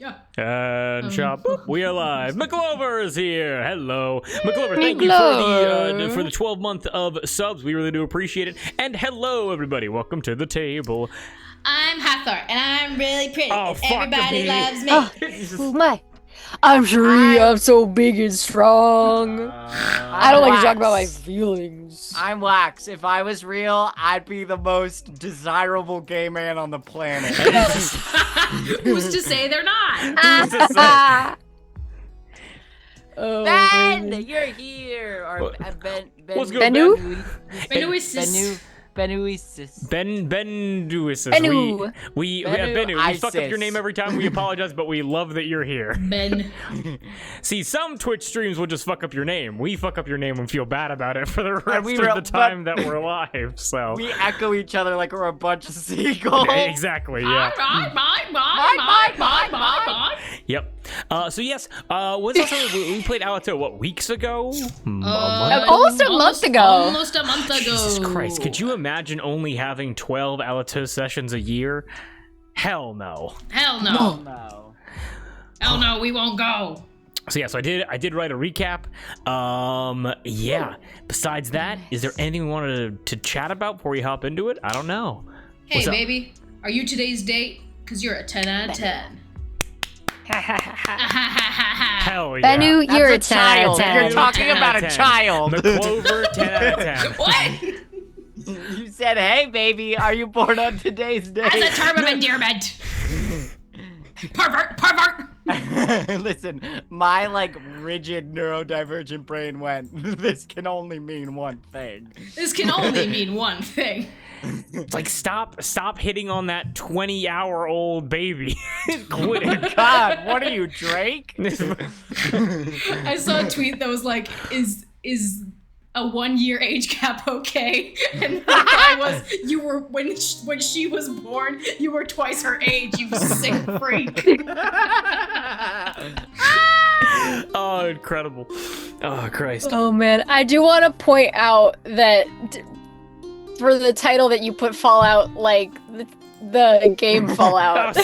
Yeah. And chop. We are live. McClover is here. Hello, McClover. Thank you for the 12 month of subs. We really do appreciate it. And hello, everybody. Welcome to the table. I'm Hathor, and I'm really pretty. Oh, and fuck everybody me. loves me. Oh my. I'm Sheree, I'm so big and strong. I don't like to talk about my feelings. I'm Wax. If I was real, I'd be the most desirable gay man on the planet. Who's to say they're not? Oh, Ben, man. you're here. Or Ben. What's good, Bennu? Benuisis. Benuisis. Benduisis. Bennu. We Bennu. We fuck up your Isis. name every time. We apologize, but we love that you're here. Ben. See, some Twitch streams will just fuck up your name. We fuck up your name and feel bad about it for the rest we of real- the time that we're live. So We echo each other like we're a bunch of seagulls. exactly, yeah. Bye. Yep. So yes, was also we played Allatour what, weeks ago? Almost a month ago. Almost a month ago. Jesus Christ, could you imagine only having 12 Allatour sessions a year? Hell no. Hell no. No. Hell no, we won't go. So yeah, so I did write a recap. Yeah. Besides that, is there anything we wanted to chat about before we hop into it? I don't know. Hey, What's up? baby. Are you today's date? Because you're a 10 out of 10. Hell yeah. Bennu, That's you're a a 10 child. out of You're 10. talking 10 about out a of 10. child. McClover, 10 out of 10. What? You said, "Hey, baby, are you born on today's As a date?" term of endearment. Pervert. Listen, my rigid neurodivergent brain went, "This can only mean one thing." This can only mean one thing. It's like stop hitting on that 20-hour-old baby. Quit it. God, what are you, Drake? I saw a tweet that was like, is a 1 year age gap okay? And the reply was, you were when she was born, you were twice her age, you sick freak. Oh, incredible. Oh, Christ. Oh man, I do want to point out that for the title that you put Fallout, like the game Fallout. Oh,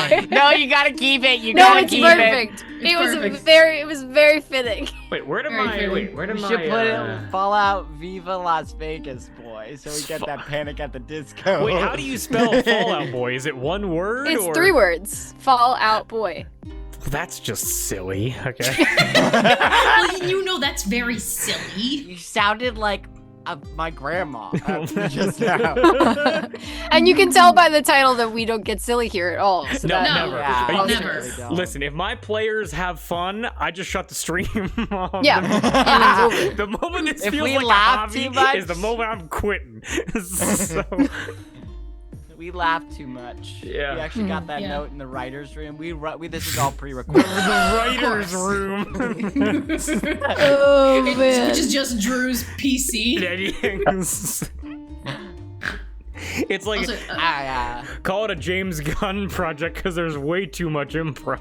sorry. No, you gotta keep it. You No, gotta it's keep perfect. It's It was perfect. it was very fitting. Wait, where did Very my fitting. wait, where it. did We my should put it Fallout Viva Las Vegas, boy, so we get that Panic at the Disco. Wait, how do you spell Fallout Boy? Is it one word? It's or? 3 words. Fallout Boy. That's just silly. Okay. Well, you know that's very silly. You sounded like my grandma just now. And you can tell by the title that we don't get silly here at all. So No, that- never. Yeah, Are you- never. really don't. Listen, if my players have fun, I just shut the stream off. Yeah. The moment it If feels we like a laugh hobby too much- is the moment I'm quitting. So, We laugh too much. Yeah. We actually got that Yeah. note in the writers' room. This is all pre-recorded. the writer's room. Oh man. Which is just Drew's PC. It's like, Also, call it a James Gunn project because there's way too much improv.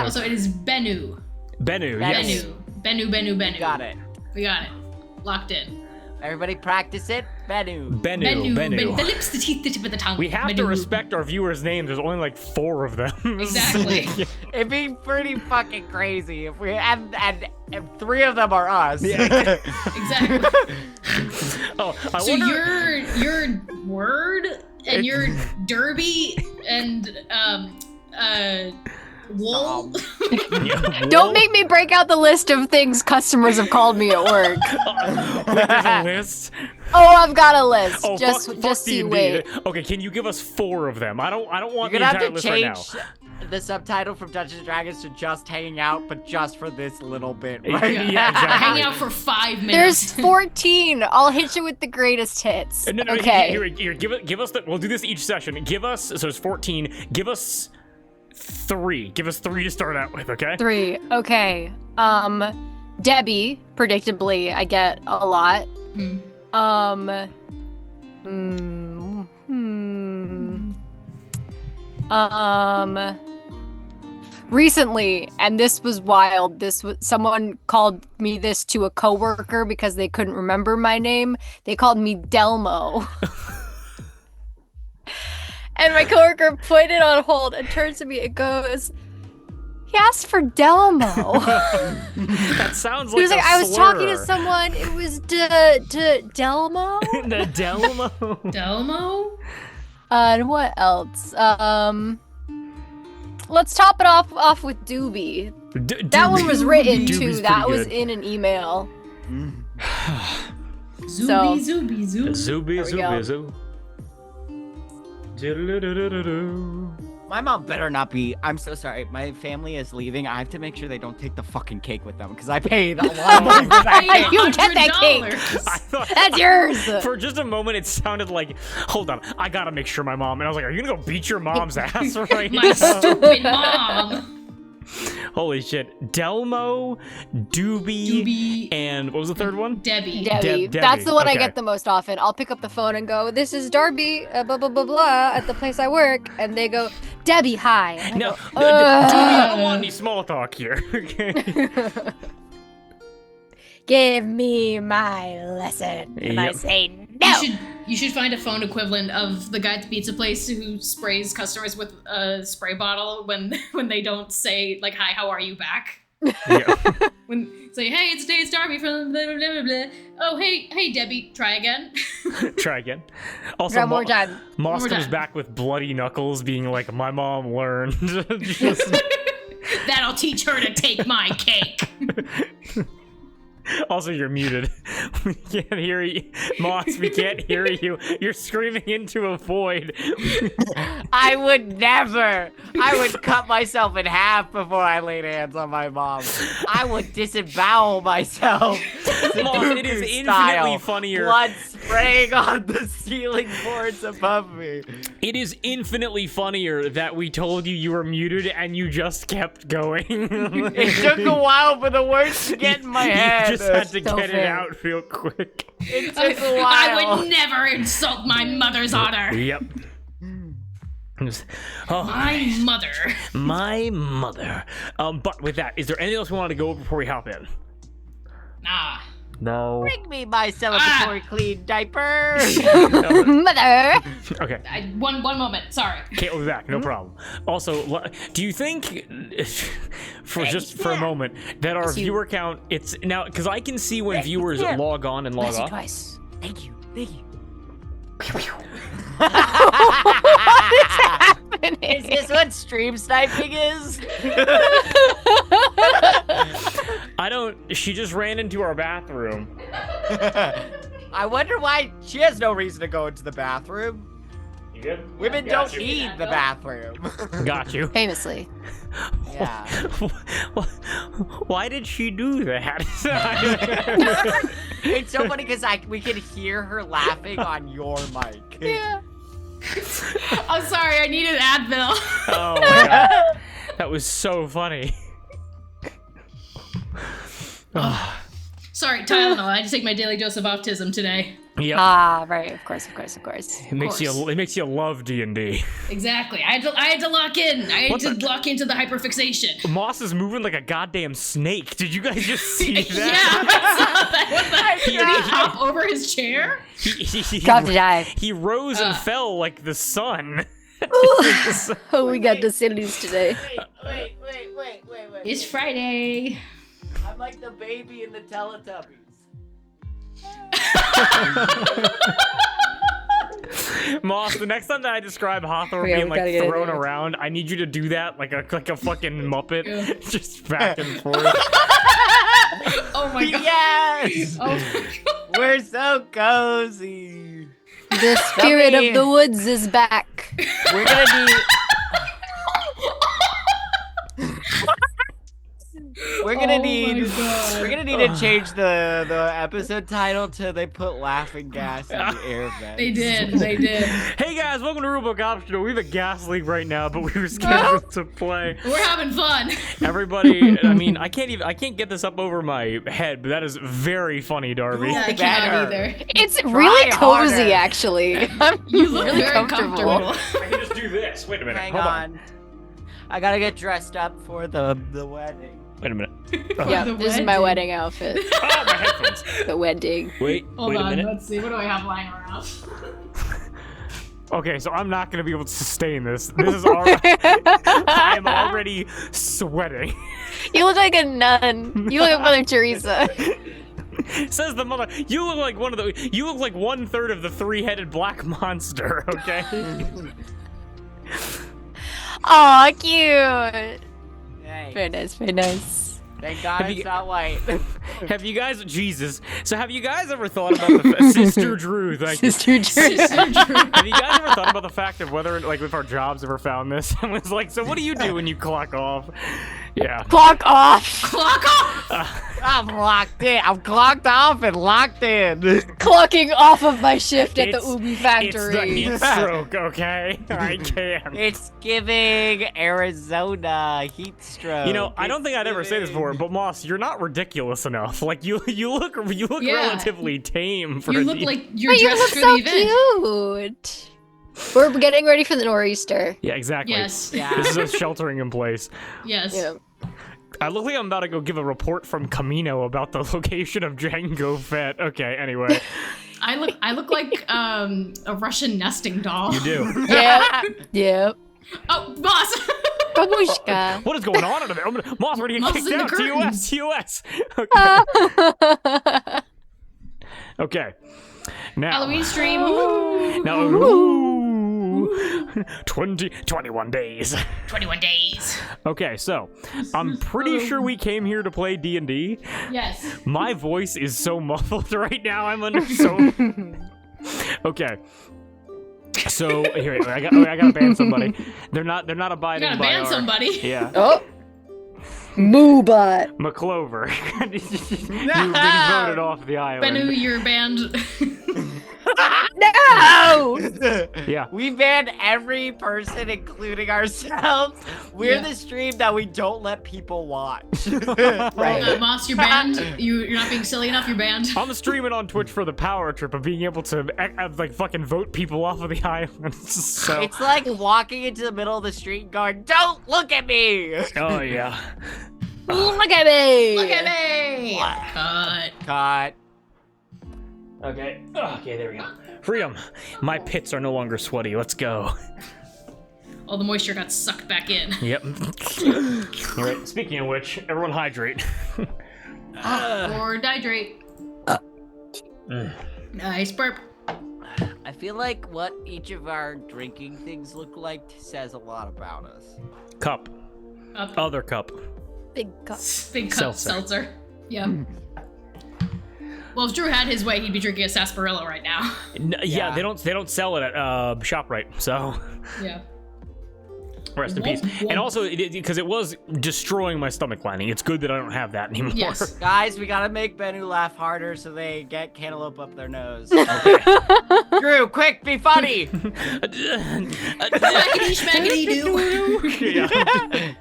also, it is Bennu. Bennu, yes. Bennu. Got it. We got it. Locked in. Everybody practice it. Bennu. Bennu. The lips, the teeth, the tip of the tongue. We have to Bennu. respect our viewers' names. There's only like 4 of them. Exactly. It'd be pretty fucking crazy if we and 3 of them are us. Yeah. Exactly. Oh, I So wonder. your word and your derby and wool. Yeah, Don't make me break out the list of things customers have called me at work. Wait, there's a list. Oh, I've got a list. Oh, just fuck so you D&D. wait. Okay, can you give us 4 of them? I don't want You're the gonna entire have to list right now. change the subtitle from Dungeons and Dragons to just hanging out, but just for this little bit, Yeah, right? exactly. Hang out for 5 There's minutes. 14. I'll hit you with the greatest hits. No, Okay. Here, give us the. We'll do this each session. Give us. So it's 14. Give us 3. Give us 3 to start out with. Okay. 3. Okay. Debbie, predictably, I get a lot. Hmm. Recently, and this was wild, someone called me this to a coworker because they couldn't remember my name. They called me Delmo. And my coworker put it on hold and turns to me and goes, he asked for Delmo. That sounds He like was like, a I was talking to slur. someone. It was Delmo. The Delmo. Delmo? And what else? Let's top it off with Doobie. That one was written Doobie's too. pretty That was good. in an email. Zooby, zooby, zooby. Zooby, There we go. zooby, zoo. My mom better not be. I'm so sorry. My family is leaving. I have to make sure they don't take the fucking cake with them because I paid a lot of money for that Paid cake. You get that cake. $100. I thought That's yours. for just a moment it sounded like, hold on, I gotta make sure my mom. And I was like, are you gonna go beat your mom's ass right My now? stupid mom. Holy shit. Delmo, Doobie, Doobie. and what was the third one? Debbie. Debbie. Debbie, That's the one I okay. get the most often. I'll pick up the phone and go, this is Darby, blah, blah, blah, blah, at the place I work. And they go, Debbie, hi. And I No, go, Doobie, I don't "Ugh." want any small talk here. Okay. Give me my lesson. And I Yep. say, no. You should find a phone equivalent of the guy at the pizza place who sprays customers with a spray bottle when they don't say like hi, how are you back. Yeah. When say hey, it's Darby from blah blah blah blah. Oh hey Debbie, try again. Try again. Also, Try more time. Moss More comes time. back with bloody knuckles, being like, "My mom learned." Just- That'll teach her to take my cake. Also, you're muted. We can't hear you, Moss. We can't hear you. You're screaming into a void. I would never. I would cut myself in half before I laid hands on my mom. I would disembowel myself. Moss, it is Dooku infinitely style. funnier. Blood spraying on the ceiling boards above me. It is infinitely funnier that we told you were muted and you just kept going. It took a while for the words to get in my head. You just had to So get it fair. out real quick. It took a while. I would never insult my mother's honor. Yep. Oh, My mother. my mother. But with that, is there anything else we want to go over before we hop in? Nah. No. Bring me my celebratory clean diaper. Mother. Okay. One moment. Sorry. Okay, we'll be back. No problem. Also, do you think, for a moment, that our you. viewer count, it's now, because I can see when viewers yeah. log on and log Bless you off. twice. Thank you. Thank you. Is this what stream sniping is? I don't, she just ran into our bathroom. I wonder why she has no reason to go into the bathroom. You good? Women Got don't you. need the bathroom. Got you. Famously. Yeah. Why did she do that? It's so funny because we can hear her laughing on your mic. Yeah. I'm sorry. I needed Advil. Oh my god. That was so funny. Sorry, Tylenol. I had to take my daily dose of autism today. Yep. Ah, right. Of course. It makes you love D&D. Exactly. I had to lock in. I What had to the- lock into the hyperfixation. Moss is moving like a goddamn snake. Did you guys just see Yeah, that? I saw that. What the heck? Did he hop over his chair? He Got to die. He rose and fell like the sun. Oh, we got the sillies today. Wait. It's Friday. I'm like the baby in the Teletubbies. Moss, the next time that I describe Hawthorne Yeah, being we gotta like get it thrown in. around, I need you to do that like a fucking Muppet, Yeah. just back and forth. Oh my god. Yes! Oh my god. We're so cozy. The spirit me. of the woods is back. We're gonna need. We're gonna Oh my need. God. We're gonna need to change the episode title to "They Put Laughing Gas in the Air Vents." They did. Hey guys, welcome to Rulebook Optional. We have a gas leak right now, but we were scheduled to play. We're having fun. Everybody, I mean, I can't get this up over my head, but that is very funny, Darby. Yeah, I can't Better. either. It's really cozy, harder. actually. I'm You look really very comfortable. I can just do this. Wait a minute. Hang Hold on. I gotta get dressed up for the wedding. Wait a minute. Yeah, The this is my wedding. wedding outfit. Oh, my headphones. The wedding. Wait Hold a on, minute. let's see. What do I have lying around? Okay, so I'm not gonna be able to sustain this. This is already. I'm already sweating. You look like a nun. You look like Mother Teresa. Says the mother. You look like one of the. You look like 1/3 of the 3-headed black monster. Okay. Aw, cute. Hey, Very nice, very nice. thank God Have it's you- not white. Have you guys? Jesus. So have you guys ever thought about the Sister Drew? Thank you. Sister Drew. Have you guys ever thought about the fact of whether, like, if our jobs ever found this and was like, so what do you do when you clock off? Yeah. Clock off. Clock off! I'm locked in. I'm clocked off and locked in. Clocking off of my shift at the It's- Ubi It's factory. the heat stroke, okay? I can't. It's giving Arizona heat stroke. You know, I don't It's think I'd ever say this before, giving- but Moss, you're not ridiculous enough. Like you look Yeah. relatively tame for You a look de- like you're But you dressed look for so the event. cute. We're getting ready for the nor'easter. Yeah, exactly. Yes. Yeah. This is us sheltering in place. Yes. Yeah. I look like I'm about to go give a report from Camino about the location of Django Fett. Okay, anyway. I look like a Russian nesting doll. You do. Yep. Yep. Oh, boss. Babushka. What is going on under there? Moss, we're gonna get Moss kicked in the out. curtains. TOS. Okay. Okay. Now. Halloween stream. Woo. Now. Ooh, 21 days. 21 days. Okay, so I'm pretty sure we came here to play D&D. Yes. My voice is so muffled right now. I'm under so. Okay. So here, I gotta ban somebody. They're not You abiding gotta by ban our. somebody. Yeah. Oh. Moobot. McClover. You've been voted off the island. Bennu, you're banned. No! Yeah. We banned every person, including ourselves. We're Yeah. the stream that we don't let people watch. Right. Moss, you're banned. You're not being silly enough. You're banned. I'm streaming on Twitch for the power trip of being able to like fucking vote people off of the island. So. It's like walking into the middle of the street and going, "Don't look at me!" Oh yeah. Look at me! Look at me. Cut. Cut. Okay. Okay, there we go. Freedom. My pits are no longer sweaty. Let's go. All the moisture got sucked back in. Yep. All right. Speaking of which, everyone hydrate. Or dehydrate. Nice burp. I feel like what each of our drinking things look like says a lot about us. Cup. Up. Other cup. Big cup. Big cup seltzer. Yeah. Well, if Drew had his way, he'd be drinking a sarsaparilla right now. Yeah, Yeah. they don't sell it at ShopRite. So Yeah. rest in peace. And also, because it was destroying my stomach lining. It's good that I don't have that anymore. Yes. Guys, we gotta make Bennu laugh harder so they get cantaloupe up their nose. Okay. Drew, quick, be funny! Schmackety schmackety doo. Yeah.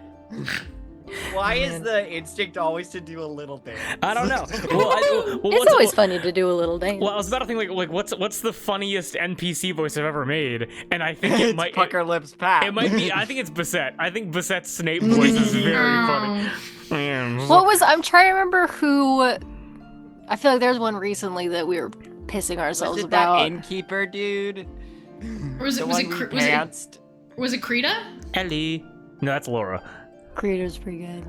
Why is the instinct always to do a little dance? I don't know. It's always funny to do a little dance. Well, I was about to think like what's the funniest NPC voice I've ever made, and I think it might Pucker lips pat. it might be. I think it's Basette. I think Basette's Snape voice is very funny. What was I'm trying to remember who I feel like there's one recently that we were pissing ourselves Was it about. that innkeeper dude? Or was The it one we pantsed? was it Krita? Ellie. No, that's Laura. Creator's pretty good.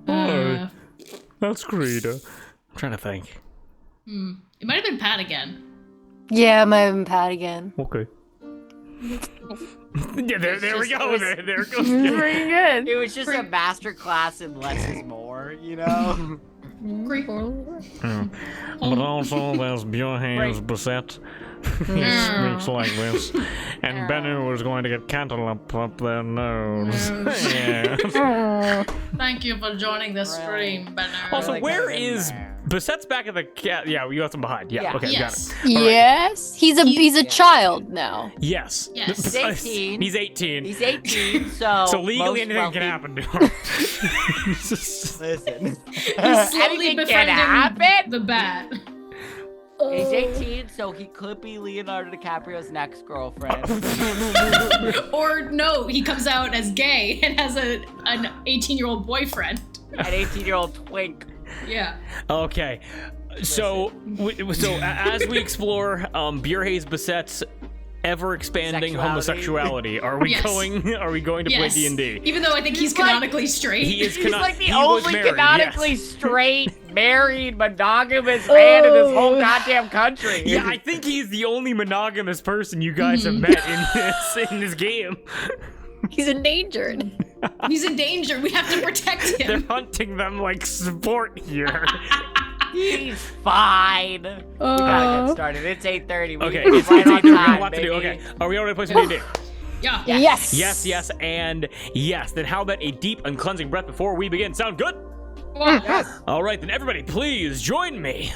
Uh, That's Creed. I'm trying to think. it might have been Pat again. Yeah, might have been Pat again. Okay. Yeah, there we just- go. it was- There it goes. Pretty good. It was just a master class in less is more, you know? But also, there's Bjorn's Basette. He speaks like this. And Bennu was going to get cantaloupe up their nose. Yeah. Thank you for joining the stream, Benner. Also, like where that in is there. Basette's back at the cat? Yeah, we left him behind. Yeah, Yeah. okay, Yes. got it. Yes, he's a child now. Yes. Yes. He's 18. He's 18. He's 18, so. So legally most anything wealthy- can happen to him. Listen. He's slowly Anything can befriending happen. the bat. He's 18, so he could be Leonardo DiCaprio's next girlfriend. Or no, he comes out as gay and has an 18-year-old boyfriend. An 18-year-old twink. Yeah. Okay. So as we explore Bjerhaze Basette's ever expanding Sexuality. homosexuality. Are we Yes. going? Are we going to play Yes. D&D? Even though I think he's He's like- canonically straight. He is He's like the he was only married, canonically yes. straight, married, monogamous man in this whole Oh. goddamn country. Yeah, I think he's the only monogamous person you guys have met in this game. He's endangered. He's in danger. We have to protect They're him. hunting them like sport here. He's fine. We gotta get started. It's 8:30. We Okay, can it's fight 8:30. on We got a time, lot to do. baby. Okay, are we all ready to play some D&D? Yeah. Yes. Yes, and yes. Then how about a deep and cleansing breath before we begin? Sound good? Well, Yes. All right, then everybody, please join me.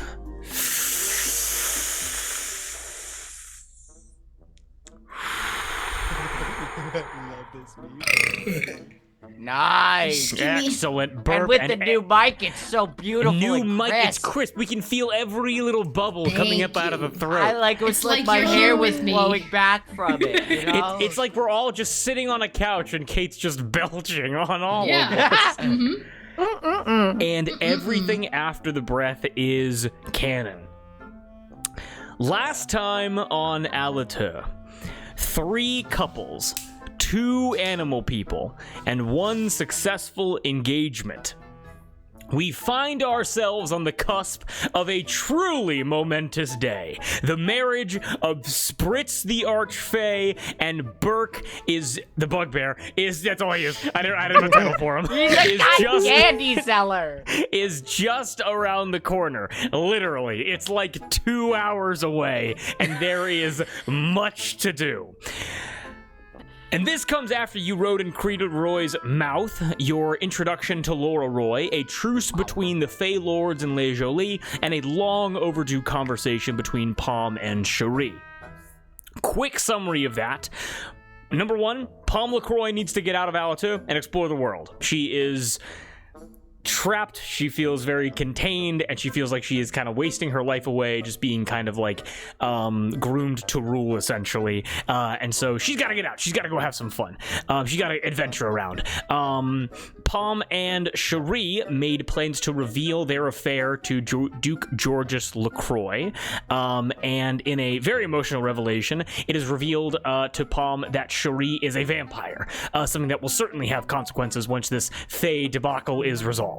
Nice. Excellent. Burp And with the new mic, it's so beautiful. new and mic, it's crisp. crisp. We can feel every little bubble coming up out of the throat. I like it was It's like like my you're hair here was with me. flowing back from it. You know? It's like we're all just sitting on a couch and Kate's just belching on all of us. yeah. hmm And everything after the breath is canon. Last time on Allatour, 3 couples, 2 animal people, and 1 successful engagement. We find ourselves on the cusp of a truly momentous day. The marriage of Spritz the Archfey and Burke is the bugbear. That's all he is. I don't have a title for him. He's a candy seller. Is just around the corner. Literally, it's like 2 hours away, and there is much to do. And this comes after you wrote in Creed Roy's mouth your introduction to Laura Roy, a truce between the Fey Lords and Les Jollies, and a long overdue conversation between Palm and Cherie. Quick summary of that. Number 1, Palm LaCroix needs to get out of Allatour and explore the world. She is trapped, she feels very contained, and she feels like she is kind of wasting her life away, just being kind of like groomed to rule, essentially. And so she's got to get out. She's got to go have some fun. She's got to adventure around. Palm and Cherie made plans to reveal their affair to Duke Georges LaCroix. And in a very emotional revelation, it is revealed to Palm that Cherie is a vampire. Something that will certainly have consequences once this Fey debacle is resolved.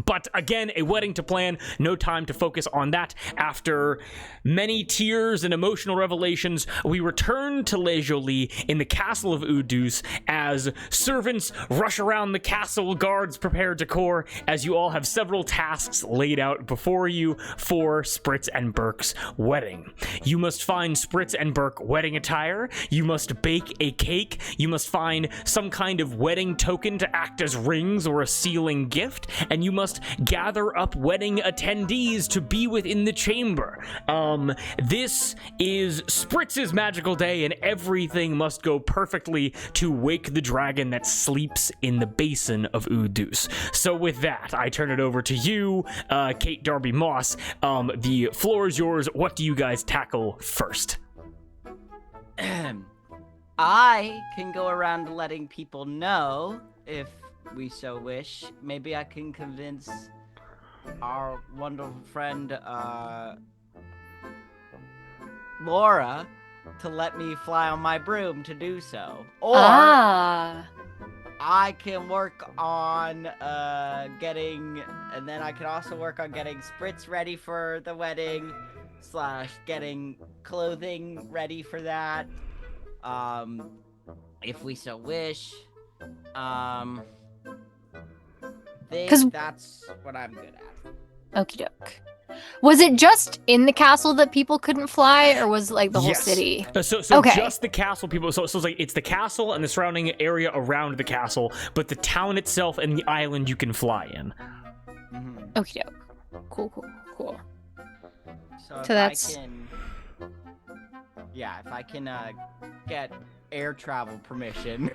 But again, a wedding to plan, no time to focus on that. After many tears and emotional revelations, we return to Les Jollies in the castle of Udus as servants rush around the castle, guards prepare decor, as you all have several tasks laid out before you for Spritz and Burke's wedding. You must find Spritz and Burke wedding attire, you must bake a cake, you must find some kind of wedding token to act as rings or a sealing gift, and you must gather up wedding attendees to be within the chamber. This is Spritz's magical day, and everything must go perfectly to wake the dragon that sleeps in the basin of Udus. So with that, I turn it over to you, Kate Darby Moss. The floor is yours. What do you guys tackle first? I can go around letting people know if we so wish. Maybe I can convince our wonderful friend Laura to let me fly on my broom to do so. Or I can work on getting, and then I can also work on getting Spritz ready for the wedding, / getting clothing ready for that, if we so wish. That's what I'm good at. Okie doke. Was it just in the castle that people couldn't fly, or was like the whole Yes. city? So Okay. just the castle people. So it's like it's the castle and the surrounding area around the castle, but the town itself and the island you can fly in. Mm-hmm. Okie doke. Cool. So if that's- if I can get air travel permission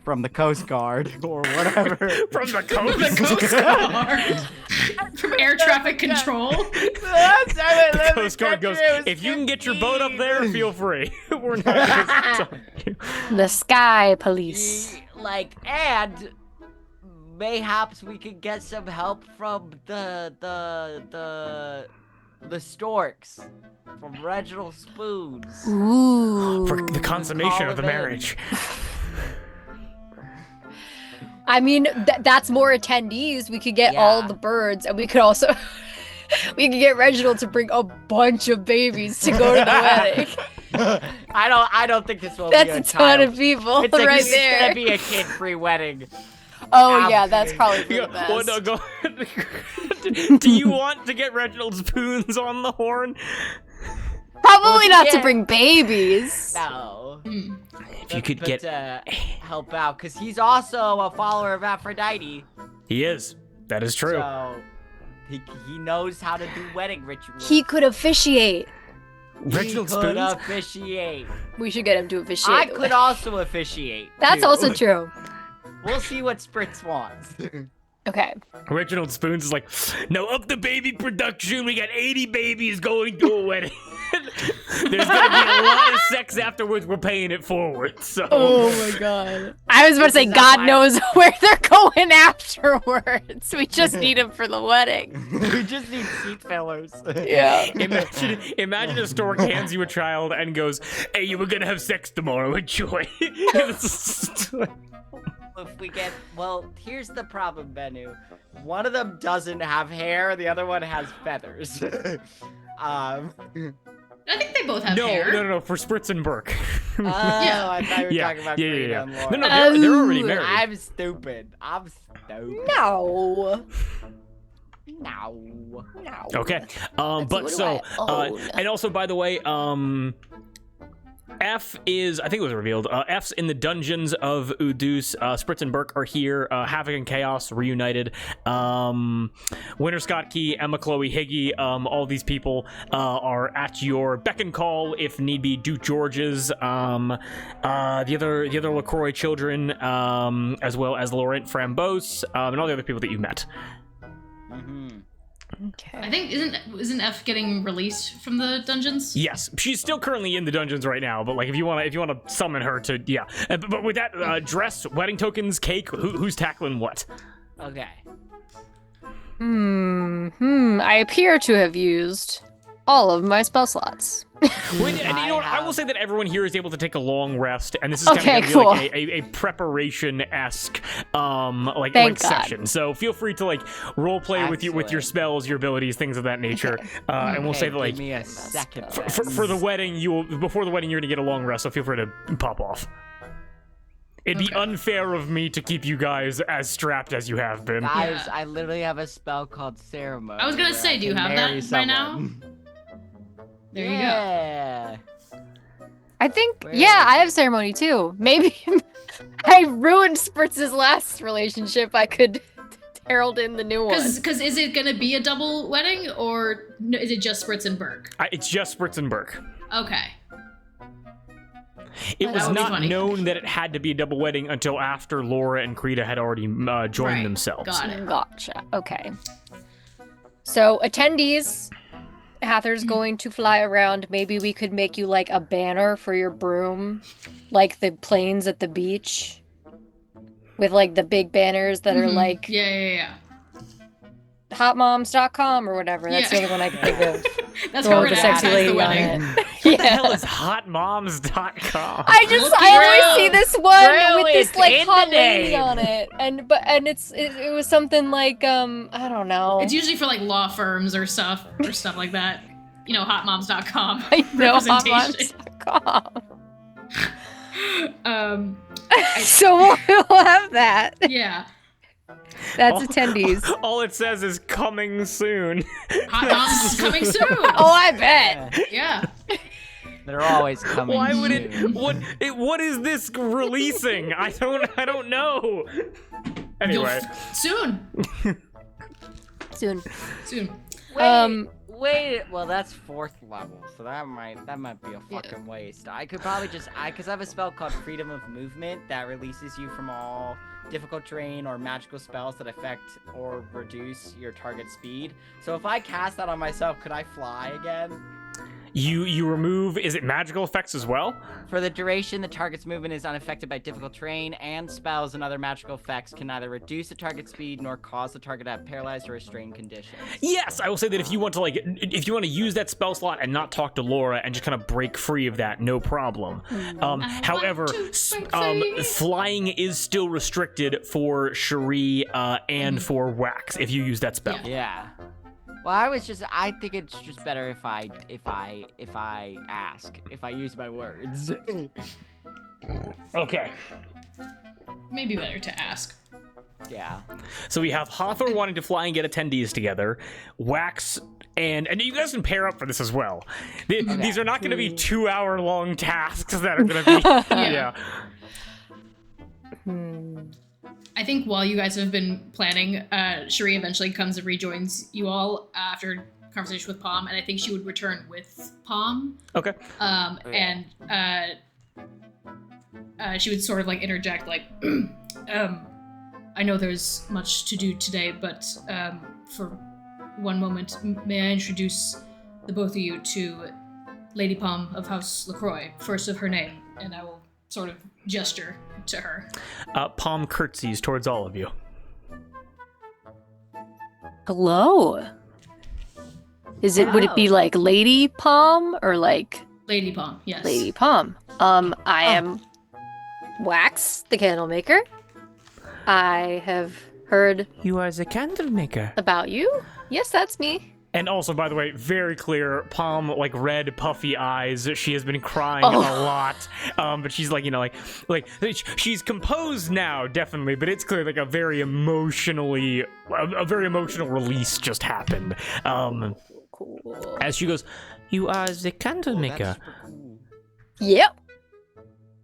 from the Coast Guard or whatever. From the The Coast Guard. From air traffic control. The Coast Guard goes, if you can get your boat up there, feel free. We're not The Sky Police. And mayhaps we could get some help from the storks from Reginald Spoons. Ooh. For the consummation of the Call 'em in. marriage. I mean, that's more attendees. We could get all Yeah. the birds, and we could also we could get Reginald to bring a bunch of babies to go to the wedding. I don't think this will That's be a ton of people It's, like, right it's there. gonna be a kid-free wedding. Oh yeah, that's probably for Yeah, the best. well, no, go. Do you want to get Reginald Spoons on the horn? Probably not to yeah. bring babies. No. If you could But, get, help out, because he's also a follower of Aphrodite. he is. That is true. So he knows how to do wedding rituals. He could officiate. Reginald he could Spoons. officiate. We should get him to officiate. I the could wedding. also officiate. That's too. also true. We'll see what Spritz wants. Okay. Reginald Spoons is like, now up the baby production. We got 80 babies going to a wedding. There's gonna be a lot of sex afterwards. We're paying it forward. So. Oh my god. I was about to say, This is God a knows where they're going afterwards. We just need him for the wedding. We just need seat fillers. Yeah. Imagine a stork hands you a child and goes, "Hey, you were gonna have sex tomorrow. Enjoy." If we get, well, here's the problem, Bennu. One of them doesn't have hair, the other one has feathers. I think they both have No, hair. no, for Spritz and Burke. Oh, I thought you were yeah, talking about yeah, Karina yeah. and No, Laura. no, they're already Oh, married. I'm stupid. I'm stupid. No. No. No. Okay. Let's But see, so, what do I own? and also, by the way, F is, I think it was revealed, F's in the dungeons of Udus. Spritz and Burke are here. Havoc and Chaos reunited. Winter Scott Key, Emma Chloe Higgy, all these people are at your beck and call if need be. Duke George's, the other LaCroix children, as well as Laurent Framboise, and all the other people that you met. Mm-hmm. Okay. I think isn't F getting released from the dungeons? Yes, she's still currently in the dungeons right now. But like, if you want to summon her to, yeah. But with that, dress, wedding tokens, cake. Who's tackling what? Okay. I appear to have used all of my spell slots. And you know what? I will say that everyone here is able to take a long rest, and this is kind Okay, of cool. like a preparation-esque Thank God. session. So feel free to like role play with your Excellent. spells, your abilities, things of that nature. And we'll say that like give me a second. for the wedding, before the wedding you're gonna get a long rest. So feel free to pop off. It'd be unfair of me to keep you guys as strapped as you have been. Guys, I literally have a spell called Ceremony. I was gonna where say, I do you can have marry that by now? someone. There you go. Yeah. I think, Where yeah, is I have ceremony too. Maybe I ruined Spritz's last relationship. I could herald in the new one. Because is it gonna be a double wedding or is it just Spritz and Burke? It's just Spritz and Burke. Okay. It That was would be not funny. known that it had to be a double wedding until after Laura and Krita had already joined Right. themselves. Got it. Gotcha. Okay. So attendees, Hather's going to fly around. Maybe we could make you like a banner for your broom, like the planes at the beach, with like the big banners that are Mhm. like Yeah. hotmoms.com or whatever. That's the Yeah. only one I can think of. That's Well, how we're the gonna sexy advertise lady the on wedding. it. What the hell Yeah. is hotmoms.com? Look I it always up. see this one Really, with this it's like in hot the lady name. on it, and it was something like I don't know. It's usually for like law firms or stuff like that. You know, hotmoms.com. I know representation. hotmoms.com. So we'll have that. Yeah. That's attendees. All it says is coming soon. Hot moms is coming soon. Oh, I bet. Yeah. They're always coming. Why would it? soon. What is this releasing? I don't know. Anyway, Soon. Soon. Wait, well that's 4th level, so that might be a fucking waste. I could probably because I have a spell called Freedom of Movement that releases you from all difficult terrain or magical spells that affect or reduce your target speed. So if I cast that on myself, could I fly again? You remove, is it magical effects as well? For the duration, the target's movement is unaffected by difficult terrain, and spells and other magical effects can neither reduce the target's speed nor cause the target to have paralyzed or restrained conditions. Yes, I will say that if you want to use that spell slot and not talk to Laura and just kind of break free of that, no problem. However, flying is still restricted for Cherie and for Wax if you use that spell. Yeah. Well, I think it's just better if I use my words. Okay. Maybe better to ask. Yeah. So we have Hawthorne wanting to fly and get attendees together, Wax, and you guys can pair up for this as well. These are not going to be 2-hour-long tasks that are going to be... yeah. I think while you guys have been planning, Cherie eventually comes and rejoins you all after conversation with Palm, and I think she would return with Palm. Okay. And she would sort of like interject, like, I know there's much to do today, but for one moment, may I introduce the both of you to Lady Palm of House LaCroix, first of her name, and I will sort of gesture to her. Palm curtsies towards all of you. Hello. Would it be like Lady Palm or like Lady Palm, yes. Lady Palm? I am Wax, the candle maker. I have heard You are the candle maker. about you. Yes, that's me. And also, by the way, very clear, Palm, like, red, puffy eyes. She has been crying a lot. But she's like, she's composed now, definitely, but it's clear, like, a very emotional release just happened. Cool. As she goes, you are the candle maker. Yep.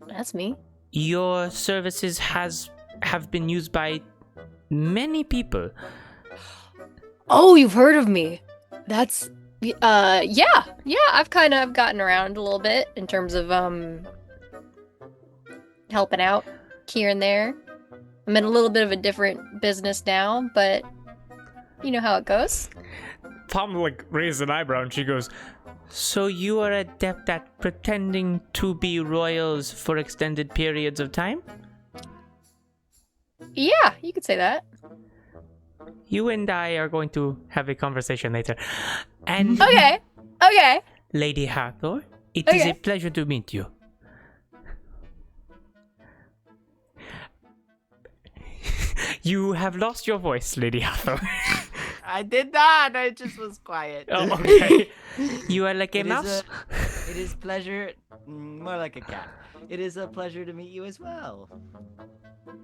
That's me. Your services have been used by many people. Oh, you've heard of me. That's yeah, I've kind of gotten around a little bit in terms of helping out here and there. I'm in a little bit of a different business now, but you know how it goes. Palm, like, raises an eyebrow and she goes, so you are adept at pretending to be royals for extended periods of time? Yeah, you could say that. You and I are going to have a conversation later. And Okay. Lady Hathor, it is a pleasure to meet you. You have lost your voice, Lady Hathor. I did not. I just was quiet. Oh, okay. You are like a mouse? It is pleasure, more like a cat. It is a pleasure to meet you as well.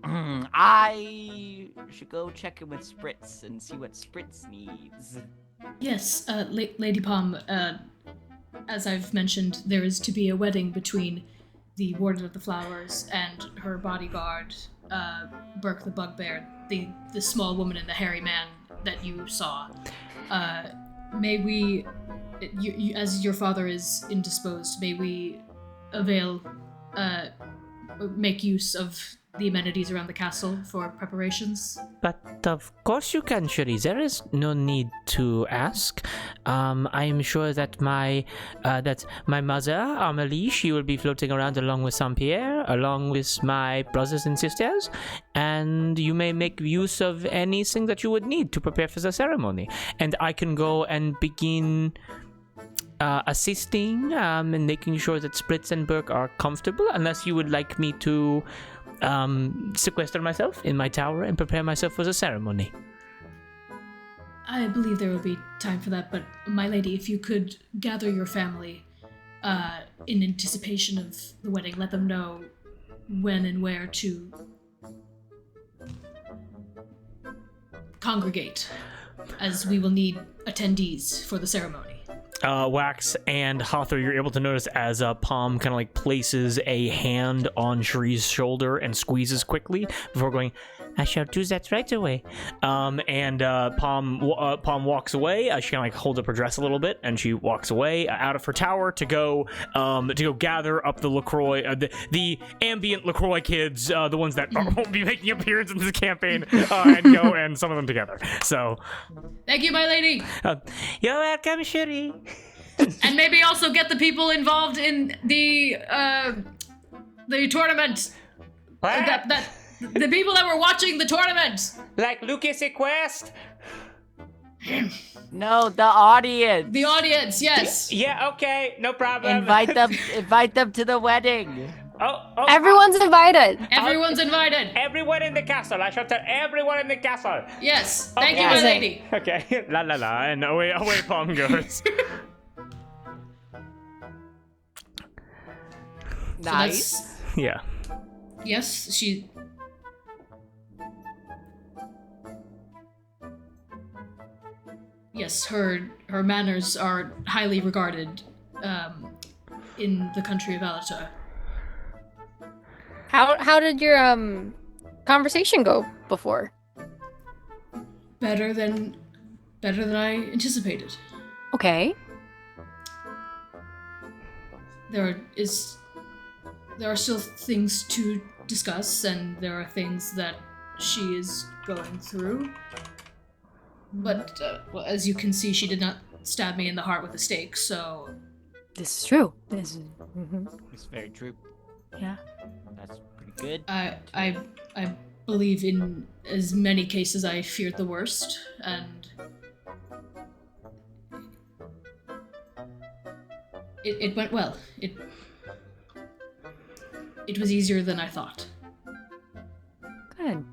I should go check in with Spritz and see what Spritz needs. Yes, Lady Palm, as I've mentioned, there is to be a wedding between the Warden of the Flowers and her bodyguard, Burke the Bugbear, the small woman and the hairy man that you saw. May we, as your father is indisposed, may we make use of the amenities around the castle for preparations? But of course you can, Cherie. There is no need to ask. I am sure that my mother, Amelie, she will be floating around along with Saint-Pierre, along with my brothers and sisters, and you may make use of anything that you would need to prepare for the ceremony. And I can go and begin assisting and making sure that Spritz and Burke are comfortable, unless you would like me to sequester myself in my tower and prepare myself for the ceremony. I believe there will be time for that, but my lady, if you could gather your family in anticipation of the wedding, let them know when and where to congregate, as we will need attendees for the ceremony. Wax and Hawthor, you're able to notice as Palm kind of like places a hand on Cherie's shoulder and squeezes quickly before going, I shall do that right away. And Palm walks away. She kind of like holds up her dress a little bit, and she walks away out of her tower to go gather up the LaCroix, the ambient LaCroix kids, the ones that won't be making appearance in this campaign, and go and summon them together. So, thank you, my lady. You're welcome, Cherie. And maybe also get the people involved in the tournament. That the people that were watching the tournament. Like Lucas Quest? No, the audience. The audience, yes. Yeah, okay, no problem. Invite them to the wedding. Oh, Everyone's invited. Everyone's invited. everyone in the castle. I shall tell everyone in the castle. Yes. Thank you, Okay. my lady. Okay, la la la, and away Palm goes. Nice. Yeah. Yes, she. Yes, her manners are highly regarded in the country of Allatour. How did your conversation go before? Better than I anticipated. Okay. There are still things to discuss, and there are things that she is going through. But, well, as you can see, she did not stab me in the heart with a stake, so... This is true. It's very true. Yeah. That's pretty good. I believe in as many cases I feared the worst, and... It went well. It was easier than I thought. Good.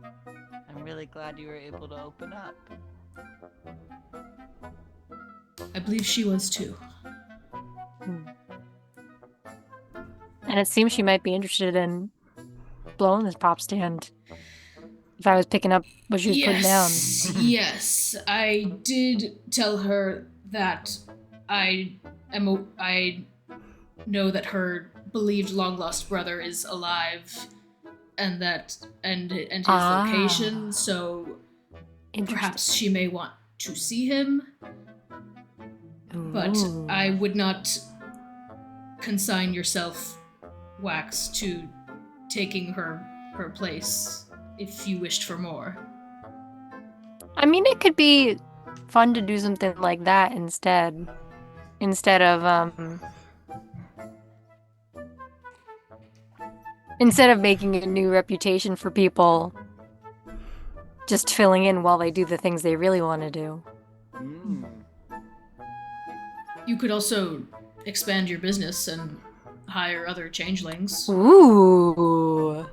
I'm really glad you were able to open up. I believe she was too. And it seems she might be interested in blowing this pop stand. If I was picking up what she was putting down. Yes, I did tell her that I know that her believed long lost brother is alive, and his location. So perhaps she may want to see him. But Ooh. I would not consign yourself, Wax, to taking her place if you wished for more. I mean, it could be fun to do something like that instead of making a new reputation for people just filling in while they do the things they really want to do. You could also expand your business and hire other changelings. Ooh.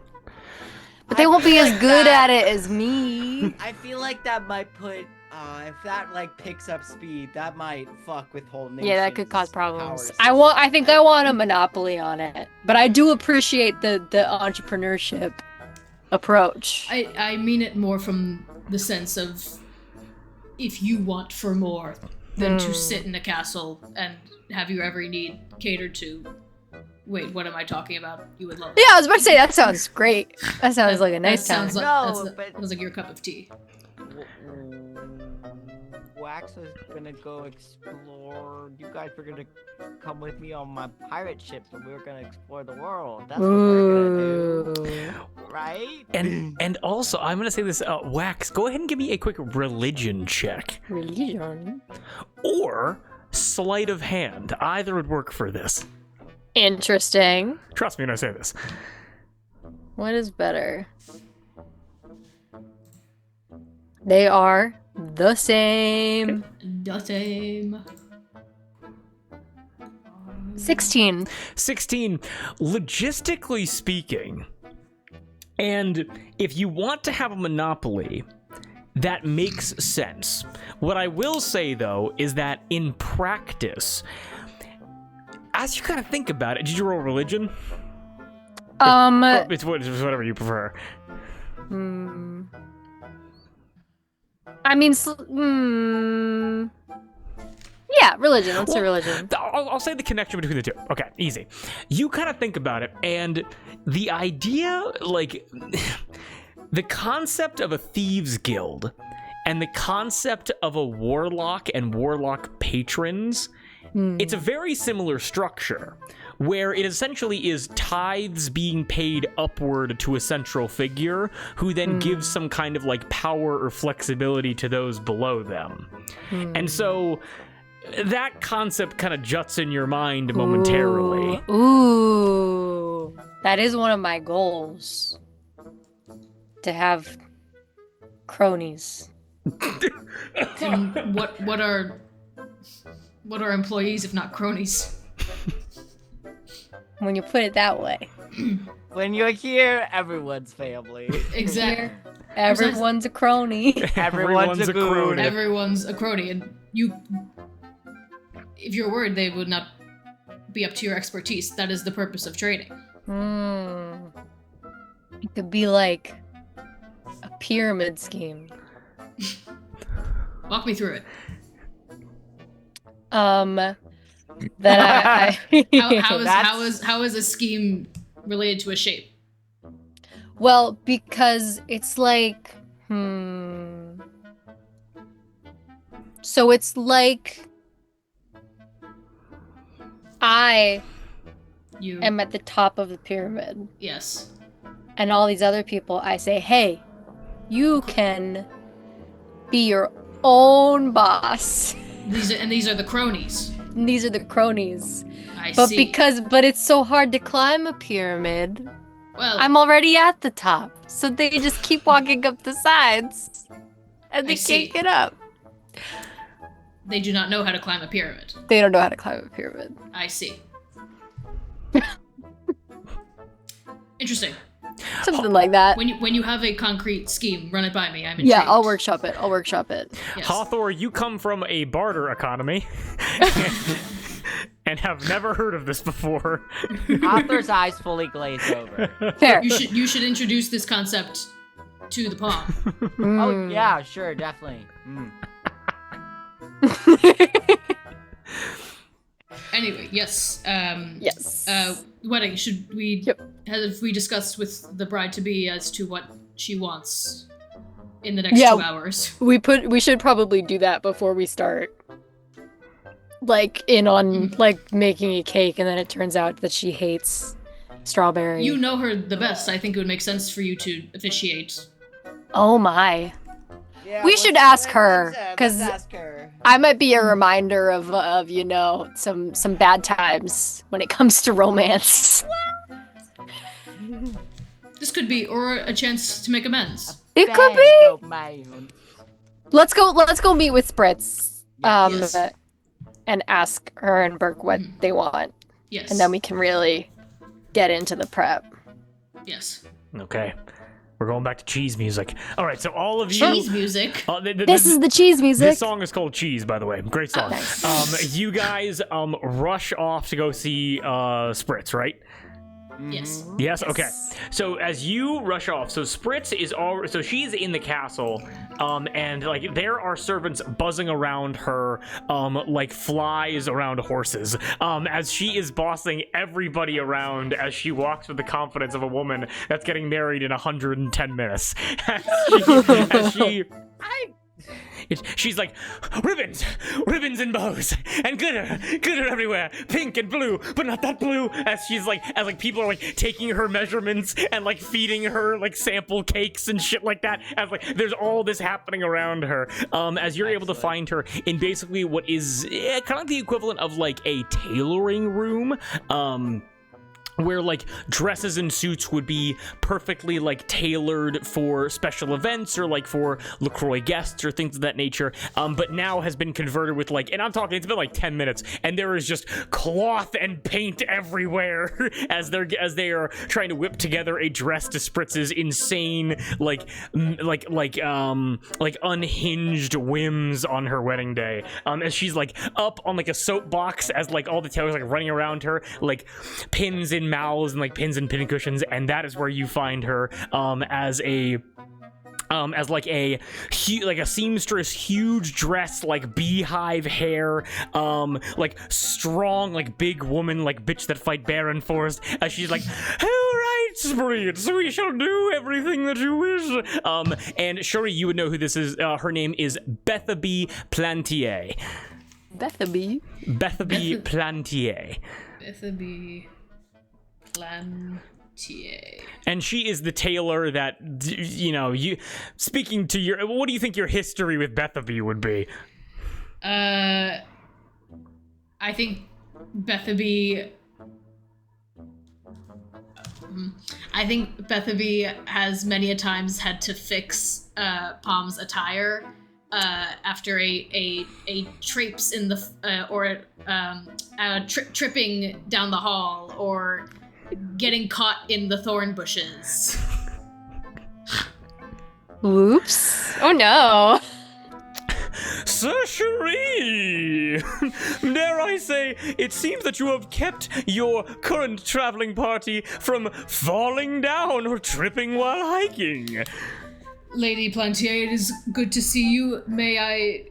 But they won't be as good at it as me. I feel like that might put, if that like picks up speed, that might fuck with whole nations. Yeah, that could cause problems. powers. I think I want a monopoly on it. But I do appreciate the entrepreneurship approach. I mean it more from the sense of if you want for more than to sit in a castle and have your every need catered to. Wait, what am I talking about? You would love that. Yeah, I was about to say, that sounds great. That sounds like a nice that time. sounds like, No, but- sounds like your cup of tea. Wax was gonna go explore. You guys were gonna come with me on my pirate ship, and we were gonna explore the world. That's what we're gonna do, right? And also, I'm gonna say this, Wax, go ahead and give me a quick religion check. Religion. Or sleight of hand. Either would work for this. Interesting. Trust me when I say this. What is better? They are the same. The same. 16. 16. Logistically speaking, and if you want to have a monopoly, that makes sense. What I will say, though, is that in practice, as you kind of think about it, did you roll religion? It's whatever you prefer. I mean, yeah, religion. Let's say religion. I'll say the connection between the two. Okay, easy. You kind of think about it, and the idea, like, the concept of a thieves guild and the concept of a warlock and warlock patrons, it's a very similar structure, where it essentially is tithes being paid upward to a central figure who then gives some kind of like power or flexibility to those below them. And so that concept kind of juts in your mind momentarily. Ooh. That is one of my goals. To have cronies. And what are employees if not cronies? When you put it that way. When you're here, everyone's family. Exactly. Everyone's a crony. Everyone's a goon. Everyone's a crony, and if you're worried they would not be up to your expertise, that is the purpose of training. It could be like a pyramid scheme. Walk me through it. That How is a scheme related to a shape? Well, because it's like, So it's like I am at the top of the pyramid. Yes. And all these other people, I say, hey, you can be your own boss. These are the cronies. And these are the cronies. I But see. but it's so hard to climb a pyramid, Well, I'm already at the top. So they just keep walking up the sides. And they I see. can't get up. they do not know how to climb a pyramid. They don't know how to climb a pyramid. I see. Interesting. Something like that. When you have a concrete scheme, run it by me. I'm intrigued. Yeah, I'll workshop it. Yes. Hawthor, you come from a barter economy and have never heard of this before. Arthur's eyes fully glaze over. Fair. You should introduce this concept to the pawn. Oh yeah, sure, definitely. Anyway, yes. Yes. Wedding. Should we? Yep. Have we discussed with the bride to be as to what she wants in the next Yeah. 2 hours? We should probably do that before we start. Like in on like making a cake, and then it turns out that she hates strawberry. You know her the best. I think it would make sense for you to officiate. Oh my. Yeah, We let's- should ask let's- her, let's 'cause ask her. I might be a reminder of you know some bad times when it comes to romance. This could be, or a chance to make amends. It could be. Oh, man. Let's go meet with Spritz. Yes. And ask her and Burke what they want, Yes. and then we can really get into the prep. Yes. Okay. We're going back to cheese music. All right, so all of you... Cheese music. This is the cheese music. This song is called Cheese, by the way. Great song. You guys rush off to go see Spritz, right? Yes. Yes? Okay. So as you rush off, so Spritz is all... So she's in the castle, and like there are servants buzzing around her like flies around horses, as she is bossing everybody around as she walks with the confidence of a woman that's getting married in 110 minutes. She's like, ribbons and bows and glitter everywhere, pink and blue, but not that blue. As people are like taking her measurements and like feeding her like sample cakes and shit like that. As like there's all this happening around her. As you're able to find her in basically what is kind of like the equivalent of like a tailoring room. Where like dresses and suits would be perfectly like tailored for special events or like for LaCroix guests or things of that nature, but now has been converted with like, and I'm talking, it's been like 10 minutes, and there is just cloth and paint everywhere as they are trying to whip together a dress to Spritz's insane like unhinged whims on her wedding day. As she's like up on like a soapbox as like all the tailors like running around her, like pins in mouths and like pins and pincushions, and that is where you find her as a seamstress, huge dress, like beehive hair, like strong, like big woman, like bitch that fight Baron Forest, as she's like, all right, Spritz, we shall do everything that you wish. And surely you would know who this is. Her name is Bethaby Plantier. Bethaby Plantier. Bethaby Plantier. And she is the tailor that, you know, speaking to what do you think your history with Bethaby would be? I think Bethaby has many a times had to fix Palm's attire after a traipse in the or tripping down the hall or getting caught in the thorn bushes. Oops. Oh no. Sir Cherie! Dare I say, it seems that you have kept your current traveling party from falling down or tripping while hiking. Lady Plantier, it is good to see you. May I,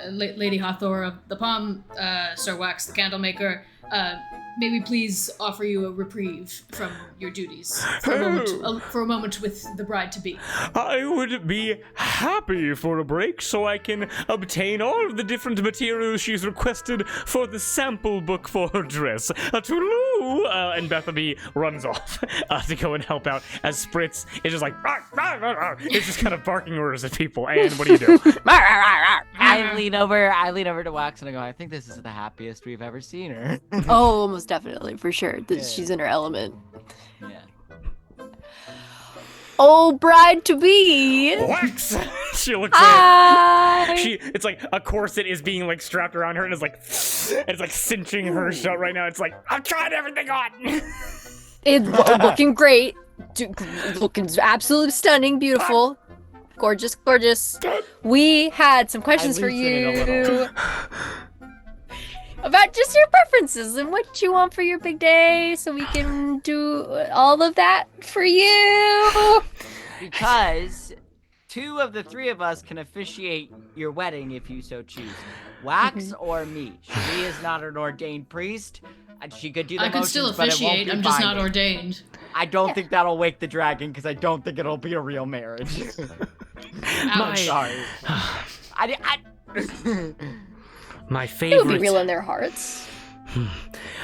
Lady Hathor of the Palm, Sir Wax the Candlemaker, may we please offer you a reprieve from your duties for a moment with the bride-to-be? I would be happy for a break so I can obtain all of the different materials she's requested for the sample book for her dress. Toodaloo! And Bethany runs off to go and help out as Spritz is just like, "Rah, rah, rah, rah." It's just kind of barking orders at people. And what do you do? I lean over to Wax and I go, I think this is the happiest we've ever seen her. Oh, almost definitely, for sure. She's in her element. Yeah. Oh, bride to be. Wax! She looks Hi. it's like a corset is being like strapped around her and it's like cinching her shut right now. It's like, I'm trying everything on. It's looking great. Looking absolutely stunning, beautiful. Gorgeous, gorgeous. We had some questions for you about just your preferences and what you want for your big day, so we can do all of that for you. Because 2 of the 3 of us can officiate your wedding if you so choose. Wax or me. She is not an ordained priest. And she could do the I could motions, still but it won't officiate, be I'm just not binding. ordained. I don't think that'll wake the dragon, because I don't think it'll be a real marriage. I'm sorry. My It favorite. would be real in their hearts.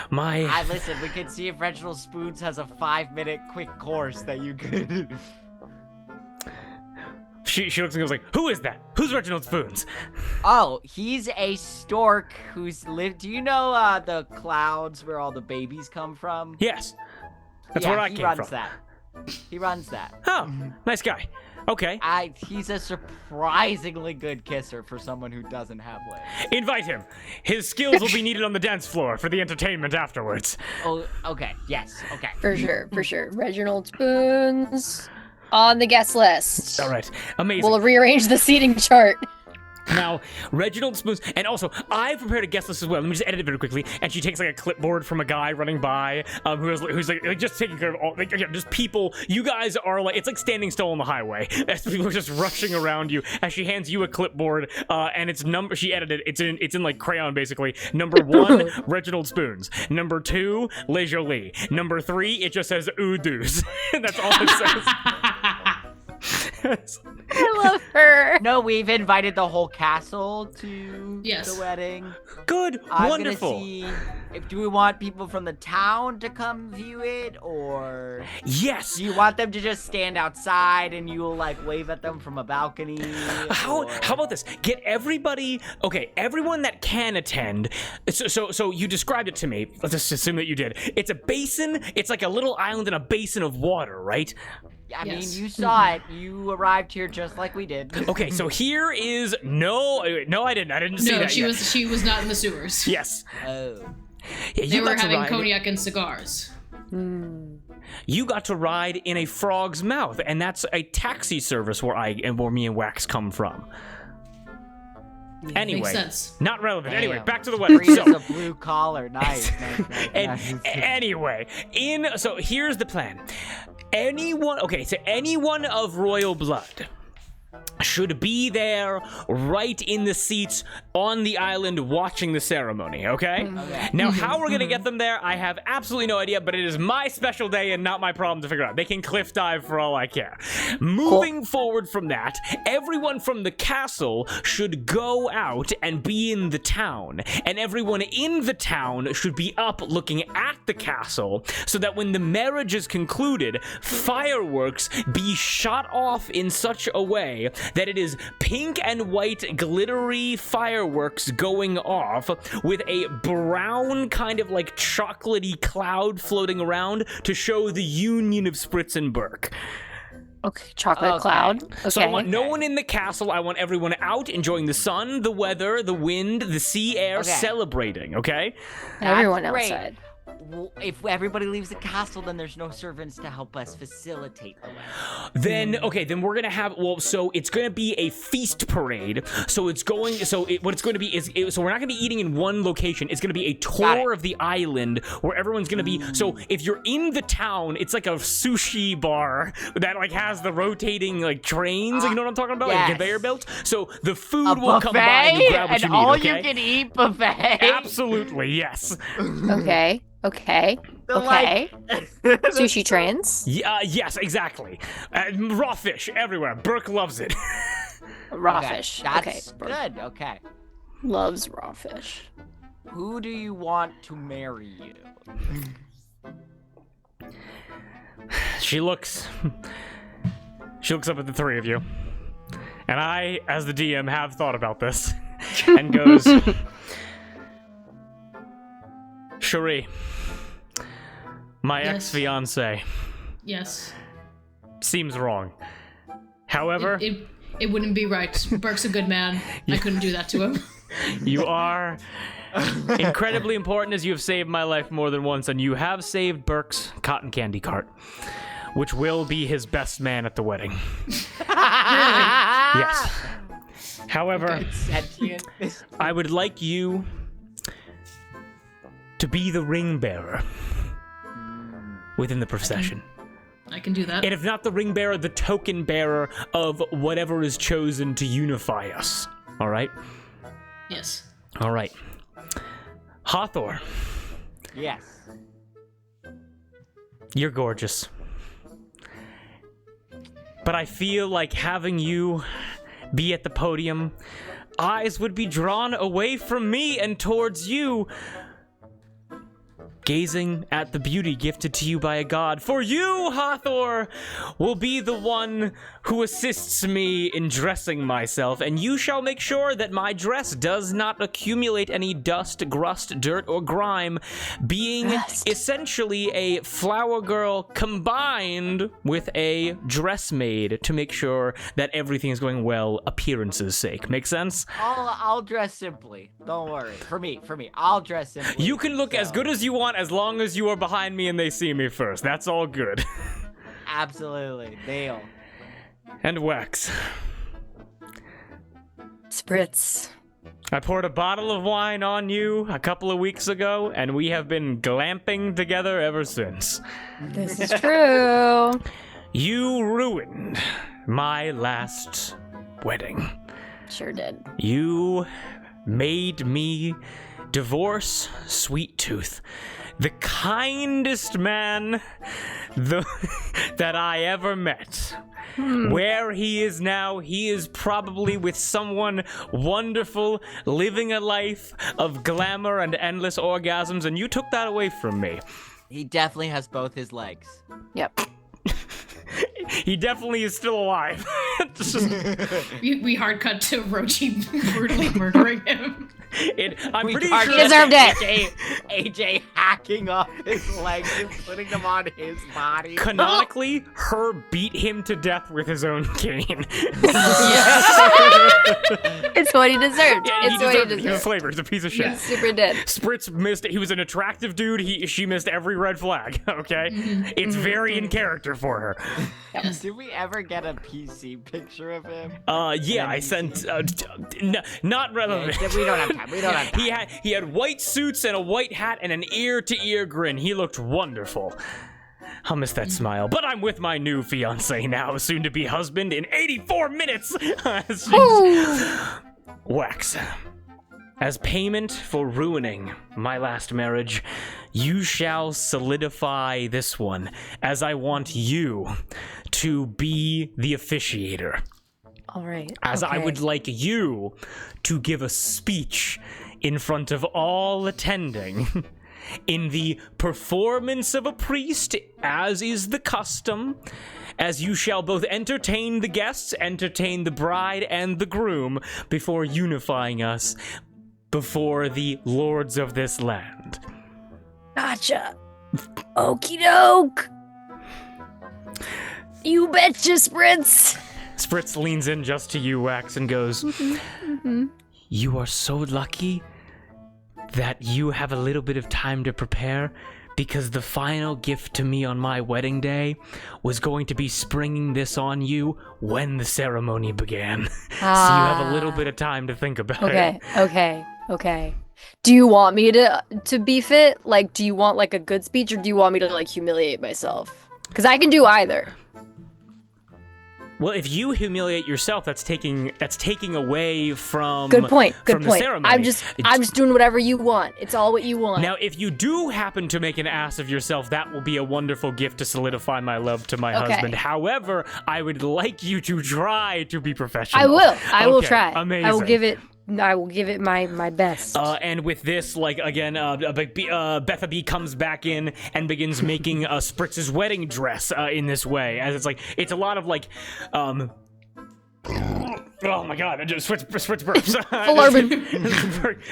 Listen, we could see if Reginald Spoons has a 5-minute quick course that you could... She looks and goes like, who is that? Who's Reginald Spoons? Oh, he's a stork who's lived... Do you know the clouds where all the babies come from? Yes. That's where I came from. He runs that. Oh, nice guy. Okay. He's a surprisingly good kisser for someone who doesn't have legs. Invite him. His skills will be needed on the dance floor for the entertainment afterwards. Oh, okay. Yes, okay. For sure, for sure. Reginald Spoons on the guest list. All right. Amazing. We'll rearrange the seating chart. Now, Reginald Spoons, and also, I prepared a guest list as well. Let me just edit it very quickly. And she takes like a clipboard from a guy running by, who's like just taking care of all, like, just people. You guys are like, it's like standing still on the highway as people are just rushing around you. As she hands you a clipboard, and it's number. She edited it. It's in like crayon basically. Number 1, Reginald Spoons. Number 2, Les Jollies. Number 3, it just says Udus. That's all it says. I love her. No, we've invited the whole castle to Yes. the wedding. Good. I'm Wonderful. gonna see do we want people from the town to come view it, or Yes. do you want them to just stand outside and you'll like wave at them from a balcony? How about this? Get everybody. Okay, everyone that can attend. So you described it to me. Let's just assume that you did. It's a basin. It's like a little island in a basin of water, right? I Yes. mean, you saw it. You arrived here just like we did. Okay, so here is no, I didn't see No, that she yet. was not in the sewers. Yes. Oh. Yeah, They you were got to having ride. cognac and cigars. You got to ride in a frog's mouth, and that's a taxi service where me and Wax come from. Anyway, Makes sense. not relevant. Anyway, Damn. back to the wedding. Free So, as a blue collar. Nice. and anyway, so here's the plan. Anyone of royal blood should be there right in the seats on the island watching the ceremony, okay? Now, how we're gonna get them there, I have absolutely no idea, but it is my special day and not my problem to figure out. They can cliff dive for all I care. Moving forward from that, everyone from the castle should go out and be in the town, and everyone in the town should be up looking at the castle, so that when the marriage is concluded, fireworks be shot off in such a way say that it is pink and white glittery fireworks going off with a brown kind of like chocolatey cloud floating around to show the union of Spritz and Burke. Okay, chocolate cloud. Okay. So I want no one in the castle. I want everyone out enjoying the sun, the weather, the wind, the sea air, celebrating, okay? Everyone That's great. outside. Well, if everybody leaves the castle, then there's no servants to help us facilitate the wedding. Then, okay, then we're gonna have, so it's gonna be a feast parade. So it's going, what it's going to be is, so we're not gonna be eating in one location. It's gonna be a tour of the island where everyone's gonna be, so if you're in the town, it's like a sushi bar that like has the rotating like trains, you know what I'm talking about? Like conveyor belts. So the food will come by and you grab what you need, all okay? you can eat buffet. Absolutely, yes. Okay. Sushi trains. Yes, exactly. Raw fish everywhere. Burke loves it. Raw fish. That's good. Okay. Loves raw fish. Who do you want to marry you? She looks up at the three of you. And I, as the DM, have thought about this. And goes, Cherie, my ex-fiance. Yes. Seems wrong. However, it wouldn't be right. Burke's a good man. I couldn't do that to him. you are incredibly important as you have saved my life more than once, and you have saved Burke's cotton candy cart, which will be his best man at the wedding. Yes. However, I would like you to be the ring bearer within the procession. I can do that. And if not the ring bearer, the token bearer of whatever is chosen to unify us. All right? Yes. All right. Hathor. Yes. You're gorgeous. But I feel like having you be at the podium, eyes would be drawn away from me and towards you, gazing at the beauty gifted to you by a god. For you, Hathor, will be the one who assists me in dressing myself, and you shall make sure that my dress does not accumulate any dust, grust, dirt, or grime, being essentially a flower girl combined with a dressmaid to make sure that everything is going well, appearances' sake. Make sense? I'll dress simply. Don't worry. For me, I'll dress simply. You can look as good as you want as long as you are behind me and they see me first. That's all good. Absolutely. Deal. And Wax. Spritz. I poured a bottle of wine on you a couple of weeks ago, and we have been glamping together ever since. This is true. You ruined my last wedding. Sure did. You made me divorce Sweet Tooth, the kindest man that I ever met. Where he is now, he is probably with someone wonderful, living a life of glamour and endless orgasms, and you took that away from me. He definitely has both his legs. Yep. He definitely is still alive. We hard cut to Rochi brutally murdering him. I'm pretty He sure deserved it. AJ hacking off his legs and putting them on his body. canonically, her beat him to death with his own cane. It's what he deserved. Yeah, It's what he He was deserved. flavor. He's a piece of shit. He's super dead. Spritz missed. He was an attractive dude. She missed every red flag. Okay, it's very in character for her. Did we ever get a PC picture of him? Yeah, I sent. Not relevant. We don't have time. We don't have time. He had white suits and a white hat and an ear-to-ear grin. He looked wonderful. I'll miss that smile. But I'm with my new fiance now, soon-to-be husband, in 84 minutes. Wax. As payment for ruining my last marriage, you shall solidify this one, as I want you to be the officiator. All right. As I would like you to give a speech in front of all attending in the performance of a priest, as is the custom, as you shall both entertain the guests, entertain the bride and the groom, before unifying us before the lords of this land. Gotcha. Okie doke. You betcha, Spritz. Spritz leans in just to you, Wax, and goes, You are so lucky that you have a little bit of time to prepare, because the final gift to me on my wedding day was going to be springing this on you when the ceremony began. So you have a little bit of time to think about it. Okay. Do you want me to beef it? Like, do you want like a good speech, or do you want me to like humiliate myself? Because I can do either. Well, if you humiliate yourself, that's taking away from Good point. from the ceremony. I'm just doing whatever you want. It's all what you want. Now, if you do happen to make an ass of yourself, that will be a wonderful gift to solidify my love to my husband. However, I would like you to try to be professional. I will try. Amazing. I will give it my best. And with this, like, again, Betha B comes back in and begins making Spritz's wedding dress in this way. As it's a lot of, like, oh my god, I just Spritz burps.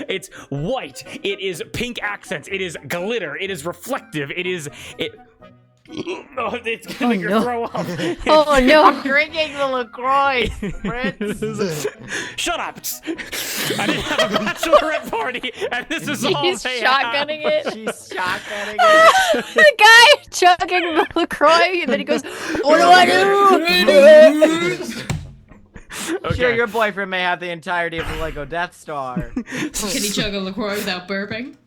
It's white. It is pink accents. It is glitter. It is reflective. It's gonna make her throw up. Oh no! I'm drinking the LaCroix, Fritz. Shut up! I didn't have a bachelorette party, and this is all He's they shotgunning have. it. She's shotgunning it. The guy chugging the LaCroix, and then he goes, "What do I do?" Okay. Sure, your boyfriend may have the entirety of the Lego Death Star. Can he chug a LaCroix without burping?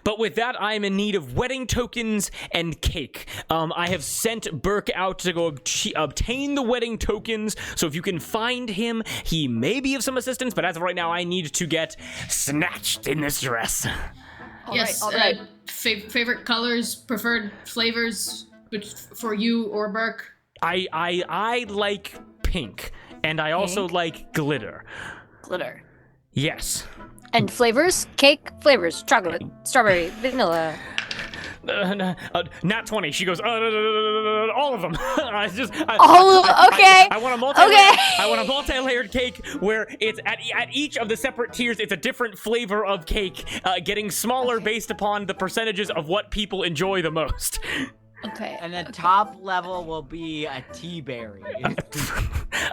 But with that, I am in need of wedding tokens and cake. I have sent Burke out to go obtain the wedding tokens, so if you can find him, he may be of some assistance, but as of right now, I need to get snatched in this dress. Yes. All right. Favorite colors, preferred flavors for you or Burke? I like pink, and I also like glitter. Glitter. Yes. And flavors? Cake flavors. Chocolate, strawberry, vanilla. Nat 20. She goes, all of them. Okay. I want a Okay. I want a multi-layered cake where it's at each of the separate tiers, it's a different flavor of cake, getting smaller based upon the percentages of what people enjoy the most. Okay. And the top level will be a tea berry.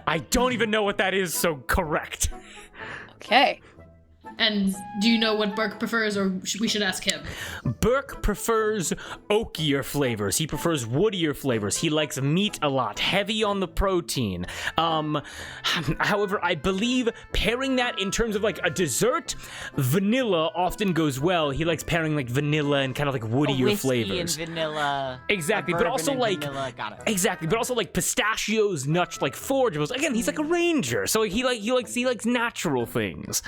I don't even know what that is, so correct. Okay. And do you know what Burke prefers, or we should ask him? Burke prefers oakier flavors. He prefers woodier flavors. He likes meat a lot, heavy on the protein. However, I believe pairing that in terms of like a dessert, vanilla often goes well. He likes pairing like vanilla and kind of like woodier Whiskey flavors. and vanilla. Exactly, but bourbon also and like vanilla. Got it. exactly, but also like pistachios, nuts, like forageables. Again, he's like a ranger, so he likes natural things.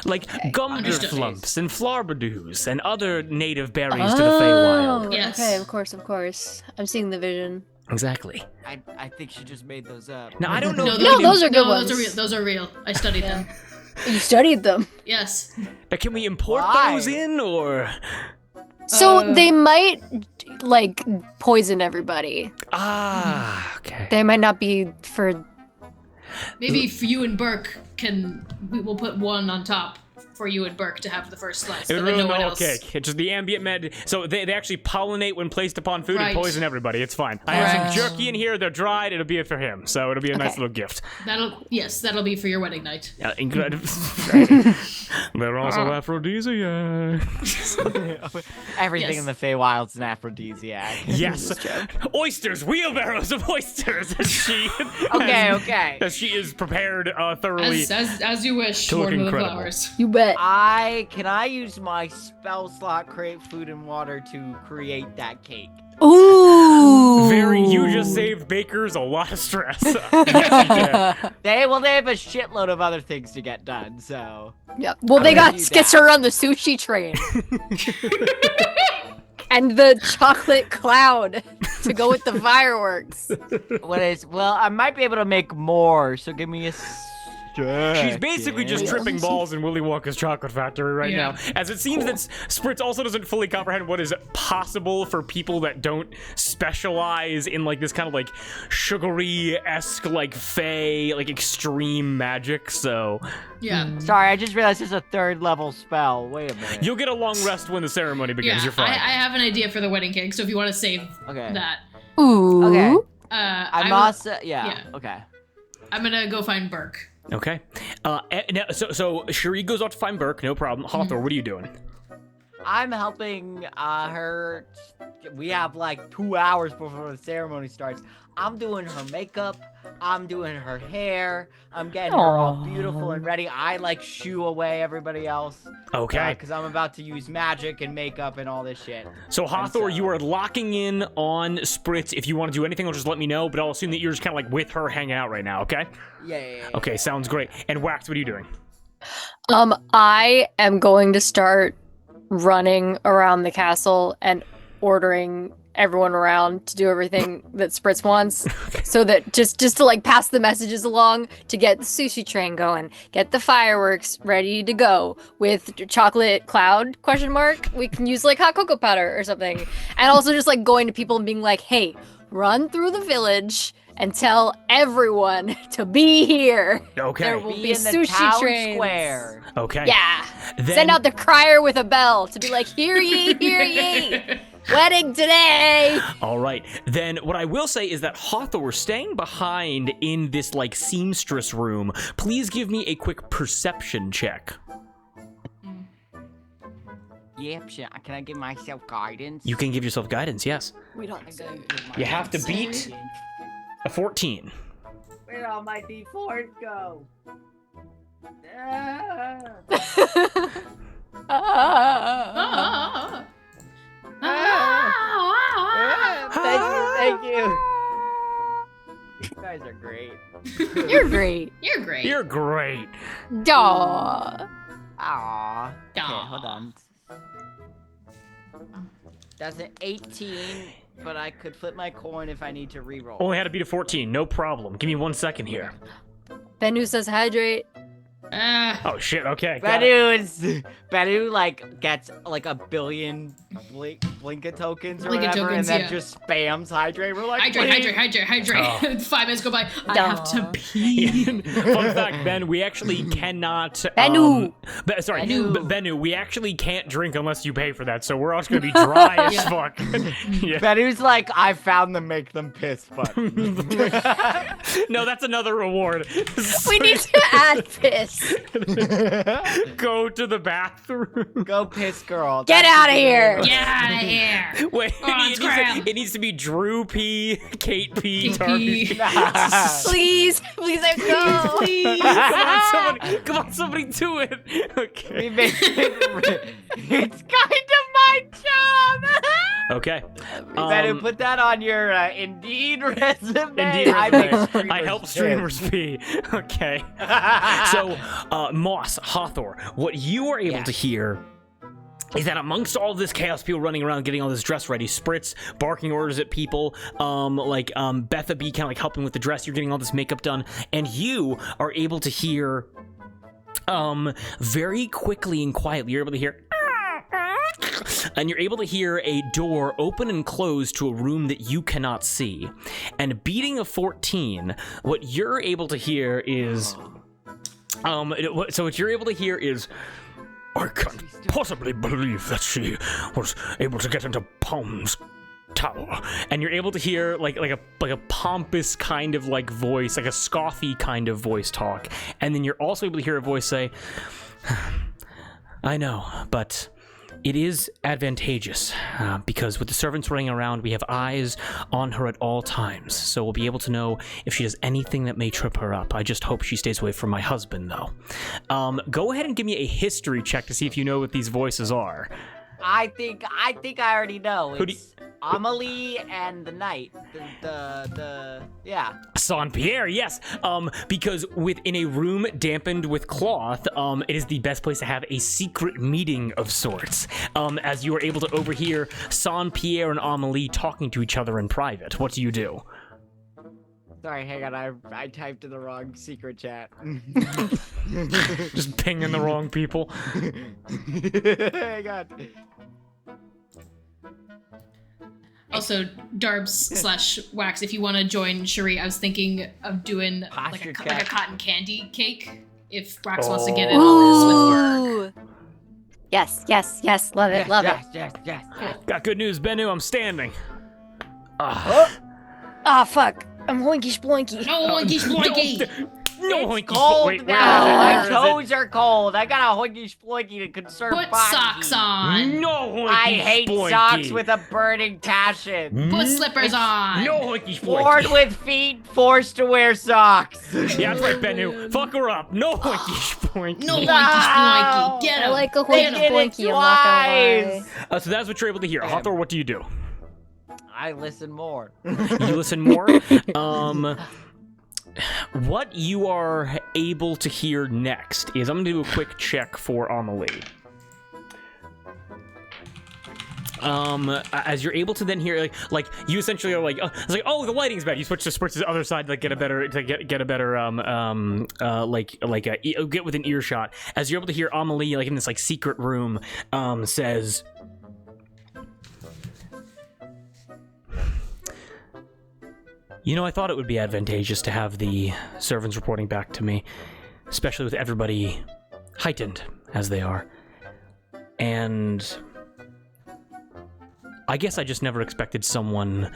Like Understood. gumdriflumps and flarbadoos and other native berries to the Feywild. Yes. Okay, of course. I'm seeing the vision. Exactly. I think she just made those up. Now I don't know. No, those are good ones. Those are real. I studied them. You studied them. Yes. But can we import Why? those in, or? So they might, like, poison everybody. Okay. They might not be for... Maybe if you and Burke we'll put one on top for you and Burke to have the first slice. It would but then ruin no the one whole else. cake. It's just the ambient med. So they actually pollinate when placed upon food Right. and poison everybody. It's fine. I have Right. some jerky in here. They're dried. It'll be it for him. So it'll be a nice little gift. That'll be for your wedding night. Incredible. They're also aphrodisiac. Everything Yes. in the Feywild's an aphrodisiac. Yes. Oysters, wheelbarrows of oysters. As she, Okay. as she is prepared thoroughly. As you wish, to look Lord of the incredible. Flowers. You bet. Can I use my spell slot create food and water to create that cake? Ooh. You just saved bakers a lot of stress. Yes, you can. They have a shitload of other things to get done, so. Yeah. Well, I they would got do skits that. her on the sushi train. And the chocolate cloud to go with the fireworks. Well, I might be able to make more, so give me a She's basically just tripping balls in Willy Wonka's chocolate factory right now. As it seems that Spritz also doesn't fully comprehend what is possible for people that don't specialize in like this kind of like sugary-esque like fae, like extreme magic, so... Yeah. Sorry, I just realized it's a 3rd level spell. Wait a minute. You'll get a long rest when the ceremony begins. You're fine. I have an idea for the wedding cake, so if you want to save that. Ooh. Okay. I must. yeah. Okay. I'm gonna go find Burke. Okay. Now, so Cherie goes out to find Burke, no problem. Hawthorne, what are you doing? I'm helping her. We have like 2 hours before the ceremony starts. I'm doing her makeup. I'm doing her hair. I'm getting her all beautiful and ready. I like shoo away everybody else. Okay. Because I'm about to use magic and makeup and all this shit. So Hawthorne, you are locking in on Spritz. If you want to do anything, just let me know. But I'll assume that you're just kind of like with her hanging out right now, okay? Yeah. Okay, sounds great. And Wax, what are you doing? I am going to start running around the castle and ordering everyone around to do everything that Spritz wants, so that just to like pass the messages along, to get the sushi train going, get the fireworks ready to go with chocolate cloud ? We can use like hot cocoa powder or something, and also just like going to people and being like, hey, run through the village and tell everyone to be here. Okay. There will be a in the sushi town train. square. Okay. Yeah. Then... Send out the crier with a bell to be like, hear ye, hear ye. Wedding today. All right. Then what I will say is that Hawthorne, staying behind in this like seamstress room, please give me a quick perception check. Yep, sure. Can I give myself guidance? You can give yourself guidance, yes. We don't You have to beat a 14. Where all my D4s go? Thank you. You guys are great. You're great. You're great. You're great. Daw. Aww. Okay, hold on. That's an 18, but I could flip my coin if I need to reroll. Only had to beat a 14, no problem. Give me 1 second here. Bennu says hydrate. Oh shit, okay. got it. Badu like gets like a billion Blinka tokens or Blinka whatever, tokens, and then yeah. just spams hydrate. We're like, hydrate. Oh. 5 minutes go by. I have to pee. Fun fact, Ben, we actually cannot. Bennu. Bennu, we actually can't drink unless you pay for that, so we're also gonna be dry as fuck. Yeah. Badu's like, I found them, make them piss button. No, that's another reward. We need to add piss. Go to the bathroom. Go piss, girl. Get out of here. Get out of here. Wait, it needs to be Drew P, Kate P, Darby P. Please, let's go. Please. Come on, somebody do it. Okay. It's kind of my job. Okay. Badu, put that on your Indeed resume. Indeed, I help piss. streamers pee. Okay. So, Moss, Hawthorne, what you are able to hear is that amongst all this chaos, people running around getting all this dress ready, Spritz barking orders at people, Betha B kind of like helping with the dress, you're getting all this makeup done, and you are able to hear, very quickly and quietly, you're able to hear, and you're able to hear a door open and close to a room that you cannot see. And beating a 14, what you're able to hear is, what you're able to hear is, I can't possibly believe that she was able to get into Palm's Tower. And you're able to hear like a pompous kind of like voice, like a scoffy kind of voice talk. And then you're also able to hear a voice say, I know, but it is advantageous because with the servants running around, we have eyes on her at all times. So we'll be able to know if she does anything that may trip her up. I just hope she stays away from my husband, though. Go ahead and give me a history check to see if you know what these voices are. I think I already know. It's Amelie and the knight. Yeah. Saint Pierre, yes. Because within a room dampened with cloth, it is the best place to have a secret meeting of sorts. As you are able to overhear Saint Pierre and Amelie talking to each other in private. What do you do? Sorry, hang on. I typed in the wrong secret chat. Just pinging the wrong people. Hang on. Also, Darbs/Wax, if you want to join Cherie, I was thinking of doing like a cotton candy cake. If Wax wants to get in on this with Burke. Ooh. Yes, yes, yes. Love it, love it. Yes. Got good news, Bennu. I'm standing. Ah. Ah, fuck. I'm hoinky sploinky. No, oinky sploinky. No, It's hoinky. cold Wait, now. where My is it? toes are cold. I got a hoinky sploinky to conserve Put body socks heat. on. No, hoinky. I hate sploinky. socks with a burning passion. Put slippers on. No, hoinky. Born sploinky. with feet, forced to wear socks. Yeah, that's right, Bennu. Fuck her up. No, hoinky. sploinky. No, No. oinky sploinky. Get him. I like a They hoinky did it sploinky, I'm not gonna lie. twice. So that's what you're able to hear. Damn. Hawthorne, what do you do? I listen more. You listen more. What you are able to hear next is I'm gonna do a quick check for Amelie. As you're able to then hear, like you essentially are like, it's like, oh, the lighting's bad. You switch to the other side, like get a better get with an earshot. As you're able to hear Amelie, like in this like secret room, says, you know, I thought it would be advantageous to have the servants reporting back to me, especially with everybody heightened as they are. And I guess I just never expected someone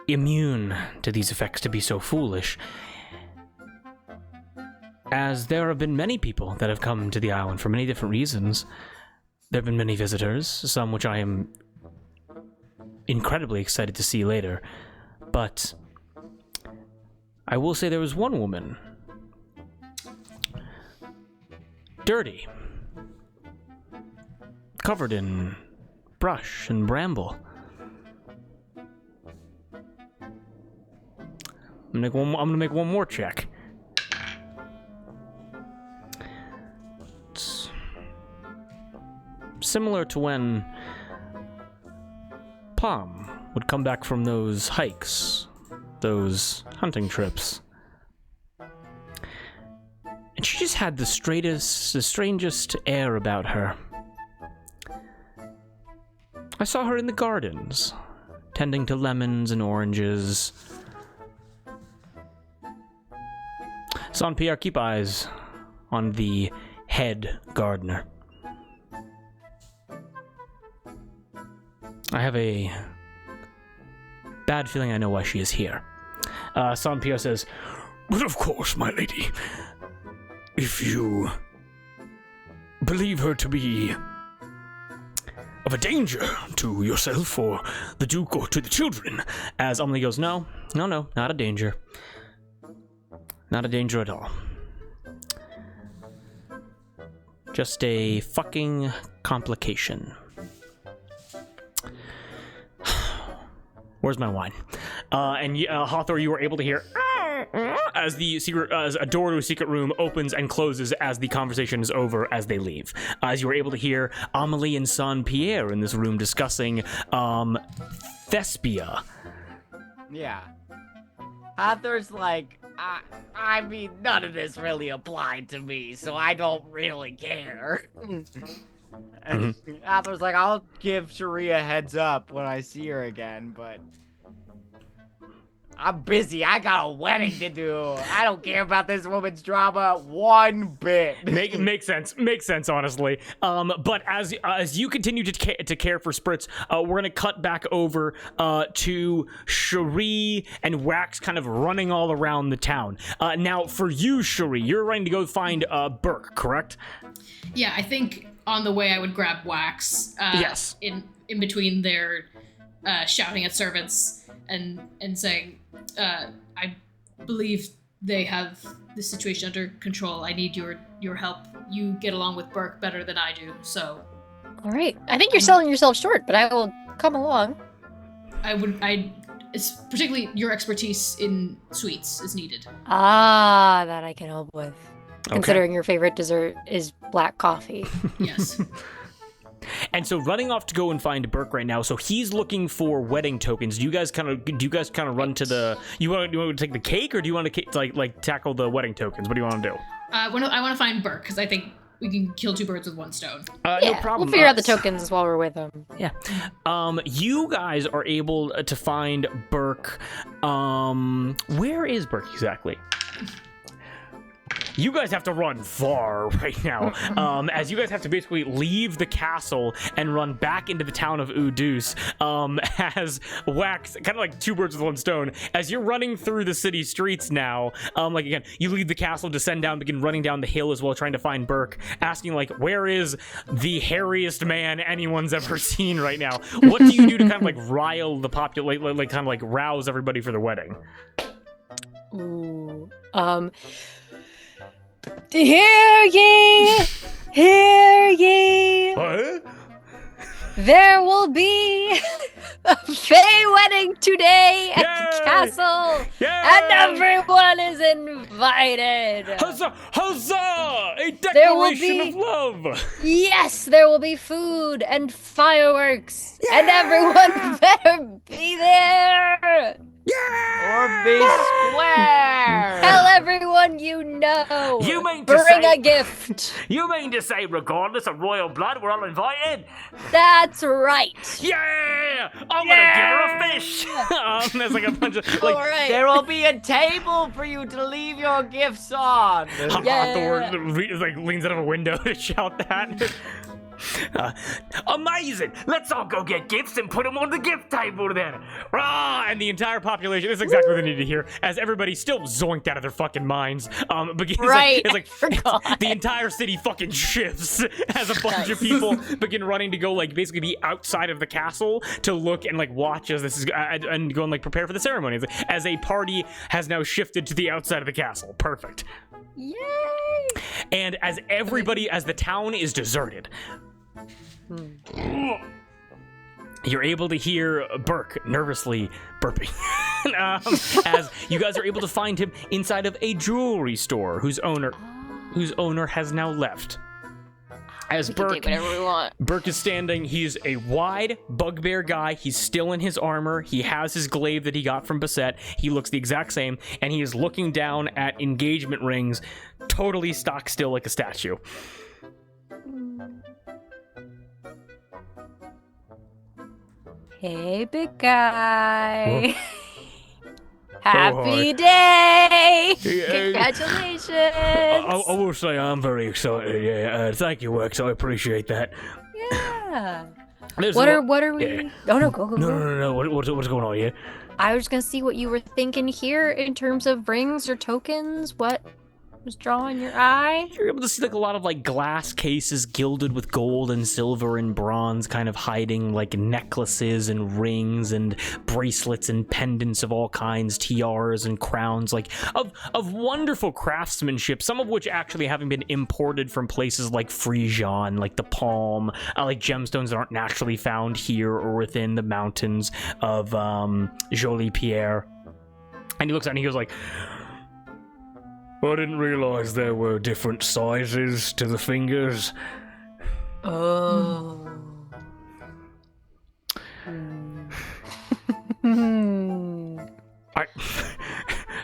immune to these effects to be so foolish. As there have been many people that have come to the island for many different reasons. There have been many visitors, some which I am incredibly excited to see later. But I will say there was one woman. Dirty. Covered in brush and bramble. I'm gonna make one more check. It's similar to when Palm would come back from those hikes, those hunting trips. And she just had the strangest air about her. I saw her in the gardens, tending to lemons and oranges. Saint Pierre, keep eyes on the head gardener. I have a bad feeling I know why she is here. Saint Pierre says, but of course, my lady, if you believe her to be of a danger to yourself or the Duke or to the children. As Amelie goes, no, not a danger. Not a danger at all. Just a fucking complication. Where's my wine? And Hawthorne, you were able to hear as a door to a secret room opens and closes as the conversation is over as they leave. As you were able to hear Amelie and Saint Pierre in this room discussing Thespia. Yeah. Hathor's like, I mean, none of this really applied to me, so I don't really care. Hathor's like, I'll give Cherie a heads up when I see her again, but I'm busy. I got a wedding to do. I don't care about this woman's drama one bit. Makes sense, honestly. But as you continue to care for Spritz, we're gonna cut back over to Cherie and Wax kind of running all around the town. Now, for you, Cherie, you're running to go find Burke, correct? Yeah, I think on the way I would grab Wax. Yes. In between their shouting at servants and saying, I believe they have the situation under control. I need your help. You get along with Burke better than I do, so. All right. I think you're selling yourself short, but I will come along. It's particularly your expertise in sweets is needed. Ah, that I can help with. Okay. Considering your favorite dessert is black coffee. Yes. And so running off to go and find Burke right now. So he's looking for wedding tokens. Do you guys kind of run to the? You want to take the cake, or do you want to like tackle the wedding tokens? What do you want to do? I want to find Burke because I think we can kill 2 birds with 1 stone. No problem. We'll figure out the tokens while we're with him. Yeah. You guys are able to find Burke. Where is Burke exactly? You guys have to run far right now, as you guys have to basically leave the castle and run back into the town of Udus, as Wax, kind of like 2 birds with 1 stone, as you're running through the city streets now, like again, you leave the castle, descend down, begin running down the hill as well, trying to find Burke, asking like, where is the hairiest man anyone's ever seen right now? What do you do to kind of like rile the population, like kind of like rouse everybody for the wedding? Ooh. Hear ye! Hear ye! What? There will be a Fey wedding today at the castle! Yay! And everyone is invited! Huzzah! Huzzah! A There will declaration be- of love! Yes, there will be food and fireworks! And everyone better be there! Or be square. Tell everyone you know! You mean to Bring say- a gift! You mean to say, regardless of royal blood, we're all invited? That's right! Yeah! I'm gonna give her a fish! There's like a bunch of like. Alright! There will be a table for you to leave your gifts on. Yeah. Hathor like leans out of a window to shout that. Amazing! Let's all go get gifts and put them on the gift table then. Rah! And the entire population, this is exactly what they need to hear, as everybody still zoinked out of their fucking minds, begins Right, it's like forgot. the entire city fucking shifts as a bunch of people begin running to go like basically be outside of the castle to look and like watch as this is and go and like prepare for the ceremony as a party has now shifted to the outside of the castle. Perfect. Yay! And as everybody, as the town is deserted, you're able to hear Burke nervously burping. As you guys are able to find him inside of a jewelry store whose owner has now left. As We can take whatever we want. Burke is standing. He's a wide bugbear guy. He's still in his armor. He has his glaive that he got from Basset. He looks the exact same, and he is looking down at engagement rings, totally stock still like a statue. Hey, big guy. Oh, Happy day! Yeah. Congratulations! I will say I'm very excited. Yeah, thank you, Wax. I appreciate that. Yeah. There's What a are we? yeah. Oh no, go. No. What's going on here? I was gonna see what you were thinking here in terms of rings or tokens. What was drawing your eye? You're able to see like a lot of like glass cases gilded with gold and silver and bronze, kind of hiding like necklaces and rings and bracelets and pendants of all kinds, tiaras and crowns, like of wonderful craftsmanship. Some of which actually having been imported from places like Frisian, like the Palm, like gemstones that aren't naturally found here or within the mountains of Jolie Pierre. And he looks at it and he goes like, I didn't realize there were different sizes to the fingers. Oh.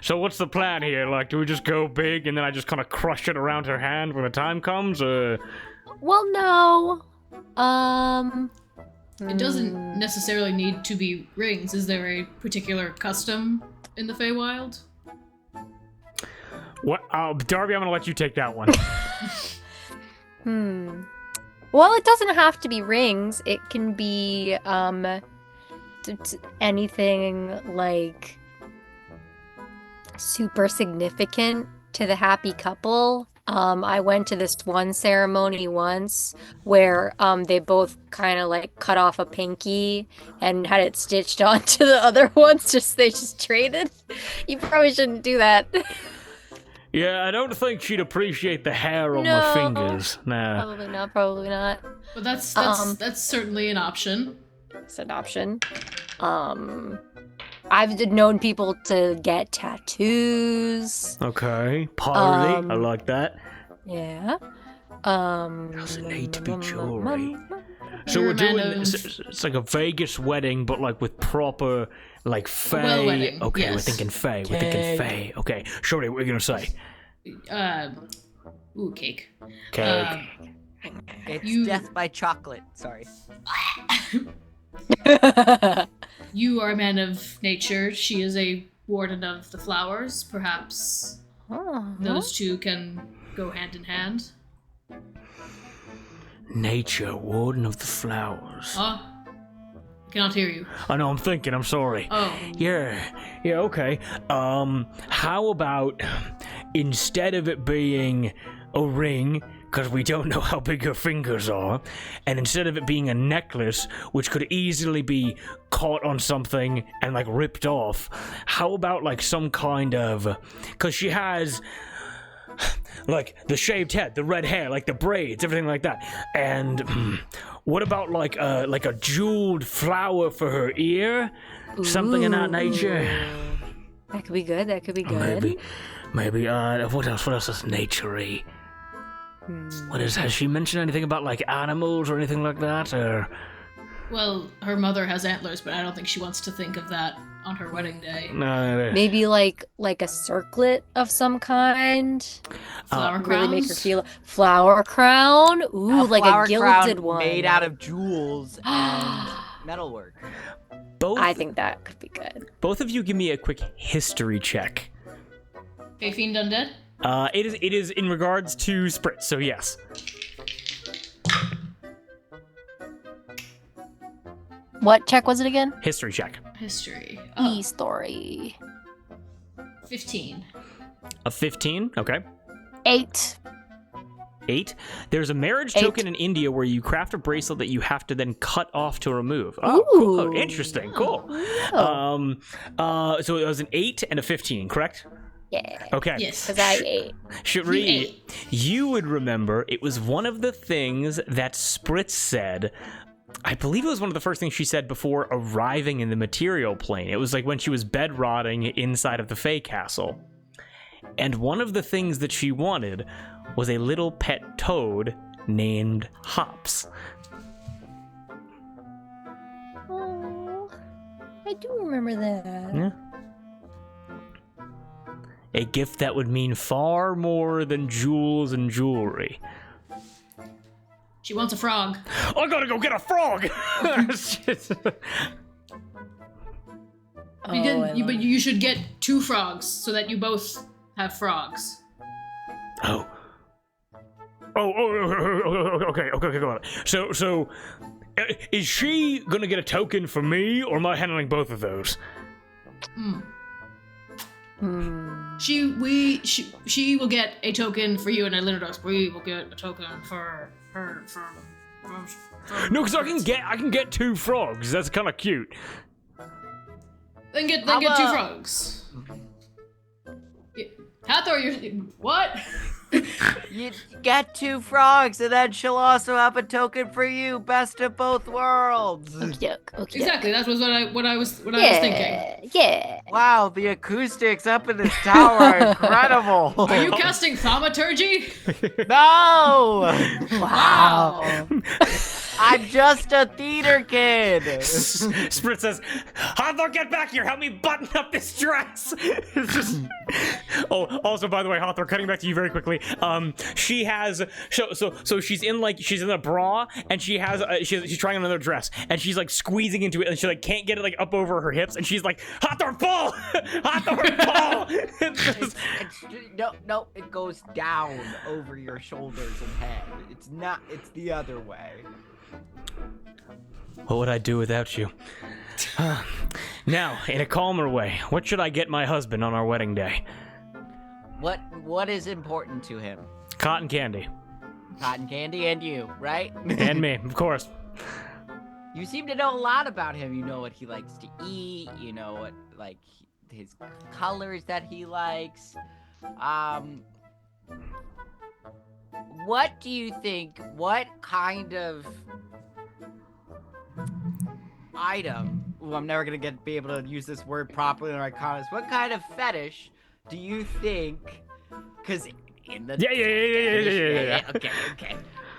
So what's the plan here? Like, do we just go big and then I just kind of crush it around her hand when the time comes? Well, no. It doesn't necessarily need to be rings. Is there a particular custom in the Feywild? What? Darby, I'm gonna let you take that one. Well, it doesn't have to be rings. It can be anything like super significant to the happy couple. I went to this one ceremony once where they both kind of like cut off a pinky and had it stitched onto the other ones. They just traded. You probably shouldn't do that. Yeah, I don't think she'd appreciate the hair on No. my fingers. Nah. Probably not. But that's certainly an option. It's an option. I've known people to get tattoos. Okay. Party. I Um, like that. Yeah. Doesn't need to be jewelry. So You're we're a man doing of- it's like a Vegas wedding, but like with proper like fae. well wedding, Okay, we're yes. thinking fae. We're thinking fae. Okay, Shorty, what are you gonna say? Cake. Cake. It's You- death by chocolate. Sorry. You are a man of nature. She is a warden of the flowers. Perhaps those two can go hand in hand. Nature, warden of the flowers. Oh, I cannot hear you. I know. I'm thinking. I'm sorry. Oh, Yeah, okay. How about instead of it being a ring, because we don't know how big her fingers are, and instead of it being a necklace, which could easily be caught on something and like ripped off, how about like some kind of, because she has like the shaved head, the red hair, like the braids, everything like that, and what about like a jeweled flower for her ear, something in that nature? That could be good. That could be good. Maybe. What else is nature-y? Has she mentioned anything about like animals or anything like that? Or well, her mother has antlers, but I don't think she wants to think of that on her wedding day. no? Maybe like a circlet of some kind. Flower Really make her crowns? feel flower crown. Ooh, like flower a gilded crown one. made out of jewels and metalwork. Both. I think that could be good. Both of you give me a quick history check. Okay, Fiend Undead? It is in regards to Spritz, so yes. What check was it again? History check. History. Oh, E-story. 15. A 15, okay. 8. 8. There's a marriage 8. token in India where you craft a bracelet that you have to then cut off to remove. Oh, cool. Oh, Ooh. interesting. Cool. Oh. So it was an 8 and a 15, correct? Yeah. Okay. Yes. Because I ate. Cherie, You ate. you would remember it was one of the things that Spritz said. I believe it was one of the first things she said before arriving in the material plane. It was like when she was bed rotting inside of the Fae Castle. And one of the things that she wanted was a little pet toad named Hops. Oh, I do remember that. Yeah. A gift that would mean far more than jewels and jewelry. She wants a frog. I gotta go get a frog! But you should get 2 frogs so that you both have frogs. Oh. Okay, go on. So, is she gonna get a token for me, or am I handling both of those? She will get a token for you, and Elinidos, we will get a token for her. No, because I can get 2 frogs. That's kind of cute. Then get 2 frogs. Yeah. Hathor, you're what? You get 2 frogs, and then she'll also have a token for you. Best of both worlds. Okay. Exactly. That was what I was thinking. Yeah. Wow, the acoustics up in this tower are incredible. Are you casting thaumaturgy? No! Wow. I'm just a theater kid. Spritz says, Hathor, get back here! Help me button up this dress! It's just... Oh, also, by the way, Hathor, cutting back to you very quickly. She has... So she's in, like, she's in a bra, and she has... she's trying on another dress, and she's, like, squeezing into it, and she, like, can't get it, like, up over her hips, and she's like, Hathor, pull! Hathor, pull! No, it goes down over your shoulders and head. It's not, it's the other way. What would I do without you? Now, in a calmer way, what should I get my husband on our wedding day? What is important to him? Cotton candy. Cotton candy and you, right? And me, of course. You seem to know a lot about him. You know what he likes to eat. You know what, like, his colors that he likes. What do you think? What kind of item? Ooh, I'm never gonna be able to use this word properly in our comments. What kind of fetish do you think? Because in the Yeah. Okay.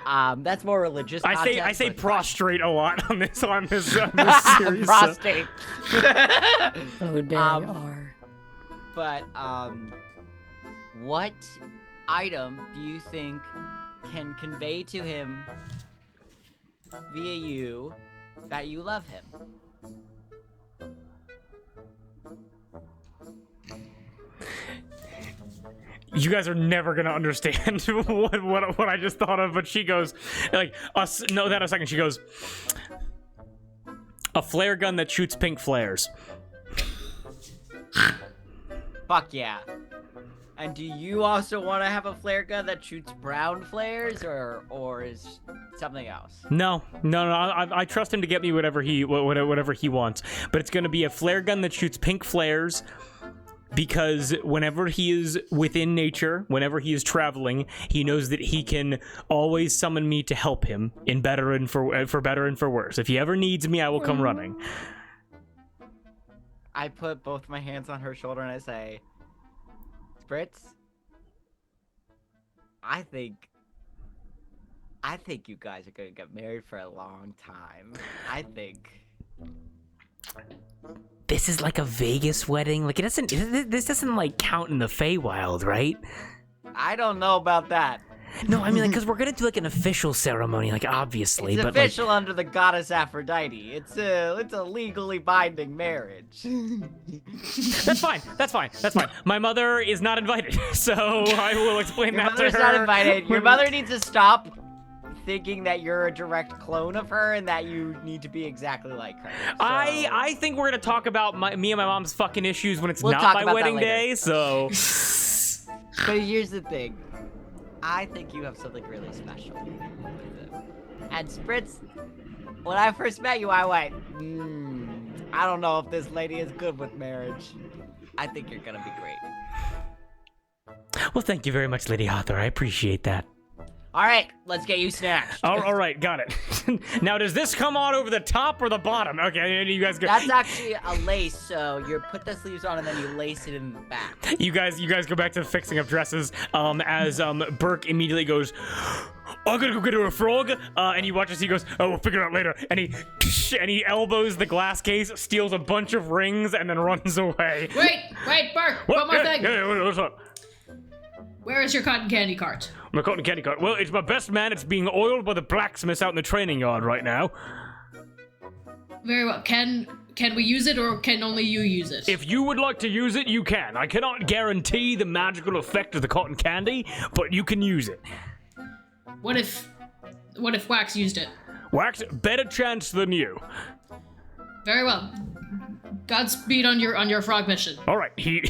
That's more religious. I context, say but prostrate a lot on this series. So. prostate. Oh, they are. But what item do you think can convey to him via you that you love him? You guys are never gonna understand what I just thought of, but she goes, like, no, that a second. She goes, a flare gun that shoots pink flares. Fuck yeah. And do you also want to have a flare gun that shoots brown flares, or is something else? No. I trust him to get me whatever he wants, but it's gonna be a flare gun that shoots pink flares. Because whenever he is within nature, whenever he is traveling, he knows that he can always summon me to help him in better and for better and for worse. If he ever needs me, I will come running. I put both my hands on her shoulder and I say, Spritz, I think you guys are gonna get married for a long time. I think. This is like a Vegas wedding. Like this doesn't like count in the Feywild, right? I don't know about that. No, I mean, like, because we're gonna do like an official ceremony, like obviously, It's but official under the goddess Aphrodite. It's a legally binding marriage. That's fine. My mother is not invited, so I will explain Your that to her. mother's not invited. Your mother needs to stop thinking that you're a direct clone of her and that you need to be exactly like her. So... I think we're gonna talk about me and my mom's fucking issues when it's We'll not talk my about wedding that later. day. So, But here's the thing. I think you have something really special with him. And Spritz, when I first met you, I went, I don't know if this lady is good with marriage. I think you're gonna be great. well, thank you very much, Lady Arthur. I appreciate that. All right, let's get you snatched. all right, got it. Now, does this come on over the top or the bottom? Okay, you guys go. That's actually a lace, so you put the sleeves on and then you lace it in the back. You guys go back to the fixing of dresses. As Burke immediately goes, I'm gonna go get her a frog. And you watch as he goes, oh, we'll figure it out later. And he elbows the glass case, steals a bunch of rings, and then runs away. Wait, Burke, one more thing. Yeah, what's up? Where is your cotton candy cart? My cotton candy cart. Well, it's my best man. It's being oiled by the blacksmiths out in the training yard right now. Very well. Can we use it, or can only you use it? If you would like to use it, you can. I cannot guarantee the magical effect of the cotton candy, but you can use it. What if Wax used it? Wax, better chance than you. Very well. Godspeed on your frog mission. All right, he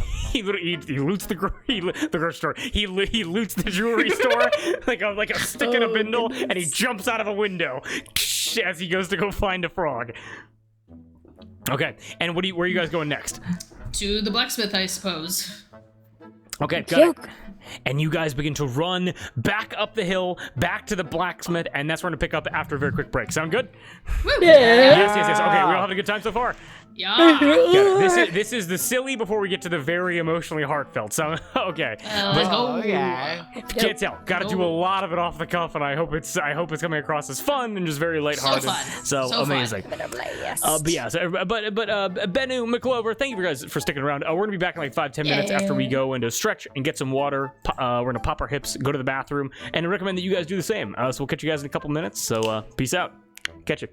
loots the grocery store. He loots the jewelry store like a stick in a bindle, goodness. and he jumps out of a window as he goes to go find a frog. Okay, and where are you guys going next? To the blacksmith, I suppose. Okay, got it. And you guys begin to run back up the hill, back to the blacksmith, and that's where we're gonna pick up after a very quick break. Sound good? Woo! Yes. Okay, we're all having a good time so far. Yeah. This is the silly before we get to the very emotionally heartfelt. So okay, Let's go. Yeah. can't tell. Got to do a lot of it off the cuff, and I hope it's coming across as fun and just very lighthearted. So amazing. fun. Yes. But yeah, but Bennu, McClover, thank you guys for sticking around. We're gonna be back in like 5-10 minutes after we go into stretch and get some water. We're gonna pop our hips, go to the bathroom, and I recommend that you guys do the same. So we'll catch you guys in a couple minutes. So peace out. Catch you.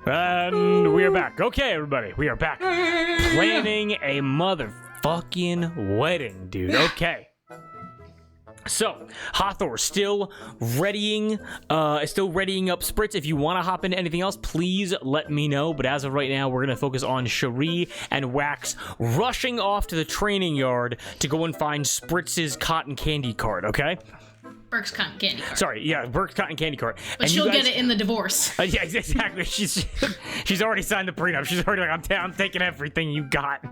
And we are back. Okay, everybody, we are back. Planning a motherfucking wedding, dude. Okay. So, Hathor still readying up Spritz. If you want to hop into anything else, please let me know. But as of right now, we're going to focus on Cherie and Wax rushing off to the training yard to go and find Spritz's cotton candy cart, okay? Burke's cotton candy cart. Sorry, yeah, Burke's cotton candy cart. But And she'll you guys, get it in the divorce. Yeah, exactly. She's already signed the prenup. She's already like, I'm taking everything you got.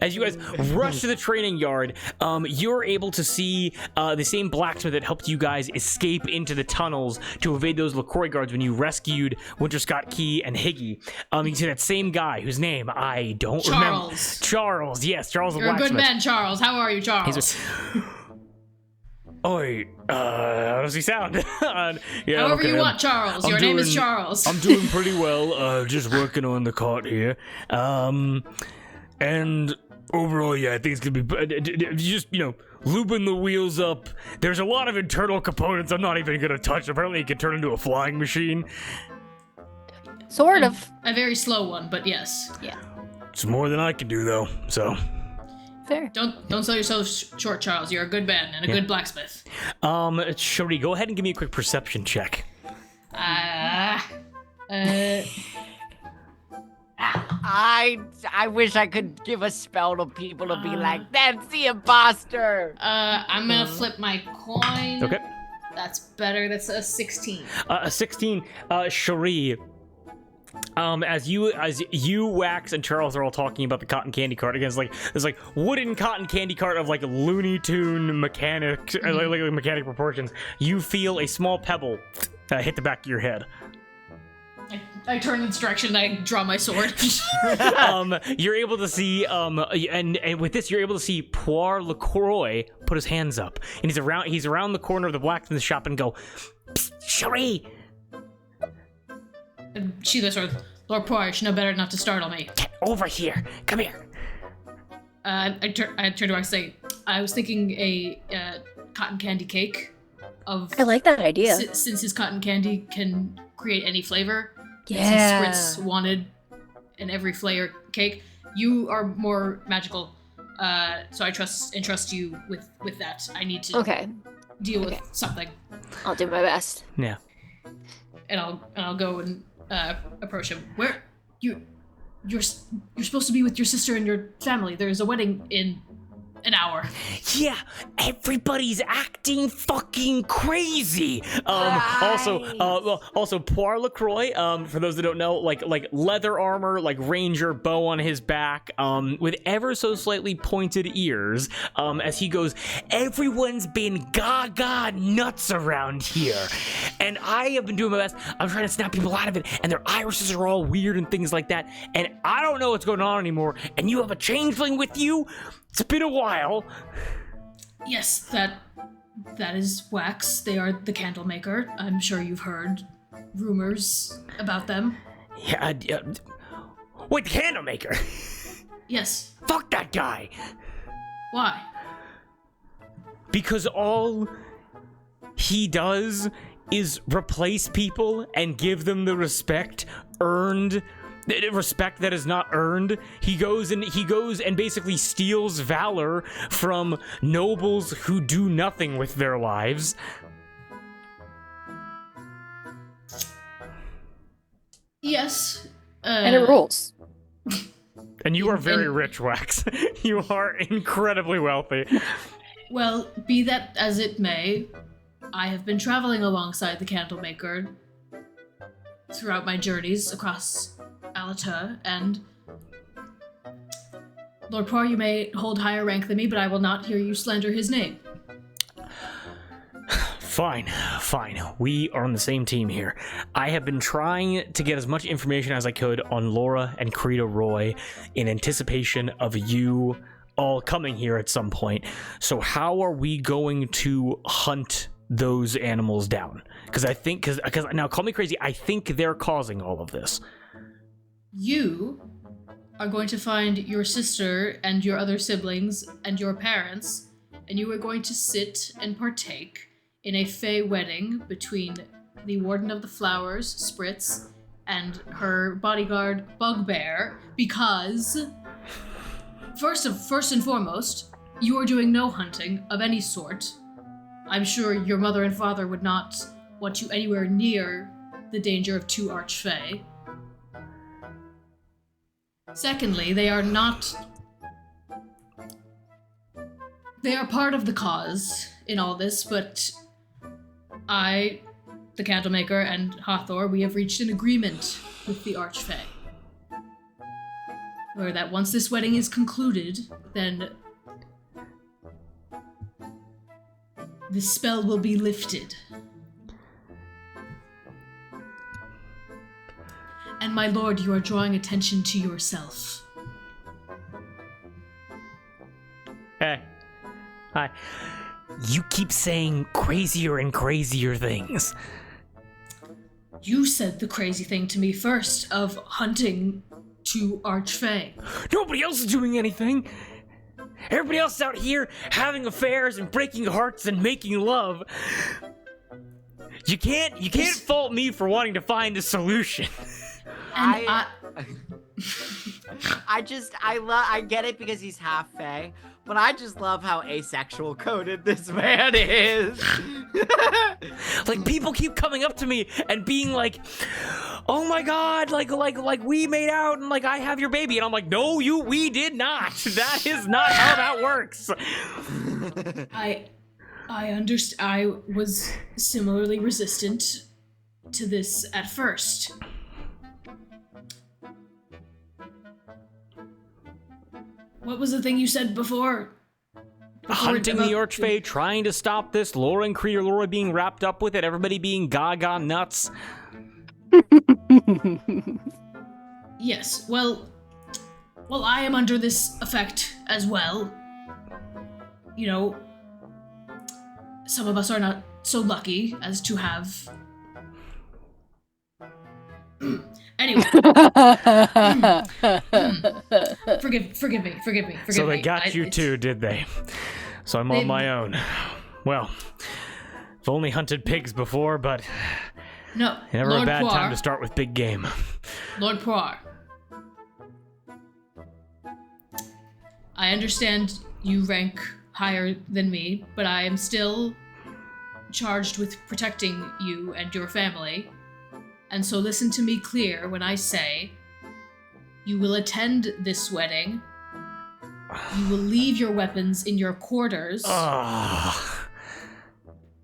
As you guys rush to the training yard, you're able to see the same blacksmith that helped you guys escape into the tunnels to evade those LaCroix guards when you rescued Winter Scott Key and Higgy. You can see that same guy whose name I don't remember. Charles, yes, Charles the You're a blacksmith. good man, Charles. How are you, Charles? Oi, how does he sound? However you want, Charles. Your name is Charles. I'm doing pretty well, just working on the cart here. And overall, yeah, I think it's gonna be just, lubing the wheels up. There's a lot of internal components I'm not even gonna touch. Apparently, it can turn into a flying machine. Sort of. A very slow one, but yes. Yeah. It's more than I can do, though, so... Fair. Don't sell yourself short, Charles. You're a good man and a good blacksmith. Shuri, go ahead and give me a quick perception check. I wish I could give a spell to people to be like, that's the imposter. I'm gonna flip my coin. Okay. That's better. That's a 16. A 16, Shuri. As you, Wax, and Charles are all talking about the cotton candy cart against this wooden cotton candy cart of Looney Tune mechanic mechanic proportions, you feel a small pebble hit the back of your head. I turn in this direction and I draw my sword. You're able to see and with this you're able to see Poire LaCroix put his hands up, and he's around the corner of the blacksmith shop and go, Cherie! And she goes, Lord Poirier, you know better not to startle me. Get over here. Come here. I turn to her and say, I was thinking a cotton candy cake of... I like that idea. Since his cotton candy can create any flavor. Yeah. Since Spritz wanted an every flavor cake. You are more magical, so I entrust you with that. I need to deal with something. I'll do my best. Yeah. And I'll go and approach him. Where you're supposed to be with your sister and your family. There's a wedding in an hour. Yeah, everybody's acting fucking crazy. Also, Poire LaCroix, for those that don't know, like leather armor, like ranger bow on his back, with ever so slightly pointed ears, as he goes, everyone's been gaga nuts around here. And I have been doing my best. I'm trying to snap people out of it, and their irises are all weird and things like that. And I don't know what's going on anymore. And you have a changeling with you? It's been a while. Yes, that is Wax. They are the candle maker. I'm sure you've heard rumors about them. Yeah, wait, the candle maker? Yes. Fuck that guy. Why? Because all he does is replace people and give them the respect that is not earned. He goes and basically steals valor from nobles who do nothing with their lives. Yes. And it rules. And you are very rich, Wax. You are incredibly wealthy. Well, be that as it may, I have been traveling alongside the Candlemaker throughout my journeys across Allatour, and Lord Poirier, you may hold higher rank than me, but I will not hear you slander his name. Fine. We are on the same team here. I have been trying to get as much information as I could on Laura and Creta Roy in anticipation of you all coming here at some point. So how are we going to hunt those animals down? Because now, call me crazy, I think they're causing all of this. You are going to find your sister and your other siblings and your parents, and you are going to sit and partake in a fey wedding between the Warden of the Flowers, Spritz, and her bodyguard, Bugbear, because first and foremost, you are doing no hunting of any sort. I'm sure your mother and father would not want you anywhere near the danger of two archfey. Secondly, they are part of the cause in all this, but I, the Candlemaker, and Hathor, we have reached an agreement with the Archfey. Where that once this wedding is concluded, then the spell will be lifted. And my lord, you are drawing attention to yourself. Hey. Hi. You keep saying crazier and crazier things. You said the crazy thing to me first of hunting to Archfey. Nobody else is doing anything. Everybody else is out here having affairs and breaking hearts and making love. You can't fault me for wanting to find a solution. And I get it because he's half fae, but I just love how asexual coded this man is. Like, people keep coming up to me and being like, "Oh my god, like we made out and like I have your baby," and I'm like, "No, we did not. That is not how that works." I understand. I was similarly resistant to this at first. What was the thing you said before? Hunting the Archfey, trying to stop this, Laura and Laura being wrapped up with it, everybody being gaga nuts. Yes, well, I am under this effect as well. You know, some of us are not so lucky as to have... Anyway. Forgive me. So they got you too, did they? So I'm on my own. Well, I've only hunted pigs before, but no, never Lord a bad Poir, time to start with big game. Lord Poir, I understand you rank higher than me, but I am still charged with protecting you and your family. And so listen to me clear when I say you will attend this wedding. You will leave your weapons in your quarters.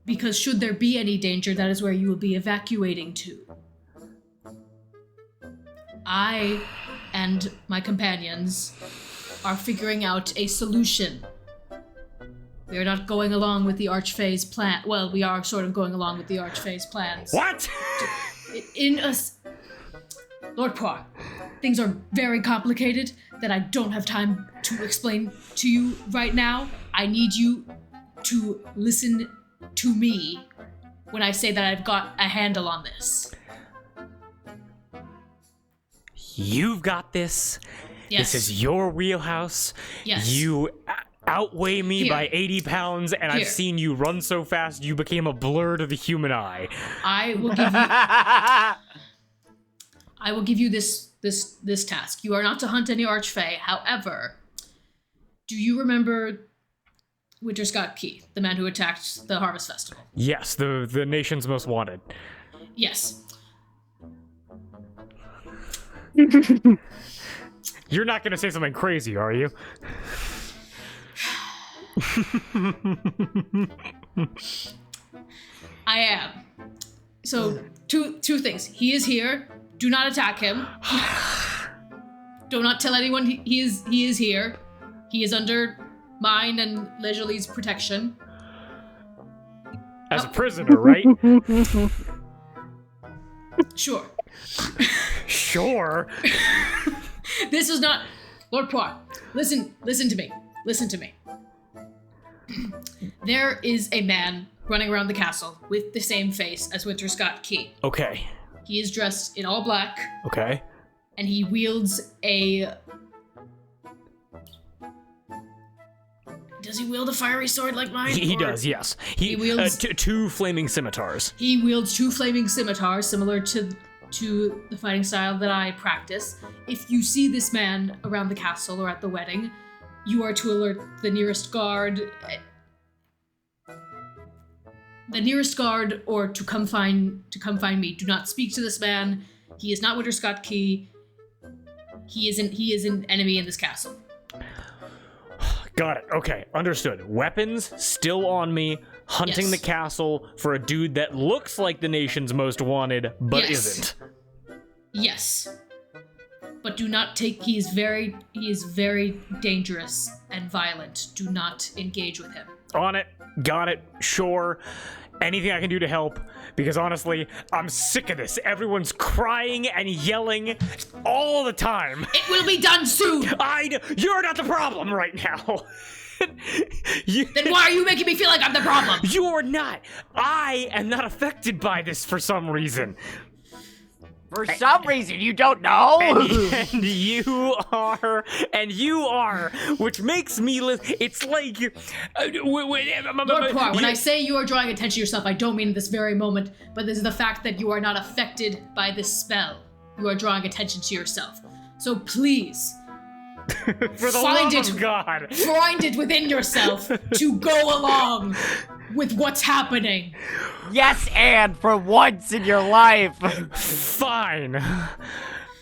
Because should there be any danger, that is where you will be evacuating to. I and my companions are figuring out a solution. We are not going along with the Archfey's plan. Well, we are sort of going along with the Archfey's plans. What? Lord Poir, things are very complicated that I don't have time to explain to you right now. I need you to listen to me when I say that I've got a handle on this. You've got this. Yes. This is your wheelhouse. Yes. You outweigh me Here. by 80 pounds, and Here. I've seen you run so fast you became a blur to the human eye. I will give you this task. You are not to hunt any Archfey. However, do you remember Winter Scott Key, the man who attacked the Harvest Festival? Yes, the nation's most wanted. Yes. You're not gonna say something crazy, are you? I am. So, two things. He is here. Do not attack him. Do not tell anyone he is here. He is under mine and Les Jollies' protection. As a prisoner, right? Sure. Sure. This is not... Lord Poir, listen to me. Listen to me. There is a man running around the castle with the same face as Winter Scott Key. Okay. He is dressed in all black. Okay. And he wields a... Does he wield a fiery sword like mine? He does, yes. He wields... two flaming scimitars. He wields two flaming scimitars, similar to the fighting style that I practice. If you see this man around the castle or at the wedding, you are to alert the nearest guard... or to come find me. Do not speak to this man. He is not Winter Scott Key. He is an enemy in this castle. Got it. Okay, understood. Weapons still on me, hunting Yes. the castle for a dude that looks like the nation's most wanted, but Yes. isn't. Yes. But do not take. He is very dangerous and violent. Do not engage with him. On it. Got it. Sure. Anything I can do to help, because honestly, I'm sick of this. Everyone's crying and yelling all the time. It will be done soon. You're not the problem right now. Then why are you making me feel like I'm the problem? You're not. I am not affected by this for some reason. For some reason, you don't know. And you are, which makes me it's like, Lord Poir, when I say you are drawing attention to yourself, I don't mean in this very moment, but this is the fact that you are not affected by this spell. You are drawing attention to yourself. So please, for the love of God, find it within yourself to go along with what's happening. Yes, and for once in your life. Fine.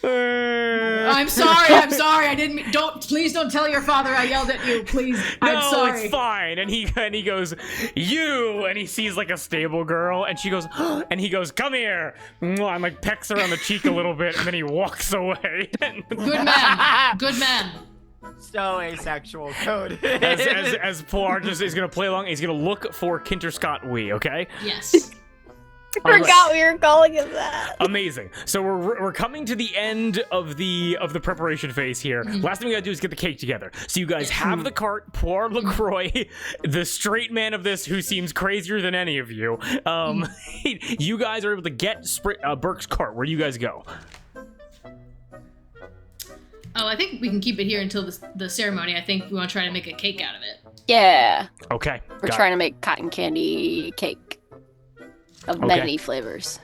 I'm sorry. I didn't mean, please don't tell your father I yelled at you, please. I'm sorry. No, it's fine. And he goes, you, and he sees like a stable girl, and she goes, and he goes, come here, and like pecks her on the cheek a little bit, and then he walks away. Good man. Good man. So asexual, code. as Poir just is gonna play along, he's gonna look for Kinterscott Wee, okay? Yes. I forgot we were calling him that. Amazing. So we're coming to the end of the preparation phase here. Last thing we gotta do is get the cake together. So you guys have the cart. Poir LaCroix, the straight man of this, who seems crazier than any of you. You guys are able to get Burke's cart. Where do you guys go? Oh, I think we can keep it here until the ceremony. I think we want to try to make a cake out of it. Yeah. Okay. We're trying to make cotton candy cake of many flavors.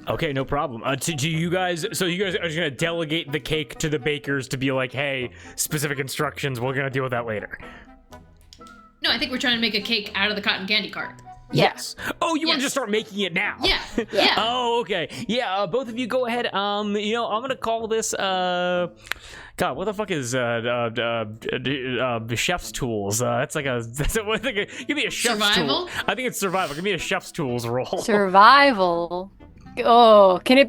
Okay, no problem. Do you guys? So you guys are just gonna delegate the cake to the bakers to be like, hey, specific instructions. We're gonna deal with that later. No, I think we're trying to make a cake out of the cotton candy cart. Yes. Oh, you want to Yes. just start making it now? Yeah. Yeah. Oh, okay. Yeah. Both of you go ahead. I'm gonna call this. God, what the fuck is chef's tools? Give me a chef's Survival? tool. I think it's survival. Give me a chef's tools roll. Survival. Oh, can I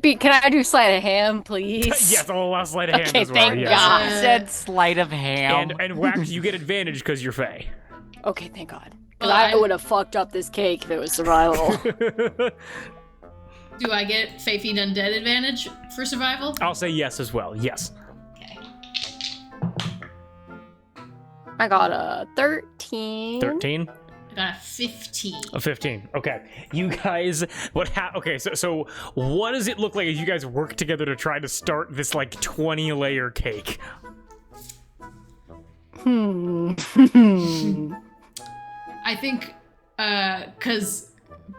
do sleight of hand, please? Yes, I'll allow sleight of hand Okay, as well. thank Yes. God. I said sleight of hand. And Wax, you get advantage because you're Fae. Okay, thank God. Well, I would have fucked up this cake if it was survival. Do I get Fae Feed Undead advantage for survival? I'll say yes as well. Yes. Okay. I got a 13. 13. I got a 15. A 15. Okay. You guys, okay, so what does it look like as you guys work together to try to start this like 20-layer cake? I think, because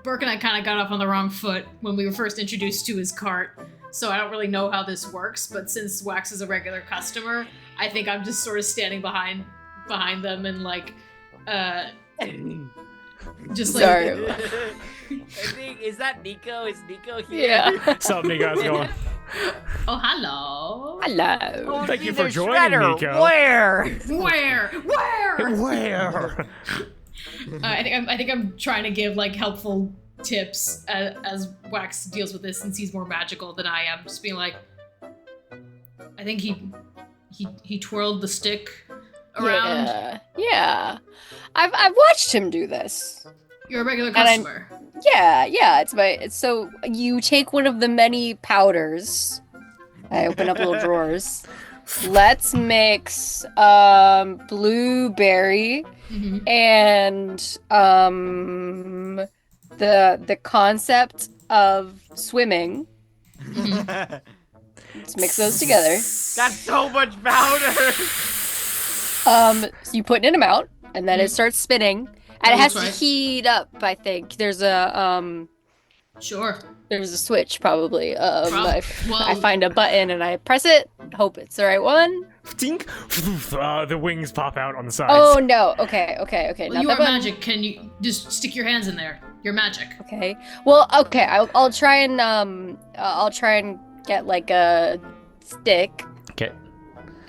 Burke and I kind of got off on the wrong foot when we were first introduced to his cart, so I don't really know how this works, but since Wax is a regular customer, I think I'm just sort of standing behind them and like, just like... Sorry. I think, is that Nico? Is Nico here? Yeah. What's up, you guys going? Oh, hello. Hello. Thank you Either for joining, Shredder, Nico. Where? Where? I think I'm trying to give like helpful tips as Wax deals with this, since he's more magical than I am. Just being like, I think he twirled the stick around. Yeah. I've watched him do this. You're a regular customer. Yeah. So you take one of the many powders. I open up little drawers. Let's mix blueberry and the concept of swimming. Let's mix those together. Got so much powder. So you put in an amount, and then it starts spinning, and it has That's right. to heat up. I think there's a Sure. there's a switch probably. I well- find a button and I press it. Hope it's the right one. Tink. The wings pop out on the sides. Oh no. Okay. Well, not you that are button. magic. Can you just stick your hands in there? You're magic. Okay. Well, okay. I'll try and get like a stick Okay.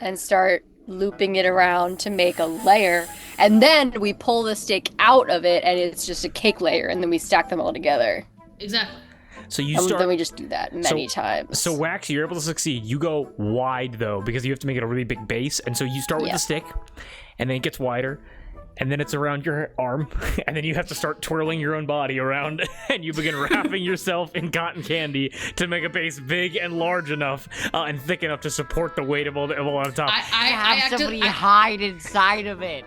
and start looping it around to make a layer, and then we pull the stick out of it, and it's just a cake layer, and then we stack them all together. Exactly. So you And start. then we just do that many times. So Wax, you're able to succeed. You go wide though because you have to make it a really big base, and so you start with the stick, and then it gets wider, and then it's around your arm, and then you have to start twirling your own body around, and you begin wrapping yourself in cotton candy to make a base big and large enough and thick enough to support the weight of all on top. Have somebody hide inside of it.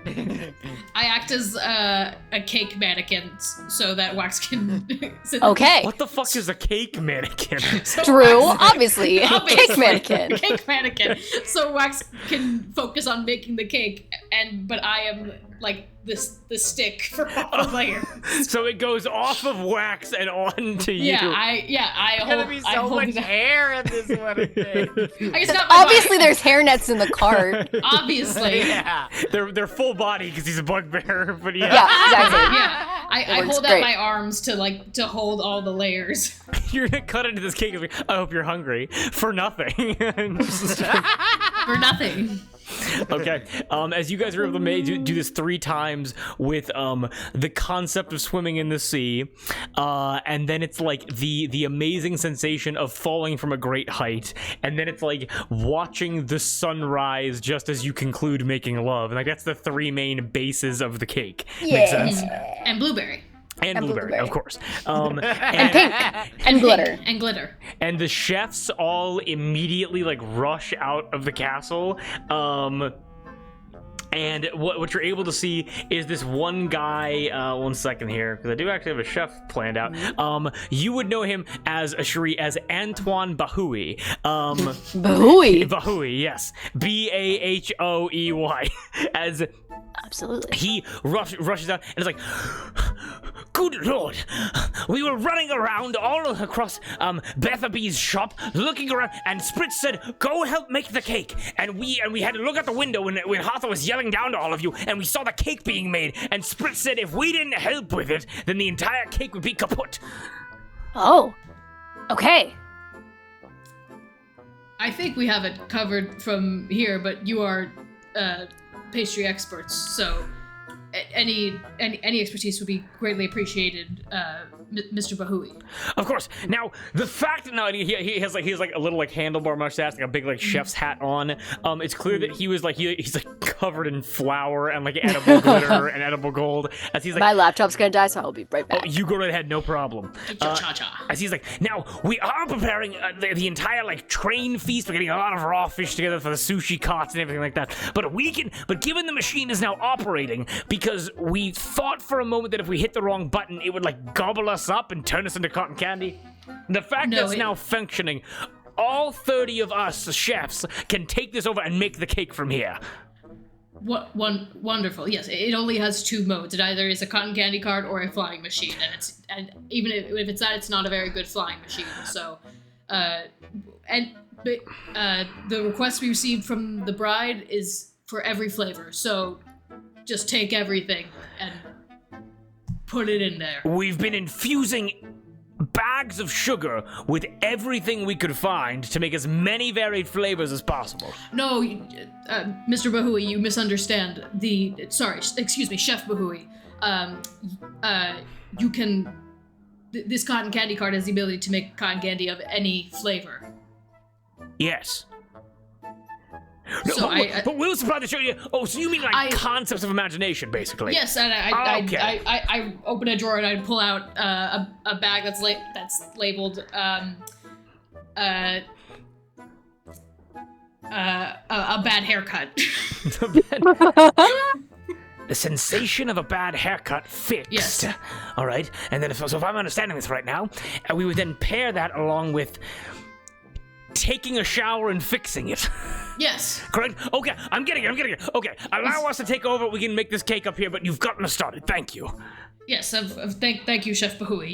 I act as a cake mannequin so that Wax can sit. Okay. What the fuck is a cake mannequin? Drew, obviously. Cake mannequin. Cake mannequin. So Wax can focus on making the cake, but I am like the stick for all the layers. So it goes off of Wax and on to you. I There's gonna be so much hair in this one thing. I guess not my Obviously, there's hairnets in the cart. Obviously. Yeah. They're full body because he's a bugbear, but Yeah, exactly. Yeah, I works hold out great. my arms to hold all the layers. You're gonna cut into this cake. I hope you're hungry for nothing. For nothing. Okay. As you guys are able to do this 3 times with the concept of swimming in the sea, and then it's like the amazing sensation of falling from a great height, and then it's like watching the sunrise just as you conclude making love, and like that's the 3 main bases of the cake. Makes sense? And blueberry. And blueberry, of course. And pink. And glitter. And glitter. And the chefs all immediately like rush out of the castle. And what you're able to see is this one guy. One second here, because I do actually have a chef planned out. You would know him as Ashuri as Antoine Bahoui. Bahoui. Bahoui, yes, Bahoey. As Absolutely. he rushes out and is like, "Good Lord, we were running around all across Bethaby's shop, looking around, and Spritz said, 'Go help make the cake.' And we had to look out the window when Hartha was yelling down to all of you, and we saw the cake being made. And Spritz said if we didn't help with it, then the entire cake would be kaput." Oh. Okay. I think we have it covered from here, but you are pastry experts, so any expertise would be greatly appreciated, Mr. Bahoui. Of course. Now the fact that he has like a little like handlebar mustache, like a big like chef's hat on. It's clear that he was like he's like covered in flour and like edible glitter and edible gold. As he's like, My laptop's gonna die, so I'll be right back. "Oh, you go right ahead, no problem." Cha-cha-cha. As he's like, "Now we are preparing the entire like train feast. We're getting a lot of raw fish together for the sushi carts and everything like that. But given the machine is now operating, because we thought for a moment that if we hit the wrong button, it would like gobble us up and turn us into cotton candy. The fact that it's now functioning, all 30 of us chefs can take this over and make the cake from here." Wonderful. Yes, it only has 2 modes. It either is a cotton candy cart or a flying machine, and even if it's that, it's not a very good flying machine. So, the request we received from the bride is for every flavor. So, just take everything and put it in there. We've been infusing bags of sugar with everything we could find to make as many varied flavors as possible. No, Mr. Bahoui, you misunderstand. Excuse me, Chef Bahoui. You can. This cotton candy cart has the ability to make cotton candy of any flavor. Yes. So but we'll supply the sugar. Oh, so you mean like concepts of imagination, basically? Yes, and I open a drawer and I pull out a bag that's labeled a bad haircut. The sensation of a bad haircut fixed. Yes. All right. And then if I'm understanding this right now, we would then pair that along with taking a shower and fixing it. Yes. Correct? Okay, I'm getting it. Okay, allow us to take over. We can make this cake up here, but you've gotten us started. Thank you. Yes, thank you, Chef Bahoui.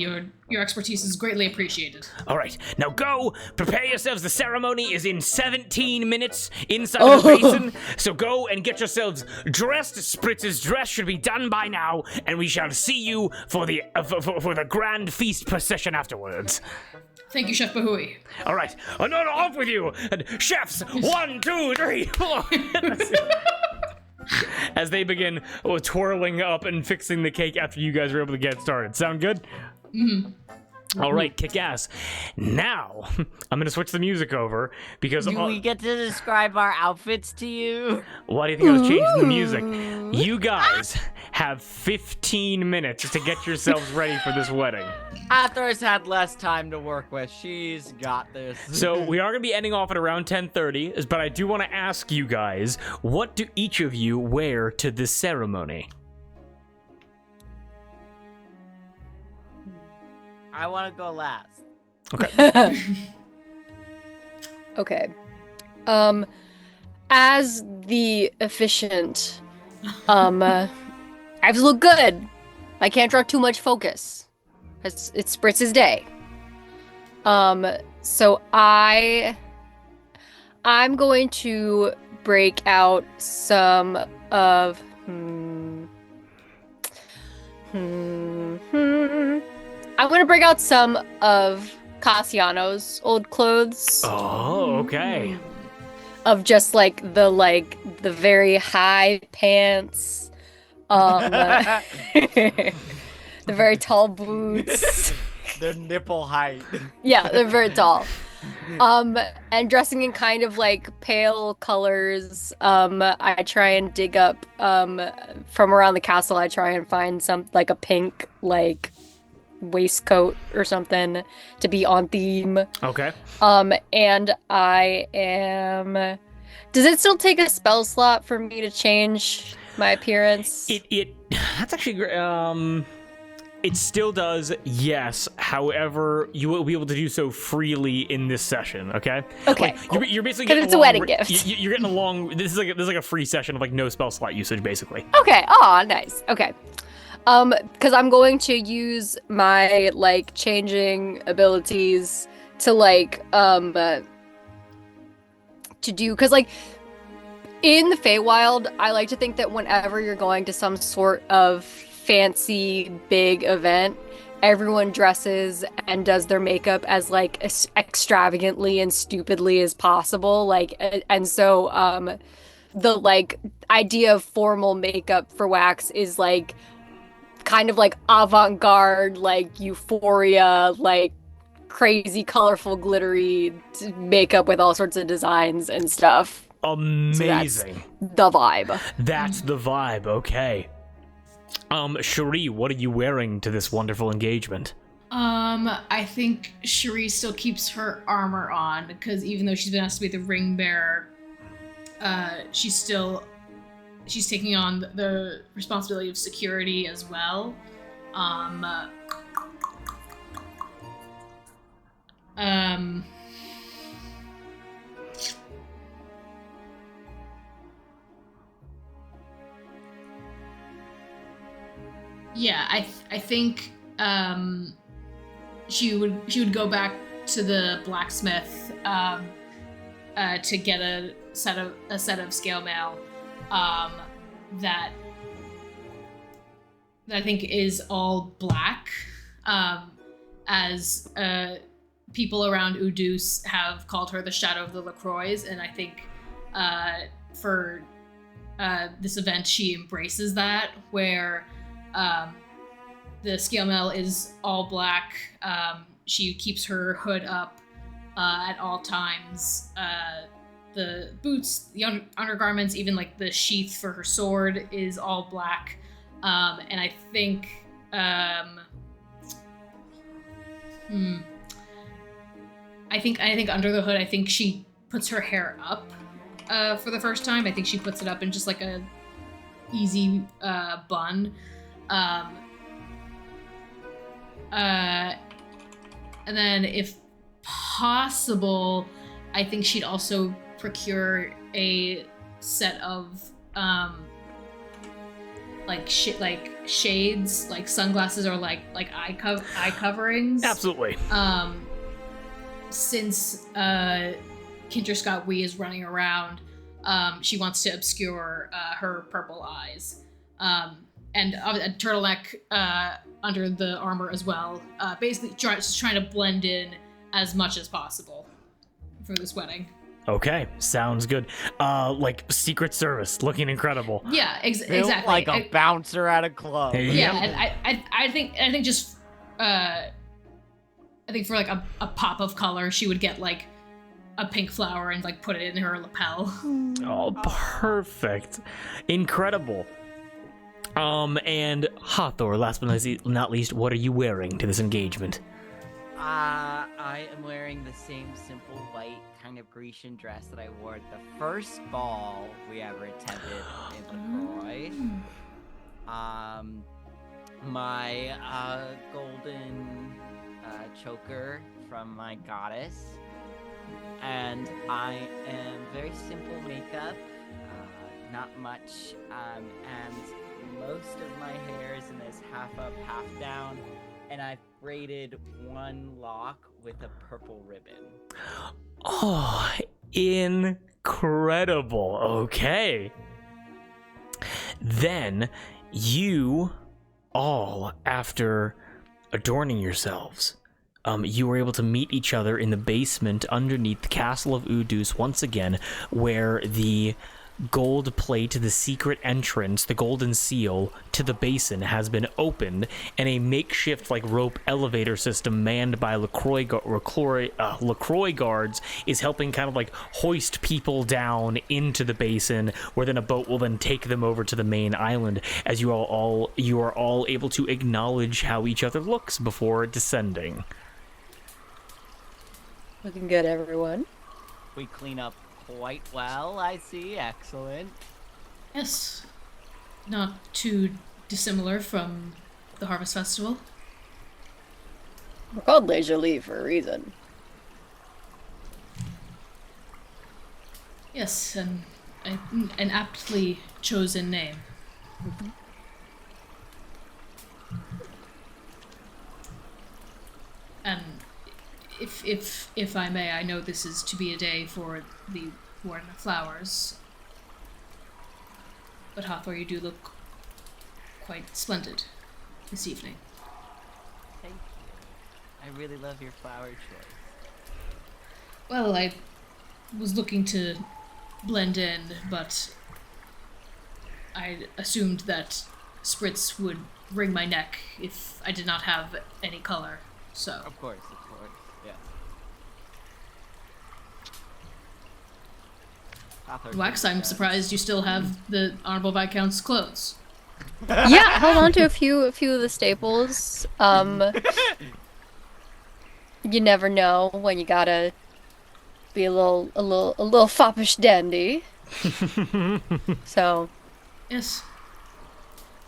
Your expertise is greatly appreciated. All right, now go. Prepare yourselves. The ceremony is in 17 minutes inside the basin. So go and get yourselves dressed. Spritz's dress should be done by now, and we shall see you for the grand feast procession afterwards. Thank you, Chef Bahui. All right, another off with you. And chefs, 1, 2, 3, 4. As they begin twirling up and fixing the cake after you guys are able to get started. Sound good? Mm-hmm. All right, kick ass. Now, I'm going to switch the music over because... Do we get to describe our outfits to you? Why do you think I was changing the music? You guys have 15 minutes to get yourselves ready for this wedding. Hathor's had less time to work with. She's got this. So we are going to be ending off at around 10:30, but I do want to ask you guys, what do each of you wear to this ceremony? I want to go last. Okay. Okay. As the efficient, I have to look good. I can't draw too much focus. It's Spritz's day. So I'm going to break out some of I'm going to break out some of Cassiano's old clothes. Oh, okay. Of just like the very high pants, the very tall boots. The nipple height. Yeah, they're very tall. And dressing in kind of like pale colors. I try and dig up from around the castle. I try and find some like a pink like waistcoat or something to be on theme. Okay. And I am... Does it still take a spell slot for me to change my appearance? That's actually great. It still does, yes. However, you will be able to do so freely in this session. Okay. Okay. Like, you're basically because getting it's a wedding gift. You're getting along. This is like a free session of like no spell slot usage, basically. Okay. Oh, nice. Okay. Because I'm going to use my like changing abilities to like to do, because like in the Feywild, I like to think that whenever you're going to some sort of fancy big event, everyone dresses and does their makeup as like as extravagantly and stupidly as possible, like and so the like idea of formal makeup for wax is like kind of like avant-garde, like euphoria, like crazy colorful glittery makeup with all sorts of designs and stuff. Amazing. So that's the vibe. That's the vibe. Okay. Cherie, what are you wearing to this wonderful engagement? I think Cherie still keeps her armor on because even though she's been asked to be the ring bearer, she's taking on the responsibility of security as well. Yeah, I think she would go back to the blacksmith to get a set of scale mail that I think is all black, as people around Udus have called her the Shadow of the LaCroix, and I think for this event she embraces that, where the scale mail is all black. She keeps her hood up at all times. The boots, the undergarments, even like the sheath for her sword is all black. And I think I think under the hood, I think she puts her hair up for the first time. I think she puts it up in just like a easy bun. And then if possible, I think she'd also procure a set of like shades, like sunglasses or like eye coverings. Absolutely. Since Kinterscott Wee is running around, she wants to obscure her purple eyes. And a turtleneck under the armor as well. Basically, just trying to blend in as much as possible for this wedding. Okay, sounds good. Like Secret Service, looking incredible. Yeah, Built exactly. like a bouncer at a club. Yeah, and I think just I think for like a pop of color, she would get like a pink flower and like put it in her lapel. Oh, perfect. Incredible. And Hathor, last but not least, what are you wearing to this engagement? I am wearing the same simple white kind of Grecian dress that I wore at the first ball we ever attended in LaCroix. My golden choker from my goddess. And I am very simple makeup, not much, and most of my hair is in this half up, half down, and I've braided one lock with a purple ribbon. Oh, incredible. Okay. Then you all, after adorning yourselves, you were able to meet each other in the basement underneath the Castle of Udus once again, where the gold plate, the secret entrance, the golden seal to the basin has been opened, and a makeshift like rope elevator system manned by LaCroix guards is helping kind of like hoist people down into the basin, where then a boat will then take them over to the main island, as you are all able to acknowledge how each other looks before descending. Looking good, everyone. We clean up quite well, I see. Excellent. Yes, not too dissimilar from the Harvest Festival. We're called Les Jollies for a reason. Yes, and an aptly chosen name. And if I may, I know this is to be a day for the Warden of Flowers. But Hathor, you do look quite splendid this evening. Thank you. I really love your flower choice. Well, I was looking to blend in, but I assumed that Spritz would wring my neck if I did not have any color, so... Of course, yes. Wax, I'm surprised you still have the Honorable Viscount's clothes. Yeah, hold on to a few of the staples. You never know when you gotta be a little foppish dandy. So, Yes.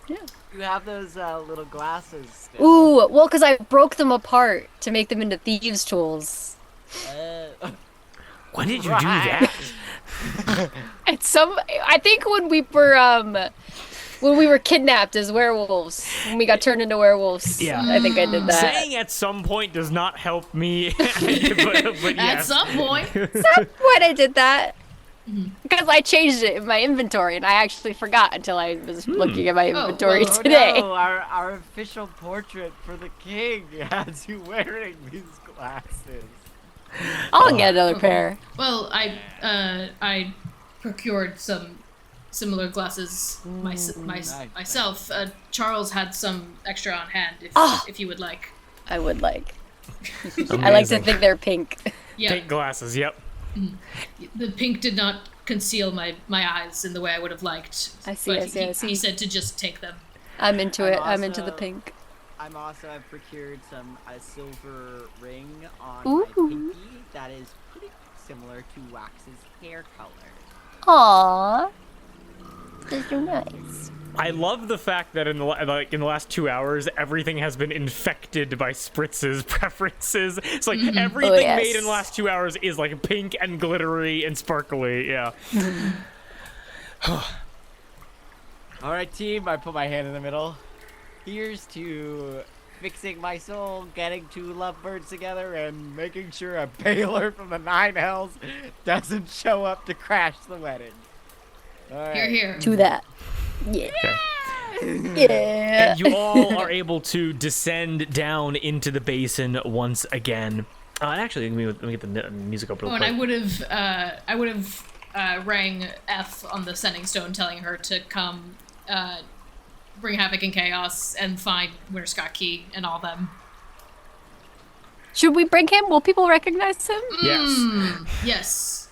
yeah. You have those little glasses still. Ooh, well, because I broke them apart to make them into thieves' tools. When did you do that? I think when we were kidnapped as werewolves, when we got turned into werewolves. Yeah. I think I did that. Saying at some point does not help me. but At yes. some point. What I did that. Because I changed it in my inventory, and I actually forgot until I was looking at my inventory well, today. No, our official portrait for the king has you wearing these glasses. I'll get another pair. Well, I procured some similar glasses myself. Charles had some extra on hand if you would like. I would like. Amazing. I like to think they're pink. Yeah. Pink glasses, yep. The pink did not conceal my eyes in the way I would have liked. I see, but I see. He said to just take them. I'm into it. I'm into the also- pink. I've procured a silver ring on Ooh. my pinky that is pretty similar to Wax's hair color. Aww. Those are nice. I love the fact that in the last 2 hours, everything has been infected by Spritz's preferences. It's like everything yes. made in the last 2 hours is like pink and glittery and sparkly. Yeah. All right, team. I put my hand in the middle. Here's to fixing my soul, getting two lovebirds together, and making sure a Baylor from the Nine Hells doesn't show up to crash the wedding. All right. Here, here. To that. Yeah. Okay. Yeah. And you all are able to descend down into the basin once again. And actually, let me get the music up real Oh, quick. and I would have rang F on the sending stone, telling her to come, bring havoc and chaos, and find Winter Scott Key and all them. Should we bring him? Will people recognize him? Yes. Yes.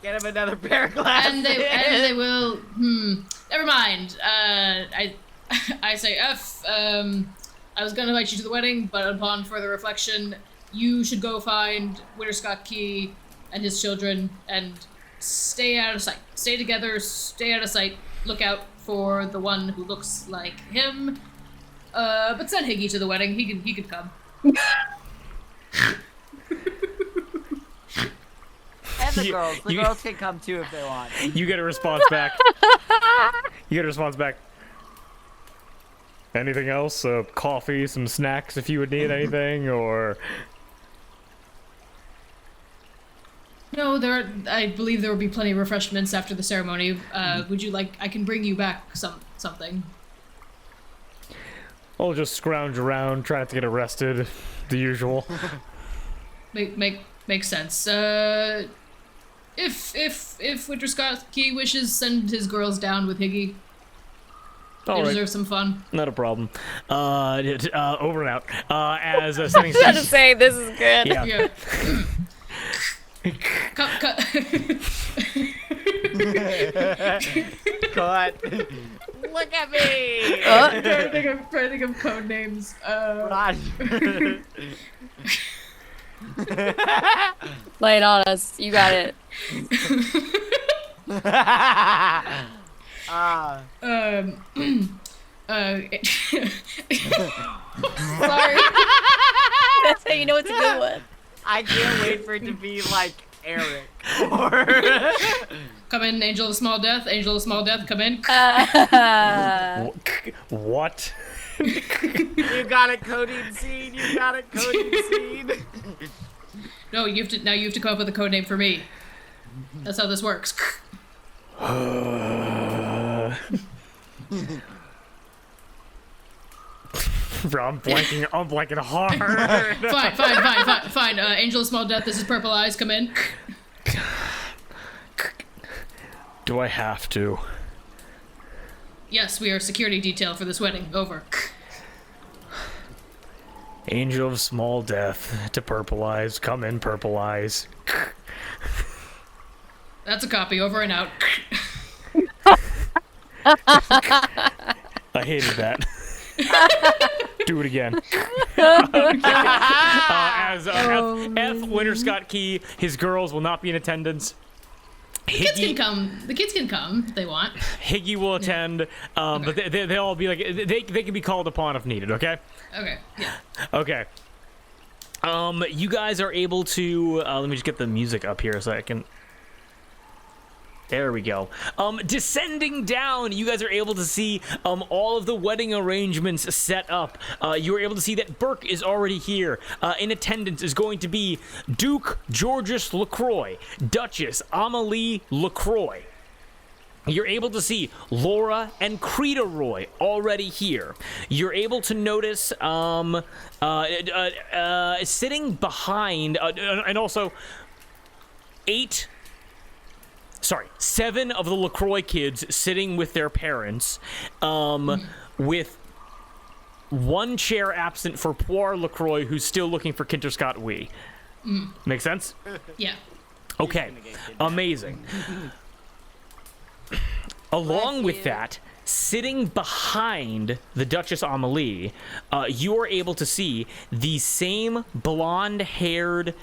Get him another pair of glasses. And they will. Never mind. I say F. I was gonna invite you to the wedding, but upon further reflection, you should go find Winter Scott Key and his children and stay out of sight. Stay together. Stay out of sight. Look out for the one who looks like him. But send Higgy to the wedding. He can come. And the girls. The girls can come too if they want. You get a response back. Anything else? Coffee, some snacks if you would need anything, or... No, I believe there will be plenty of refreshments after the ceremony. Would you like? I can bring you back something. I'll just scrounge around, try not to get arrested. The usual. Makes sense. If Winter Scott Key wishes, send his girls down with Higgy. They deserve some fun. Not a problem. Over and out. As sending I just say this is good. Yeah. Cut. Cut. Look at me. I'm trying to think of code names. Lay it on us. You got it. Sorry. That's how you know it's a good one. I can't wait for it to be like Eric or Come in, Angel of Small Death. Angel of Small Death, come in. What? You got it, codeine seed. You got it, codeine seed. No, you have to come up with a code name for me. That's how this works. Bro, I'm blanking hard. Fine. Angel of Small Death, this is Purple Eyes, come in. Do I have to? Yes, we are security detail for this wedding. Over. Angel of Small Death to Purple Eyes. Come in, Purple Eyes. That's a copy. Over and out. I hated that. Do it again. F. Winter Scott Key, his girls will not be in attendance. The kids can come if they want. Higgy will attend, but they'll all be like, they can be called upon if needed, okay? Okay, yeah. Okay. You guys are able to, let me just get the music up here so I can... There we go. Descending down, you guys are able to see all of the wedding arrangements set up. You are able to see that Burke is already here. In attendance is going to be Duke Georges LaCroix, Duchess Amelie LaCroix. You're able to see Laura and Creta Roy already here. You're able to notice sitting behind, and also 7 of the LaCroix kids sitting with their parents, with one chair absent for Poir LaCroix, who's still looking for Kinterscott Wee. Make sense? Yeah. Okay, amazing. Along with that, sitting behind the Duchess Amelie, you are able to see the same blonde-haired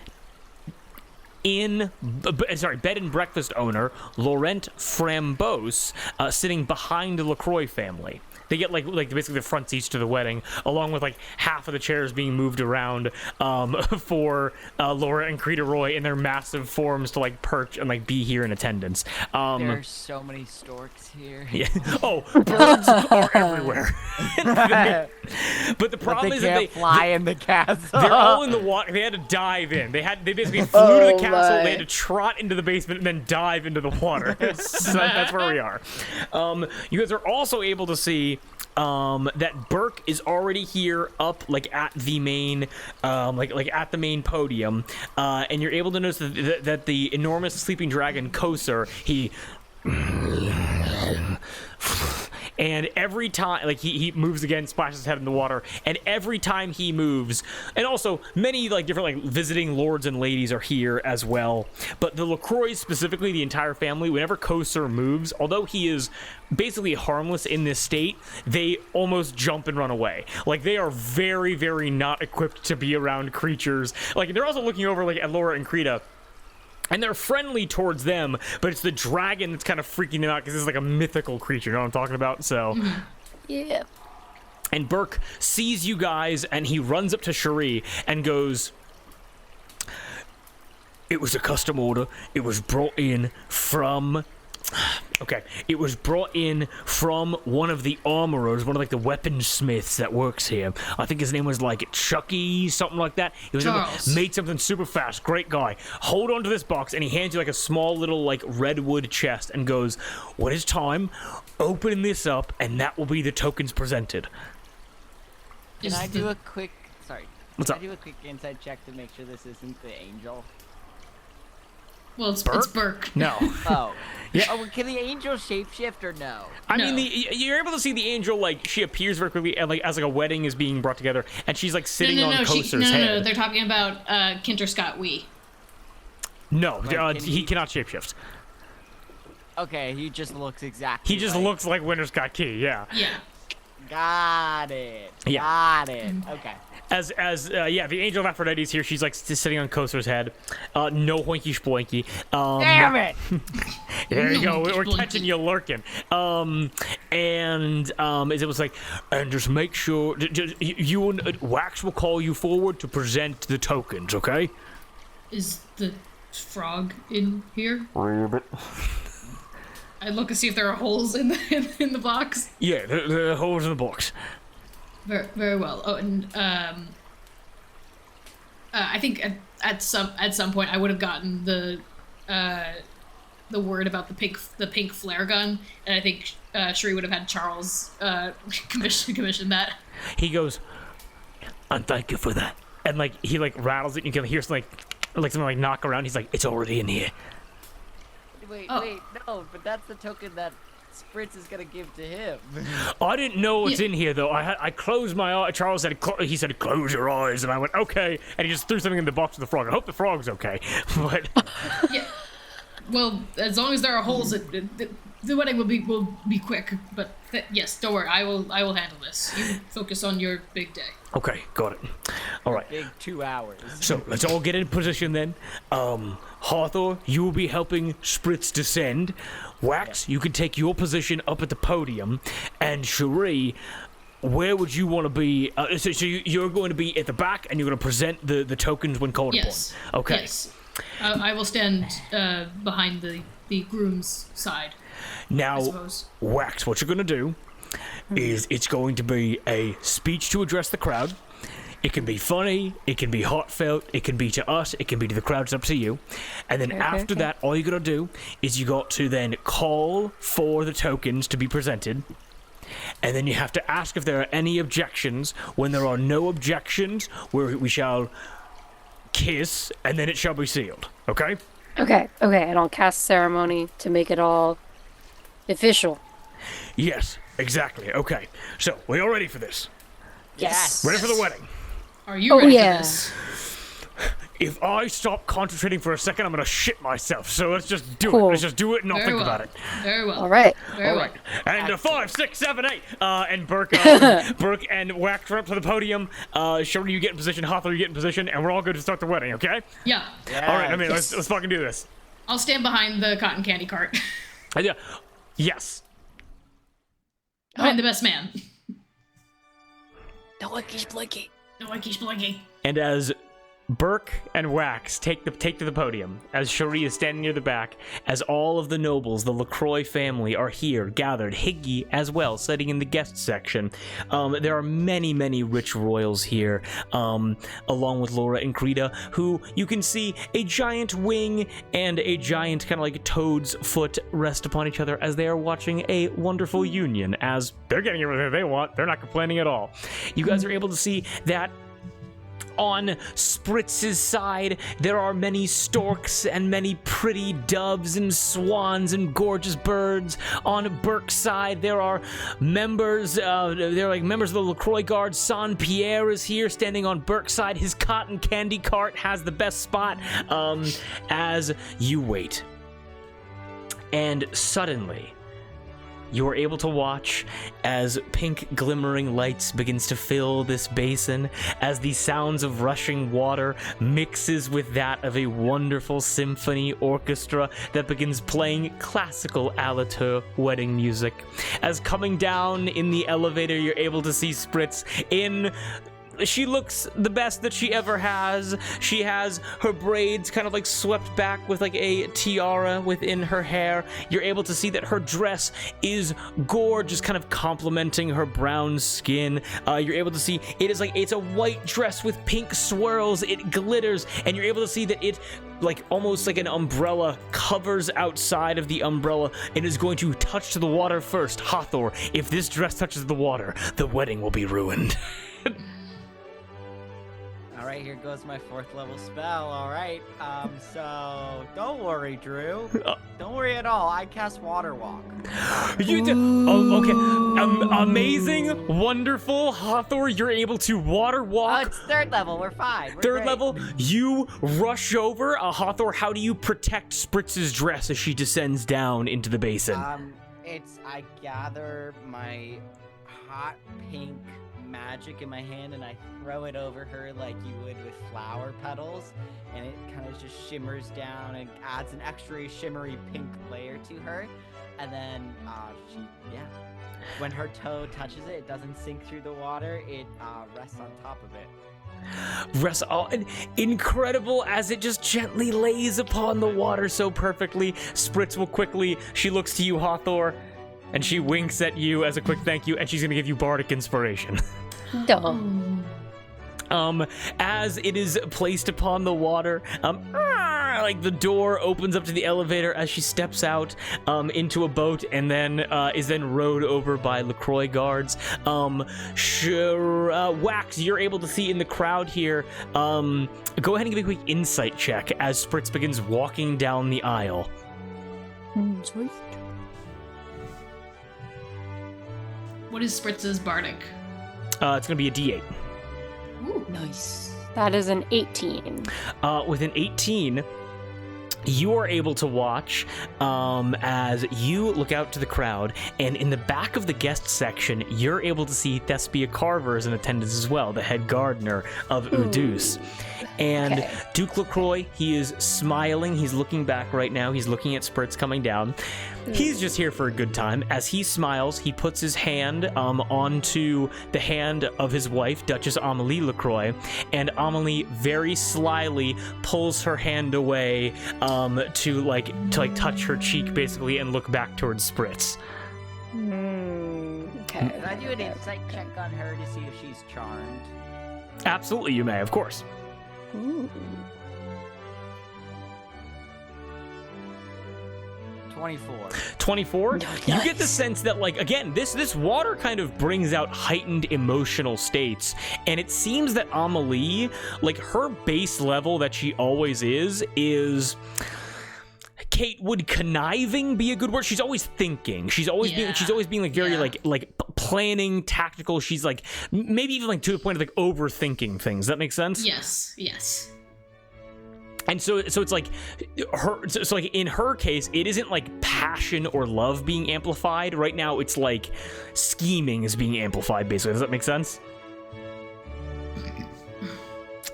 bed and breakfast owner, Laurent Frambose, sitting behind the LaCroix family. They get like basically the front seats to the wedding, along with like half of the chairs being moved around for Laura and Creta Roy in their massive forms to like perch and like be here in attendance. There are so many storks here. Yeah. Oh, birds are everywhere. But the problem is that they fly in the castle. They're all in the water. They had to dive in. They basically flew to the castle. They had to trot into the basement and then dive into the water. So that's where we are. You guys are also able to see that Burke is already here up like at the main like at the main podium, and you're able to notice that the enormous sleeping dragon Kosar, he and every time, like, he moves again, splashes his head in the water, and every time he moves, and also many, like, different, like, visiting lords and ladies are here as well, but the LaCroix, specifically the entire family, whenever Kosar moves, although he is basically harmless in this state, they almost jump and run away. Like, they are very, very not equipped to be around creatures. Like, they're also looking over, like, at Laura and Krita, and they're friendly towards them, but it's the dragon that's kind of freaking them out because it's like a mythical creature, you know what I'm talking about? So, Yeah. And Burke sees you guys, and he runs up to Cherie and goes, "It was a custom order. It was brought in from... Okay, it was brought in from one of the armorers, one of like the weaponsmiths that works here. I think his name was like Chucky, something like that. He was made something super fast. Great guy. Hold on to this box," and he hands you like a small little like redwood chest and goes, "When it's time, open this up, and that will be the tokens presented." Can I do a quick... Sorry. What's up? Can I do a quick inside check to make sure this isn't the angel? Well, it's Burke. No. Oh. Yeah. Oh, can the angel shapeshift or no? I No. mean, you're able to see the angel, like, she appears very quickly, and, like, as, like, a wedding is being brought together, and she's, like, sitting on Kosar's head. No, they're talking about Kinter Scott Wee. No, Like, he cannot shapeshift. Okay, he just looks exactly He just like... looks like Winter Scott Key, yeah. Yeah. Got it. Yeah. Got it. Okay. Yeah, the angel of Aphrodite's here. She's like sitting on Kosar's head. No hoinky spoinky. Damn it! There you go. No We're hoinky catching you lurking. It was like, and just make sure you and Wax will call you forward to present the tokens. Okay? Is the frog in here? Ribbit. I look and see if there are holes in the box. Yeah, the holes in the box. Very, very well. Oh, and I think at some point I would have gotten the word about the pink flare gun, and I think Cherie would have had Charles commission that. He goes, "And thank you for that." And like he like rattles it, and you can hear something like knock around. He's like, "It's already in here." Wait, Oh. no, but that's the token that Spritz is gonna give to him. I didn't know what's in here though. I closed my eye. Charles said, he said, "Close your eyes," and I went, "Okay." And he just threw something in the box with the frog. I hope the frog's okay. But Yeah. Well, as long as there are holes, the wedding will be quick. But yes, don't worry. I will handle this. You focus on your big day. okay, got it. All right. Big 2 hours. So let's all get in position then. Hathor, you will be helping Spritz descend. Wax, you can take your position up at the podium. And Cherie, where would you want to be? So you're going to be at the back, and you're going to present the tokens when called Yes. upon. Okay. Yes. I will stand behind the groom's side. I Now, suppose. Wax, what you're going to do is it's going to be a speech to address the crowd. It can be funny, it can be heartfelt, it can be to us, it can be to the crowd, it's up to you. And then after that, all you got to do is you got to then call for the tokens to be presented. And then you have to ask if there are any objections. When there are no objections, we shall kiss, and then it shall be sealed. Okay? Okay, and I'll cast ceremony to make it all official. Yes, exactly. Okay. So, we all ready for this? Yes. Ready for the wedding? Are you ready yeah. for this? If I stop concentrating for a second, I'm gonna shit myself. So let's just do it. Cool. Let's just do it and not Very think well. about it. Very well. All right. Very All well. right. And 5, 6, 7, 8. And Burke and Wax run up to the podium. Cherie, you get in position. Hathor, you get in position, and we're all good to start the wedding. Okay? Yeah. All right. I mean, Yes. let's fucking do this. I'll stand behind the cotton candy cart. Yeah. Yes. Behind the best man. No one keeps blinking. No, I keep blinking. And as Burke and Wax take to the podium as Cherie is standing near the back, as all of the nobles, the LaCroix family, are here, gathered. Higgy as well, sitting in the guest section. There are many, many rich royals here, along with Laura and Krita, who you can see a giant wing and a giant kind of like toad's foot rest upon each other as they are watching a wonderful union, as they're getting everything they want. They're not complaining at all. You guys are able to see that on Spritz's side, there are many storks and many pretty doves and swans and gorgeous birds. On Burke's side, there are members, they're like members of the LaCroix Guard. Saint-Pierre is here, standing on Burke's side. His cotton candy cart has the best spot, as you wait. And suddenly, you are able to watch as pink glimmering lights begins to fill this basin, as the sounds of rushing water mixes with that of a wonderful symphony orchestra that begins playing classical Allatour wedding music. As coming down in the elevator, you're able to see Spritz in... She looks the best that she ever has. She has her braids kind of like swept back with like a tiara within her hair. You're able to see that her dress is gorgeous, kind of complementing her brown skin. You're able to see it's a white dress with pink swirls. It glitters, and you're able to see that it, like almost like an umbrella, covers outside of the umbrella and is going to touch to the water first. Hathor, if this dress touches the water, the wedding will be ruined. Alright, here goes my 4th level spell. Alright, so don't worry, Drew. Don't worry at all. I cast Water Walk. You do? Oh, okay. Amazing, wonderful. Hathor, you're able to water walk. It's 3rd level. We're fine. We're 3rd great. level, you rush over. Hathor, how do you protect Spritz's dress as she descends down into the basin? I gather my hot pink magic in my hand and I throw it over her like you would with flower petals, and it kind of just shimmers down and adds an extra shimmery pink layer to her, and then when her toe touches it, it doesn't sink through the water, it rests on top of it. Incredible, as it just gently lays upon the water so perfectly. Spritz will quickly, she looks to you, Hathor, and she winks at you as a quick thank you, and she's gonna give you bardic inspiration. Dumb. As it is placed upon the water, like the door opens up to the elevator as she steps out into a boat, and then is then rowed over by LaCroix guards. Wax, you're able to see in the crowd here. Go ahead and give me a quick insight check as Spritz begins walking down the aisle. What is Spritz's bardic? It's gonna be a D8. Ooh. Nice. That is an 18. With an 18, you are able to watch as you look out to the crowd, and in the back of the guest section, you're able to see Thespia Carver is in attendance as well, the head gardener of Udus. And Okay. Duke LaCroix, he is smiling. He's looking back right now. He's looking at Spritz coming down. He's just here for a good time. As he smiles, he puts his hand onto the hand of his wife, Duchess Amelie LaCroix, and Amelie very slyly pulls her hand away to touch her cheek, basically, and look back towards Spritz. Okay. Can I do an insight check on her to see if she's charmed? Absolutely, you may, of course. Ooh. 24. You get the sense that, like, again, this water kind of brings out heightened emotional states, and it seems that Amelie, like, her base level that she always is Kate, would conniving be a good word? She's always thinking. She's always being like very like planning, tactical. She's like maybe even like to the point of like overthinking things. Does that make sense? Yes. And so it's like her. So like in her case, it isn't like passion or love being amplified. Right now, it's like scheming is being amplified. Basically, does that make sense?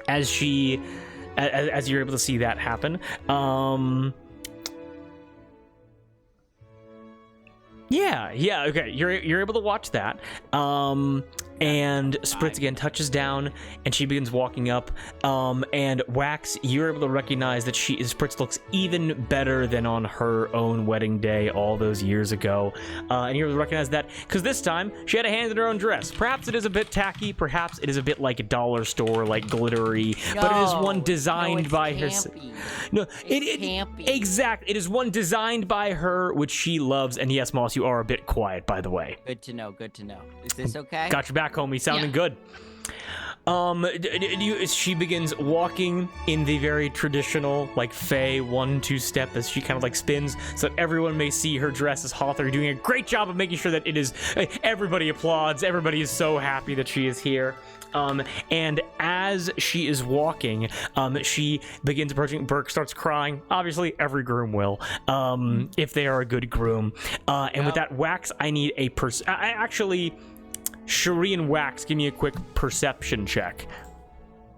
As you're able to see that happen. Yeah, okay. You're able to watch that. And Spritz again touches down, and she begins walking up. And Wax, you're able to recognize that Spritz looks even better than on her own wedding day all those years ago. And you're able to recognize that because this time she had a hand in her own dress. Perhaps it is a bit tacky, perhaps it is a bit like a dollar store, like glittery, but it is one designed by her. No, it campy. Exactly. It is one designed by her, which she loves. And yes, Moss, you are a bit quiet, by the way. Good to know. Good to know. Is this okay? Got your back, homie. Sounding good. She begins walking in the very traditional, like, Fae 1-2 step as she kind of, like, spins so that everyone may see her dress as Hawthorne, doing a great job of making sure that it is, everybody applauds, everybody is so happy that she is here. And as she is walking, she begins approaching. Burke starts crying. Obviously, every groom will, if they are a good groom. And with that, Wax, I need a actually, Cherie and Wax, give me a quick perception check.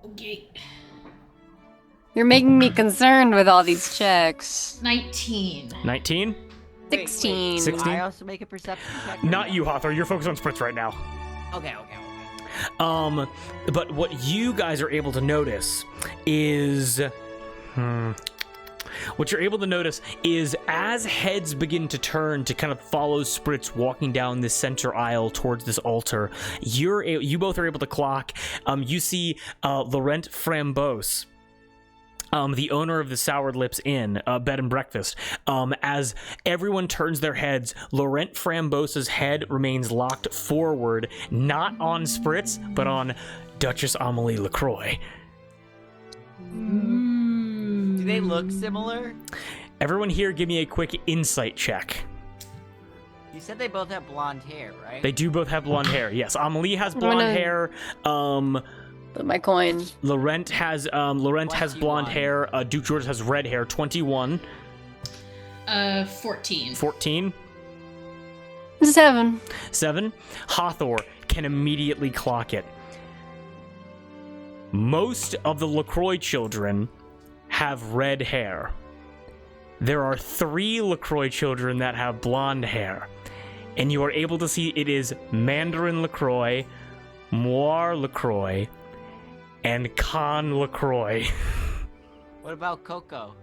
Okay. You're making me concerned with all these checks. 19. 19? 16. 16? I also make a perception check? Not you, Hawthorne. You're focused on Spritz right now. Okay. But what you guys are able to notice is, what you're able to notice is as heads begin to turn to kind of follow Spritz walking down this center aisle towards this altar, you both are able to clock. You see Laurent Framboise, the owner of the Soured Lips Inn, bed and breakfast. As everyone turns their heads, Laurent Framboise's head remains locked forward, not on Spritz, but on Duchess Amelie LaCroix. Do they look similar? Everyone here, give me a quick insight check. You said they both have blonde hair, right? They do both have blonde hair. Yes, Amelie has blonde hair. Put my coin. Laurent has blonde hair. Duke George has red hair. 21. 14. 14. 7. 7. Hathor can immediately clock it. Most of the LaCroix children have red hair. There are 3 LaCroix children that have blonde hair. And you are able to see it is Mandarin LaCroix, Moir LaCroix, and Con LaCroix. What about Coco?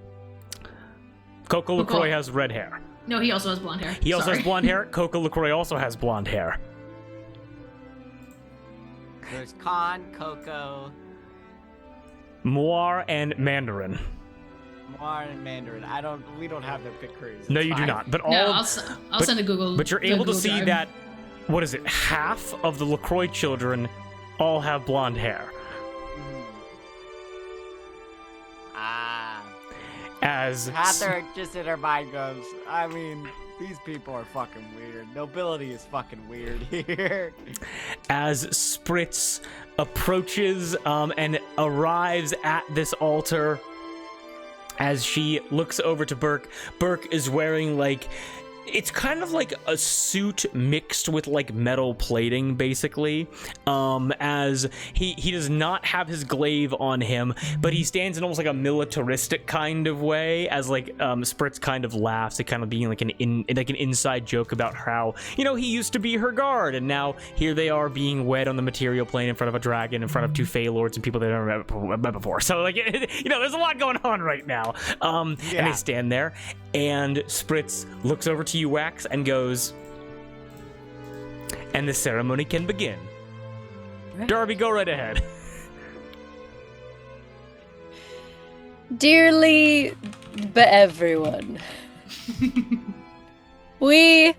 Coco LaCroix has red hair. No, he also has blonde hair. He also Sorry. has blonde hair. Coco LaCroix also has blonde hair. There's Con, Coco, Moir and Mandarin. Moir, and Mandarin. We don't have their pictures. No, It's you do fine. not. But No, all, I'll send a Google. but you're the able to Google see Drive. that. What is it? Half of the LaCroix children all have blonde hair. As Hathor just in her mind goes, I mean, these people are fucking weird. Nobility is fucking weird here. as Spritz approaches and arrives at this altar, as she looks over to Burke, Burke is wearing like, it's kind of like a suit mixed with like metal plating, basically. As he does not have his glaive on him, but he stands in almost like a militaristic kind of way. As like Spritz kind of laughs, it kind of being like an inside joke about how he used to be her guard, and now here they are being wed on the material plane in front of a dragon, in front of 2 Fey Lords and people they've never met before. So like there's a lot going on right now. And they stand there, and Spritz looks over to you, Wax, and goes, and the ceremony can begin. Darby, go right ahead. Dearly, but everyone, we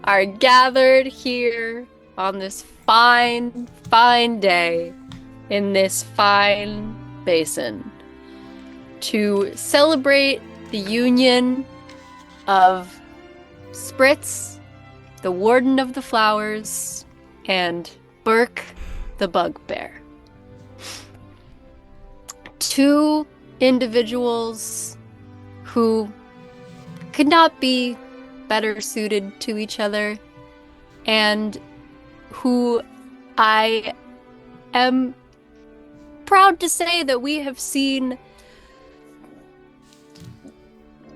are gathered here on this fine, fine day in this fine basin to celebrate the union of Spritz, the Warden of the Flowers, and Burke, the Bugbear. 2 individuals who could not be better suited to each other, and who I am proud to say that we have seen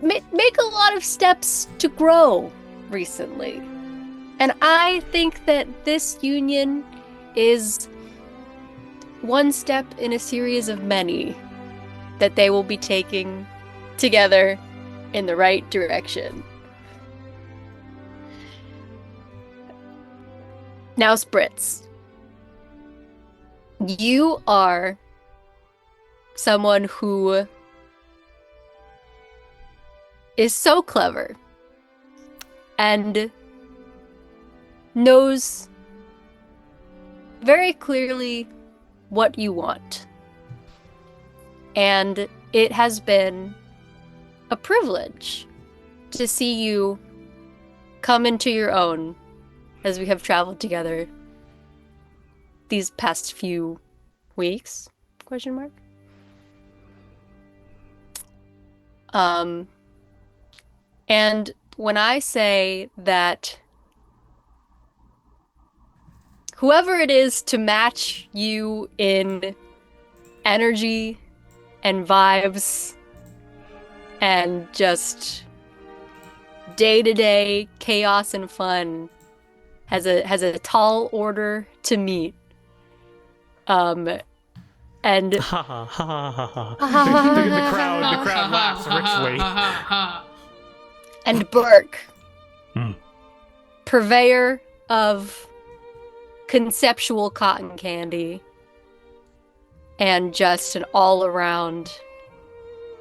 make a lot of steps to grow recently. And I think that this union is one step in a series of many that they will be taking together in the right direction. Now, Spritz, you are someone who is so clever and knows very clearly what you want. And it has been a privilege to see you come into your own as we have traveled together these past few weeks? Question mark. And when I say that whoever it is to match you in energy and vibes and just day-to-day chaos and fun has a tall order to meet. And Ha ha ha ha ha. The crowd laughs richly. And Burke, Hmm. purveyor of conceptual cotton candy and just an all-around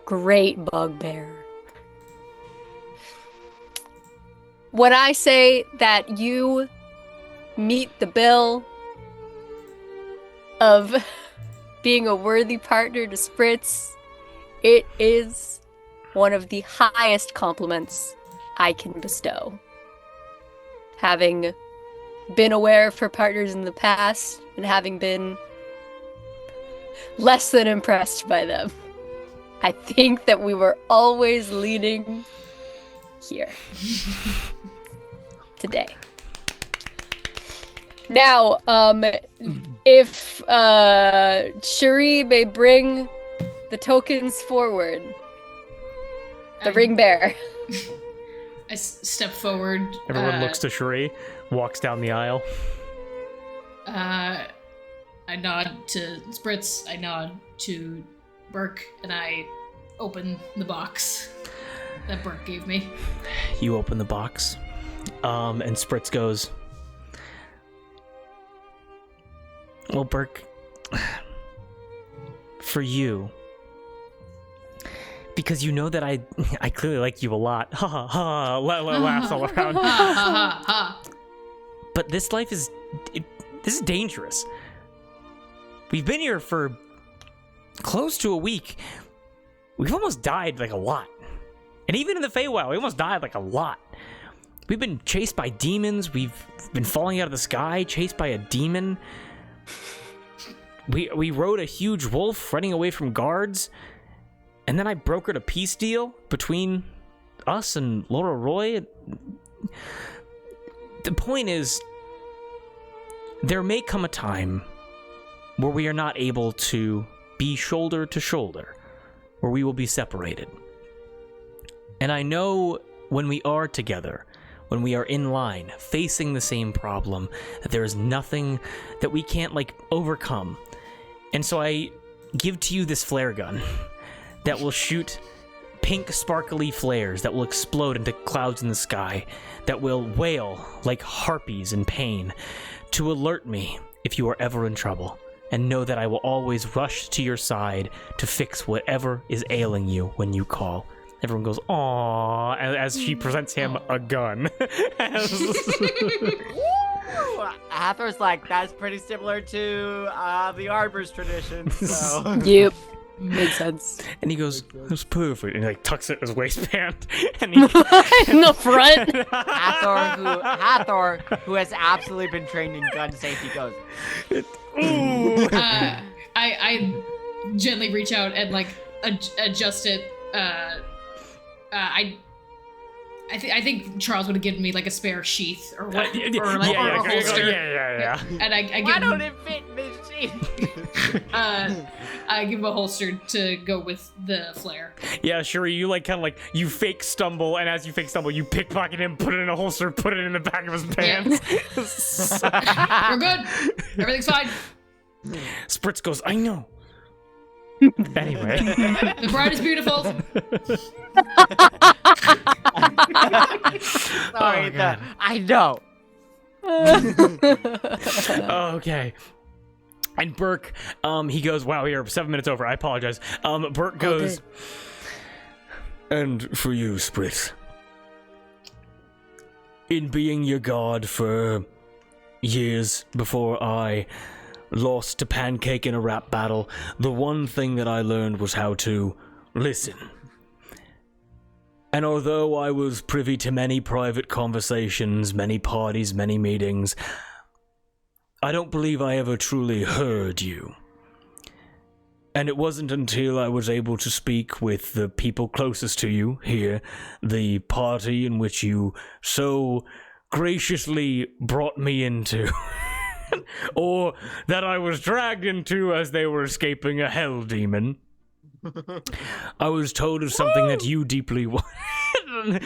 great bugbear. When I say that you meet the bill of being a worthy partner to Spritz, it is one of the highest compliments I can bestow. Having been aware for partners in the past and having been less than impressed by them, I think that we were always leading here today. Now, if Cherie may bring the tokens forward, the ring bearer. I step forward. Everyone looks to Cherie, walks down the aisle. I nod to Spritz, I nod to Burke, and I open the box that Burke gave me. You open the box, and Spritz goes, well, Burke, for you, because you know that I clearly like you a lot. Ha ha ha! Laughs all around. Ha ha ha! But this life is this is dangerous. We've been here for close to a week. We've almost died like a lot, and even in the Feywild, we almost died like a lot. We've been chased by demons. We've been falling out of the sky, chased by a demon. We rode a huge wolf running away from guards. And then I brokered a peace deal between us and Laura Roy. The point is, there may come a time where we are not able to be shoulder to shoulder, where we will be separated. And I know when we are together, when we are in line, facing the same problem, that there is nothing that we can't, overcome. And so I give to you this flare gun that will shoot pink sparkly flares that will explode into clouds in the sky, that will wail like harpies in pain, to alert me if you are ever in trouble, and know that I will always rush to your side to fix whatever is ailing you when you call. Everyone goes, aww, as she presents him a gun. Hathor's like, that's pretty similar to the Arbor's tradition, so... Yep. Makes sense. And he goes, that's perfect. And he tucks it in his waistband. And In the front. Hathor, who has absolutely been trained in gun safety, goes, ooh. I gently reach out and adjust it. I think Charles would have given me a spare sheath or what, or a holster. Yeah. And I give why him, don't it fit in this sheath? I give him a holster to go with the flare. Yeah, sure. You like kind of like you fake stumble, and as you fake stumble, you pickpocket him, put it in a holster, put it in the back of his pants. We're good. Everything's fine. Spritz goes, I know. Anyway. The bride is beautiful. Sorry, I know. Okay. And Burke, he goes, wow, you're 7 minutes over. I apologize. Burke goes, and for you, Spritz, in being your god for years before I lost to Pancake in a rap battle, the one thing that I learned was how to listen. And although I was privy to many private conversations, many parties, many meetings, I don't believe I ever truly heard you. And it wasn't until I was able to speak with the people closest to you here, the party in which you so graciously brought me into, or that I was dragged into as they were escaping a hell demon. I was told of something that you deeply wanted.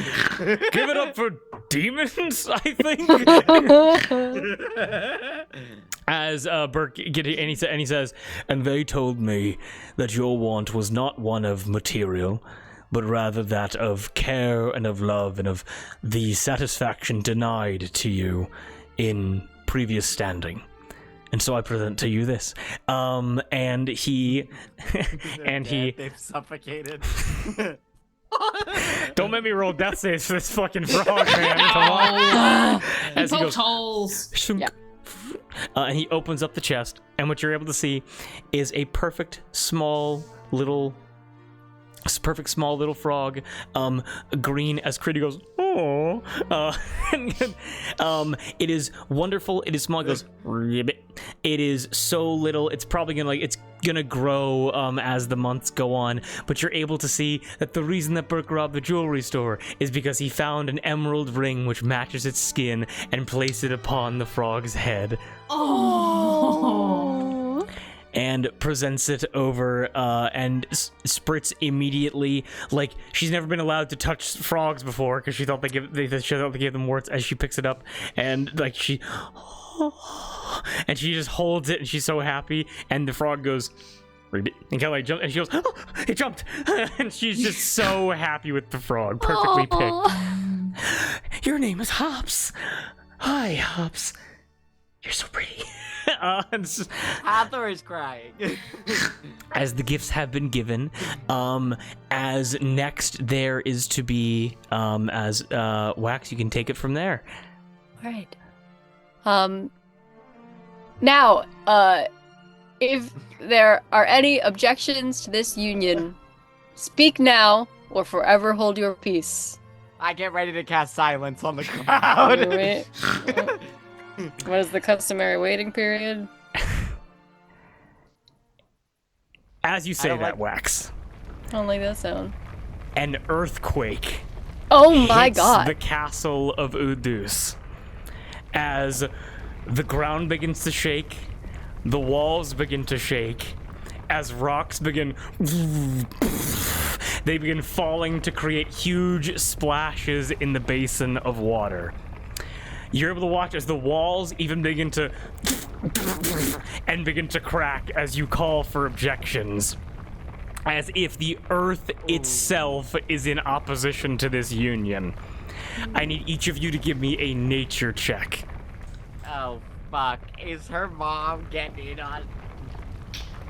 Give it up for demons, I think. As Burke and he says, and they told me that your want was not one of material, but rather that of care and of love and of the satisfaction denied to you in previous standing. And so I present to you this. And he They've suffocated. Don't make me roll death saves for this fucking frog, man. Come on. As he goes, holes. Yep. And he opens up the chest, and what you're able to see is a perfect small little frog, green, as Critty goes, oh. It is wonderful. It is small. It goes, ribbit. It is so little. It's probably gonna grow as the months go on. But you're able to see that the reason that Burke robbed the jewelry store is because he found an emerald ring which matches its skin and placed it upon the frog's head. Oh. And presents it over, and Spritz immediately, like, she's never been allowed to touch frogs before because she thought they gave them warts. As she picks it up, and like she just holds it, and she's so happy. And the frog goes, and kind of like jump, and she goes, oh, it jumped, and she's just so happy with the frog, perfectly picked. Your name is Hops. Hi, Hops. You're so pretty. Allatour is crying. As the gifts have been given, as next there is to be, as Wax, you can take it from there. All right. Now, if there are any objections to this union, speak now or forever hold your peace. I get ready to cast silence on the crowd. Wait. What is the customary waiting period? As you say that, like... Wax, I don't like that sound. an earthquake Oh my hits god. the castle of Udus. As the ground begins to shake, the walls begin to shake, as rocks begin... They begin falling to create huge splashes in the basin of water. You're able to watch as the walls even begin to crack as you call for objections. As if the earth itself is in opposition to this union. I need each of you to give me a nature check. Oh, fuck. Is her mom getting in on...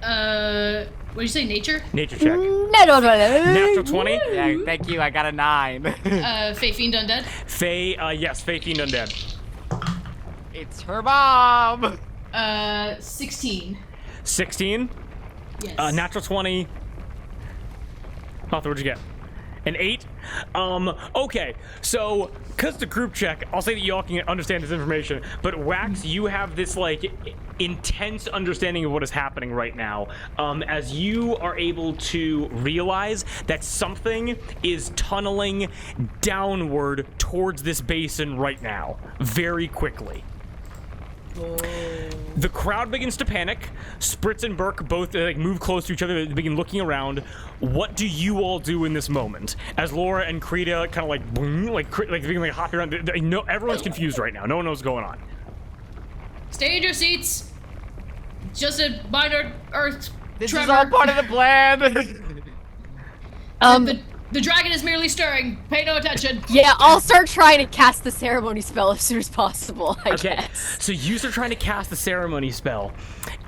What did you say, nature? Nature check. Natural Natural 20? Yeah, thank you, I got a 9. Fae Fiend Undead? Yes, Fae Fiend Undead. It's her mom! 16. 16? Yes. Natural 20. Arthur, what'd you get? An 8? Okay, so, because the group check, I'll say that you all can understand this information, but Wax, you have this, like, intense understanding of what is happening right now, as you are able to realize that something is tunneling downward towards this basin right now, very quickly. The crowd begins to panic. Spritz and Burke both move close to each other. They begin looking around. What do you all do in this moment? As Laura and Krita kind of begin hopping around. Everyone's confused right now. No one knows what's going on. Stay in your seats. Just a minor earth This tremor. is all part of the plan. The dragon is merely stirring. Pay no attention. Yeah, I'll start trying to cast the ceremony spell as soon as possible, I guess. So you start trying to cast the ceremony spell.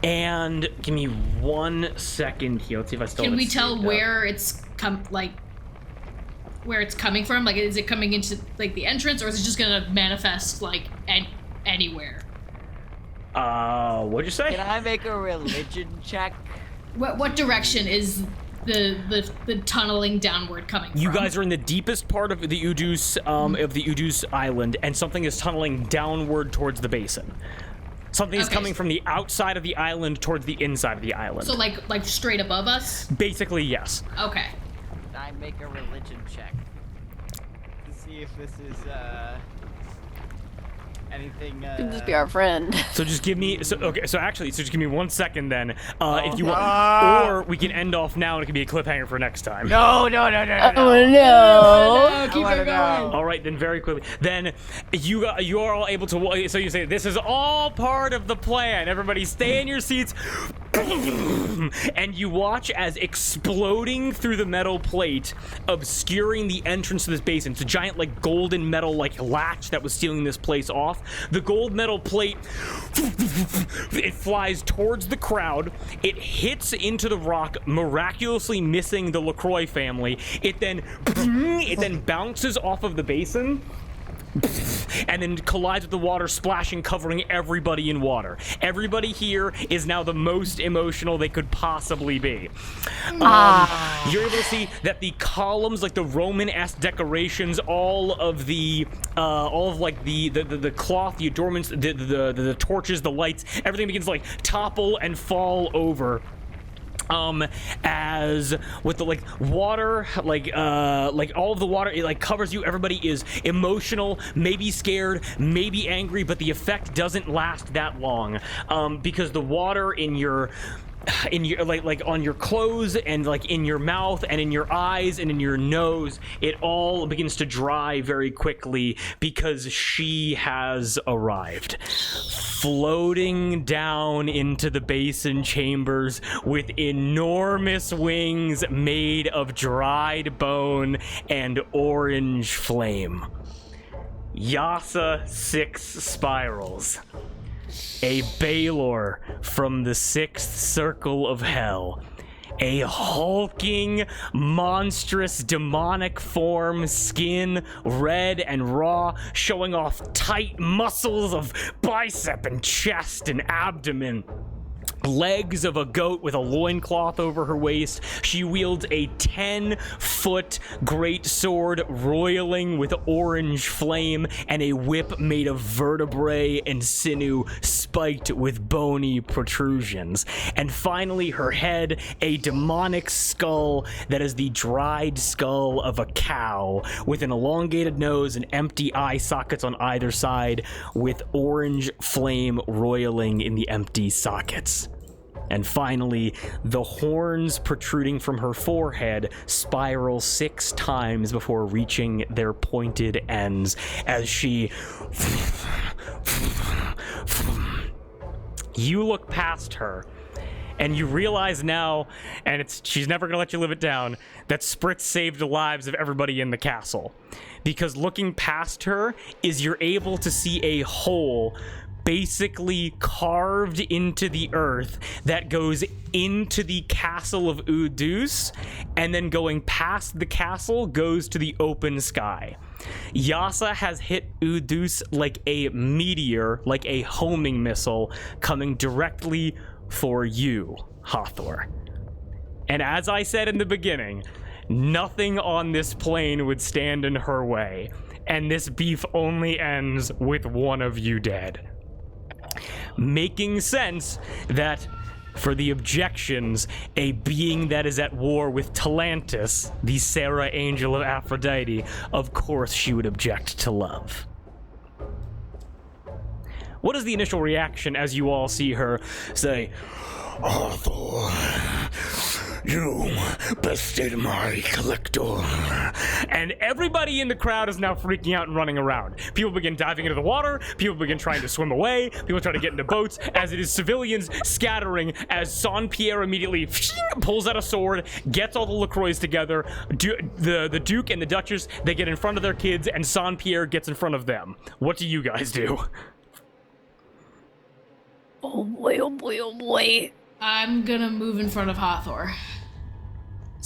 And give me 1 second here. Let's see if I still Can have it we tell saved up. where it's where it's coming from? Like, is it coming into the entrance, or is it just gonna manifest anywhere? What'd you say? Can I make a religion check? What direction is the tunneling downward coming from? You guys are in the deepest part of the Udus island, and something is tunneling downward towards the basin. Something is coming from the outside of the island towards the inside of the island. So like straight above us? Basically, yes. Okay. Can I make a religion check to see if this is anything? Could just be our friend. So just give me so just give me 1 second then. If you want, or we can end off now and it can be a cliffhanger for next time. No. Oh no! Keep wanna it going. know. All right, then very quickly. Then you are all able to. So you say this is all part of the plan. Everybody, stay in your seats. And you watch as exploding through the metal plate, obscuring the entrance to this basin. It's a giant golden metal latch that was sealing this place off. The gold metal plate, it flies towards the crowd. It hits into the rock, miraculously missing the LaCroix family. It then bounces off of the basin and then collides with the water, splashing, covering everybody in water. Everybody here is now the most emotional they could possibly be. You're able to see that the columns, the Roman-esque decorations, all of the cloth, the adornments, the torches, the lights, everything begins to topple and fall over. As with the water, all of the water, it covers you. Everybody is emotional, maybe scared, maybe angry, but the effect doesn't last that long, because the water in your on your clothes and in your mouth and in your eyes and in your nose, it all begins to dry very quickly because she has arrived, floating down into the basin chambers with enormous wings made of dried bone and orange flame. Yasa 6 Spirals, a Baylor from the 6th Circle of Hell. A hulking, monstrous, demonic form, skin red and raw, showing off tight muscles of bicep and chest and abdomen. Legs of a goat with a loincloth over her waist. She wields a 10-foot great sword roiling with orange flame and a whip made of vertebrae and sinew spiked with bony protrusions. And finally, her head, a demonic skull that is the dried skull of a cow with an elongated nose and empty eye sockets on either side with orange flame roiling in the empty sockets. And finally, the horns protruding from her forehead spiral 6 times before reaching their pointed ends as she... You look past her, and you realize now, and she's never gonna let you live it down, that Spritz saved the lives of everybody in the castle. Because looking past her is you're able to see a hole basically carved into the earth that goes into the castle of Udus, and then going past the castle goes to the open sky. Yasa has hit Udus like a meteor, like a homing missile, coming directly for you, Hathor. And as I said in the beginning, nothing on this plane would stand in her way, and this beef only ends with one of you dead. Making sense that, for the objections, a being that is at war with Talantis, the Sarah Angel of Aphrodite, of course she would object to love. What is the initial reaction as you all see her say, Arthur, you bested my collector. And everybody in the crowd is now freaking out and running around. People begin diving into the water. People begin trying to swim away. People try to get into boats as it is civilians scattering as Saint-Pierre immediately pulls out a sword, gets all the LaCroix together. The Duke and the Duchess, they get in front of their kids, and Saint-Pierre gets in front of them. What do you guys do? Oh boy, oh boy, oh boy. I'm gonna move in front of Hathor.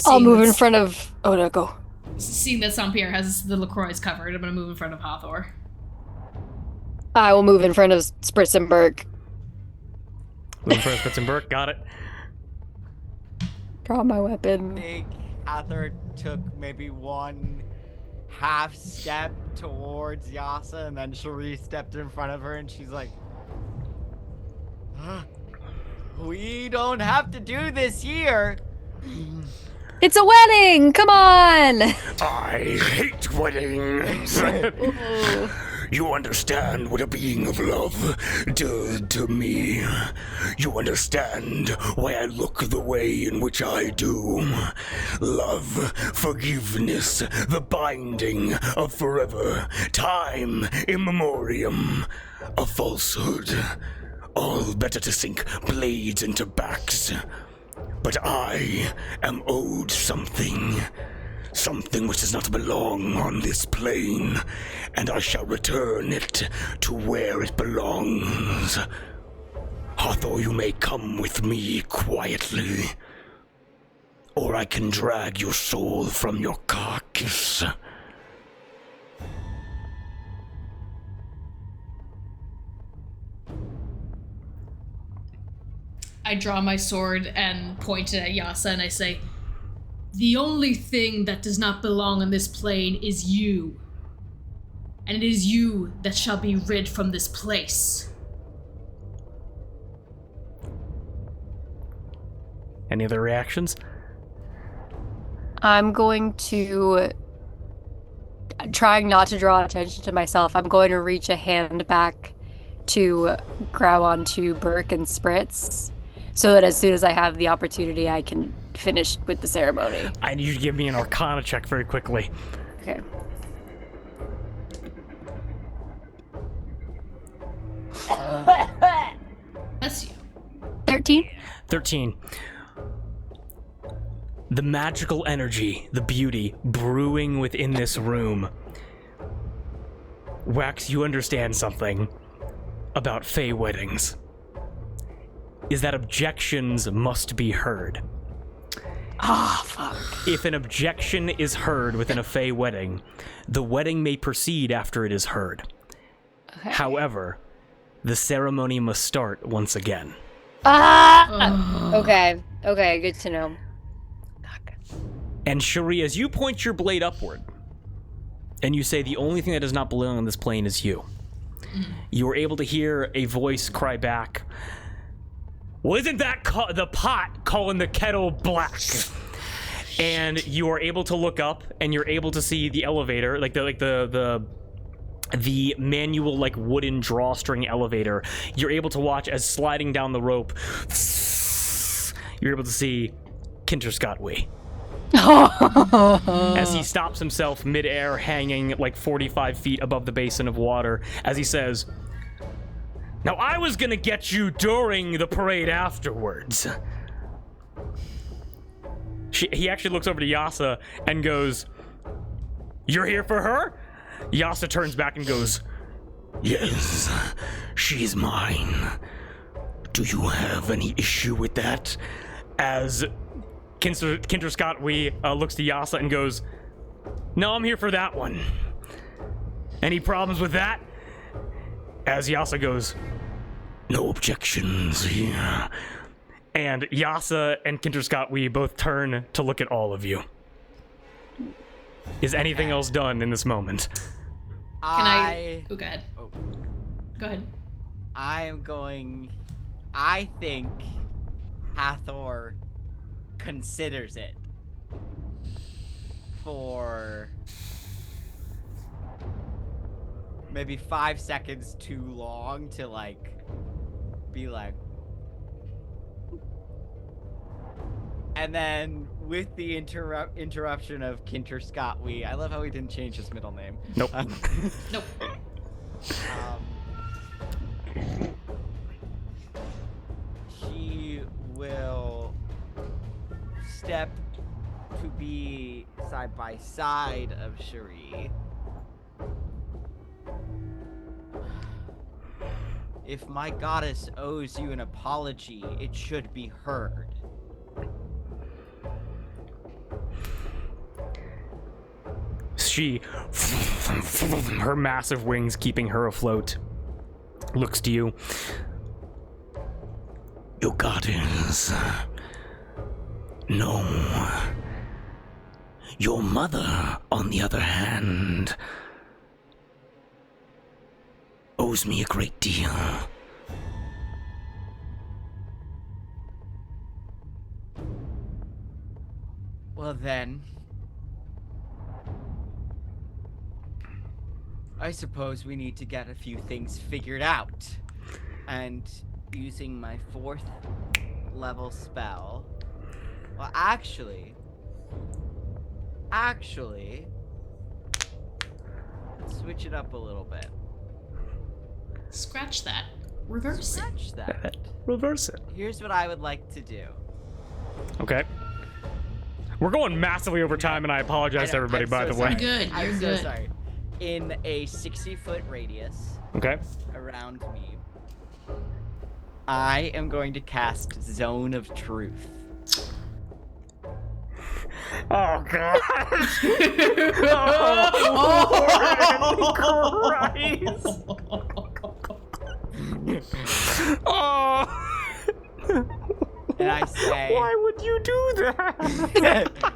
I'll move in front of... Oh, no, go. Seeing that Saint-Pierre has the LaCroix covered, I'm gonna move in front of Hathor. I will move in front of Spritzenberg. Move in front of Spritzenberg, got it. Draw my I weapon. think Hathor took maybe one half step towards Yasa, and then Cherie stepped in front of her, and she's like, we don't have to do this here. It's a wedding! Come on! I hate weddings. You understand what a being of love does to me. You understand why I look the way in which I do. Love, forgiveness, the binding of forever, time immemorium, a falsehood. All better to sink blades into backs. But I am owed something. Something which does not belong on this plane, and I shall return it to where it belongs. Hathor, you may come with me quietly, or I can drag your soul from your carcass. I draw my sword and point it at Yasa and I say, the only thing that does not belong on this plane is you. And it is you that shall be rid from this place. Any other reactions? I'm going to... Trying not to draw attention to myself, I'm going to reach a hand back to grab onto Burke and Spritz, so that as soon as I have the opportunity, I can finish with the ceremony. I need you to give me an Arcana check very quickly. Okay. That's you. 13? 13. The magical energy, the beauty brewing within this room. Wax, you understand something about Fey weddings. Is that objections must be heard. Ah, fuck. If an objection is heard within a Fey wedding, the wedding may proceed after it is heard. Okay. However, the ceremony must start once again. Ah! Okay. Okay, good to know. And Cherie, as you point your blade upward, and you say the only thing that does not belong on this plane is you, you are able to hear a voice cry back, well, isn't that the pot calling the kettle black? And you are able to look up, and you're able to see the elevator, the manual, like, wooden drawstring elevator. You're able to watch as sliding down the rope, you're able to see Kinterscotwee. As he stops himself midair, hanging like 45 feet above the basin of water, as he says, now I was gonna get you during the parade afterwards. He actually looks over to Yasa and goes, you're here for her? Yasa turns back and goes, Yes, she's mine. Do you have any issue with that? as Kinterscotwee looks to Yasa and goes, no, I'm here for that one. Any problems with that? As Yasa goes, No objections here. and Yasa and Kinterscotwee both turn to look at all of you. Is anything else done in this moment? Can I? Oh, go ahead. Oh. Go ahead. I think Hathor considers it for maybe 5 seconds too long to like be like, and then with the interruption of Kinter Scott Wee, I love how he didn't change his middle name. Nope. Nope. She will step to be side by side of Cherie. If my goddess owes you an apology, it should be heard. She, her massive wings keeping her afloat, looks to you. Your goddess. No. Your mother, on the other hand, owes me a great deal. Well then, I suppose we need to get a few things figured out. And using my 4th level spell, well actually, let's switch it up a little bit. Scratch that. Reverse it. Scratch that. Reverse it. Here's what I would like to do. Okay. We're going massively over time, and I apologize to everybody, by the way. You're good. You're I'm good. so sorry. In a 60-foot radius Okay. around me, I am going to cast Zone of Truth. Oh, God. Oh, And I say, why would you do that?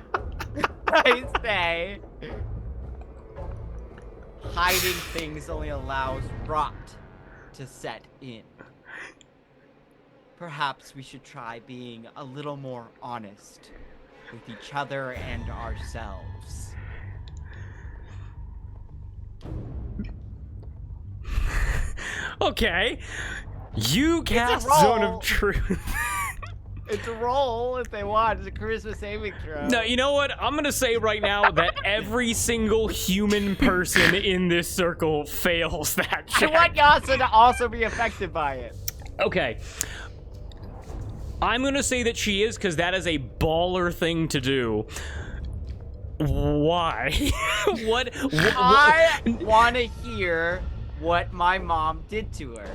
I say, hiding things only allows rot to set in. Perhaps we should try being a little more honest with each other and ourselves. Okay. You cast roll. Zone of Truth. It's a roll if they want. It's a charisma saving throw. No, you know what? I'm gonna say right now that every single human person in this circle fails that I check. want Yasa to also be affected by it. Okay. I'm gonna say that she is, because that is a baller thing to do. Why? What? I want to hear what my mom did to her,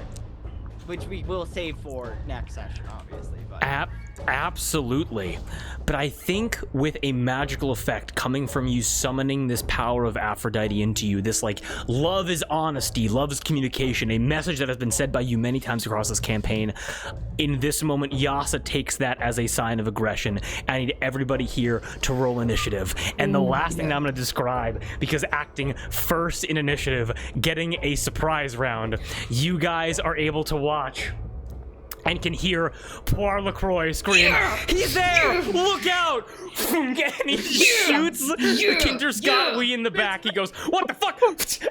which we will save for next session, obviously. But Absolutely. But I think with a magical effect coming from you summoning this power of Aphrodite into you, this like love is honesty, love is communication, a message that has been said by you many times across this campaign. In this moment, Yasa takes that as a sign of aggression. I need everybody here to roll initiative. And the last thing that I'm going to describe, because acting first in initiative, getting a surprise round, you guys are able to watch and can hear Poir LaCroix scream, "He's there! Look out!" And he shoots Kinder Scott Wee in the back. He goes, "What the fuck?"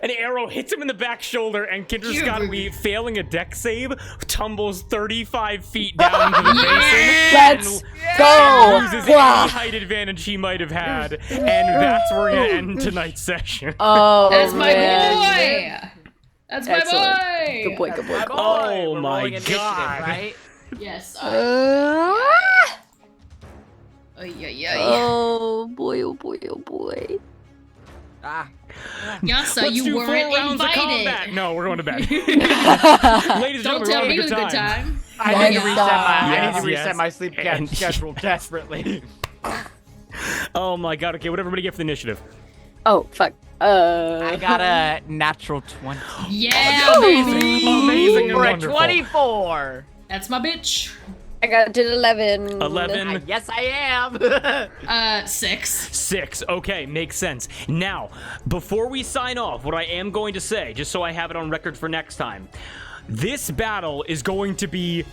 An arrow hits him in the back shoulder, and Kinder Scott Wee, failing a deck save, tumbles 35 feet down into the basin. Let's And go! loses Wow. any height advantage he might have had. And that's where we're going to end tonight's session. Oh, That's my man. boy. That's my Excellent. boy. Good boy, good boy. Oh We're my rolling initiative, God. right? Yes. Uh, Oh oh boy, oh boy, oh boy. Ah. Yasa, Let's you do 4 weren't rounds of combat. invited. No, we're going to bed. Ladies and Don't gentlemen, tell we're me having it was a good time. I need to Nice. reset Yes, my sleep and- schedule desperately. Oh my God. Okay, what did everybody get for the initiative? Oh, fuck. I got a natural 20. Yeah, Amazing. baby. Amazing and For a wonderful. 24. That's my bitch. I got to 11. 11. Yes, I am. 6. 6. Okay, makes sense. Now, before we sign off, what I am going to say, just so I have it on record for next time, this battle is going to be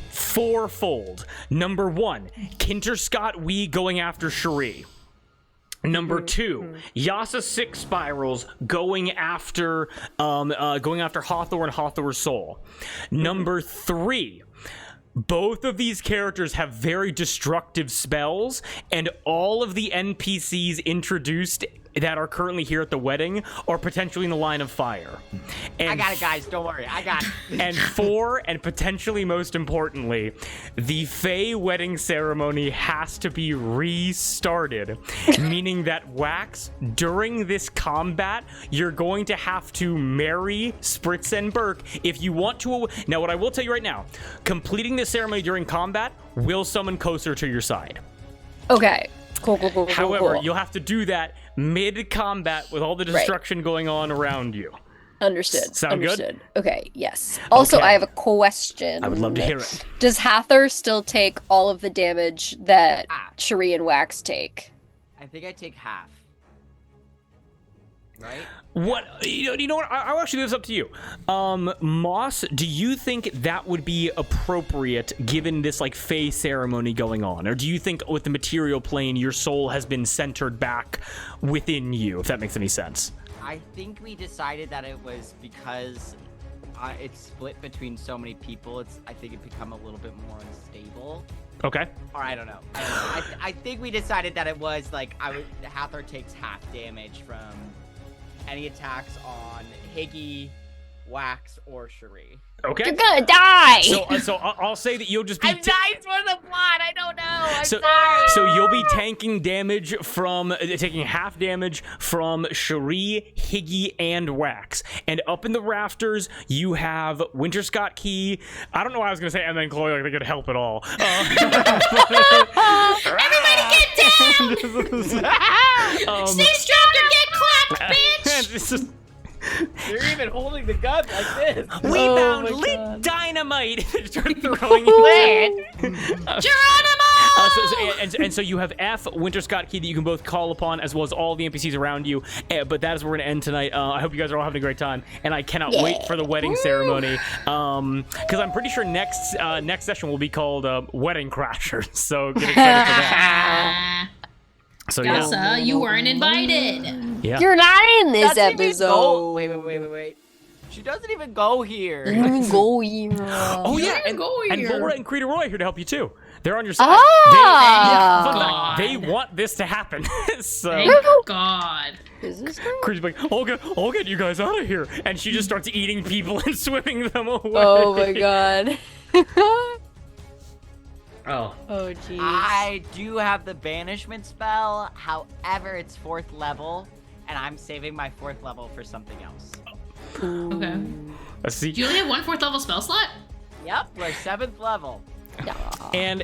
fourfold. Number 1, Kinter Scott Wee going after Cherie. Number 2, Yasa 6 spirals going after Hawthorne and Hawthorne's soul. Number 3, both of these characters have very destructive spells, and all of the NPCs introduced that are currently here at the wedding are potentially in the line of fire. And I got it, guys. Don't worry. I got it. And 4, and potentially most importantly, the Fae wedding ceremony has to be restarted, meaning that Wax, during this combat, you're going to have to marry Spritz and Burke if you want to. Now, what I will tell you right now, completing this ceremony during combat will summon Kosar to your side. Okay. Cool. However, you'll have to do that mid-combat with all the destruction going on around you. Understood. Sound Understood. Good? Okay, yes. Also, Okay. I have a question. I would love to hear it. Does Hathor still take all of the damage that Cherie and Wax take? I think I take half. Right? What you know what? I'll actually leave this up to you. Moss, do you think that would be appropriate given this like Fae ceremony going on, or do you think with the material plane your soul has been centered back within you? If that makes any sense. I think we decided that it was because it's split between so many people. I think it become a little bit more unstable. Okay. Or I don't know. I think we decided that it was like Hathor takes half damage from any attacks on Higgy, Wax, or Cherie. Okay. You're gonna die! So I'll say that you'll just be... I'm dying for the plot! I don't know! I'm sorry! So you'll be taking damage from... taking half damage from Cherie, Higgy, and Wax. And up in the rafters, you have Winter Scott Key. I don't know why I was going to say and then Chloe, like they could help at all. Everybody get down! Stay strapped or get clapped, bitch! You're even holding the gun like this. We found lit dynamite. Start throwing Geronimo! So you have F, Winter Scott Key that you can both call upon, as well as all the NPCs around you. But that is where we're gonna end tonight. I hope you guys are all having a great time, and I cannot wait for the wedding ceremony. Because I'm pretty sure next session will be called Wedding Crashers. So get excited for that. So Yasa, you weren't invited. Yeah. You're not in this Doesn't even episode. go- Wait. She doesn't even go here. Go here. Oh yeah, and here. Laura and Creed Roy are here to help you too. They're on your side. Fun fact, they want this to happen. So Thank God. Is this Creed's like, I'll get you guys out of here, and she just starts eating people and swimming them away. Oh my god. Oh. Oh jeez. I do have the banishment spell, however, it's 4th level, and I'm saving my 4th level for something else. Okay. Let's see. Do you only have one 4th level spell slot? Yep, we're 7th level. And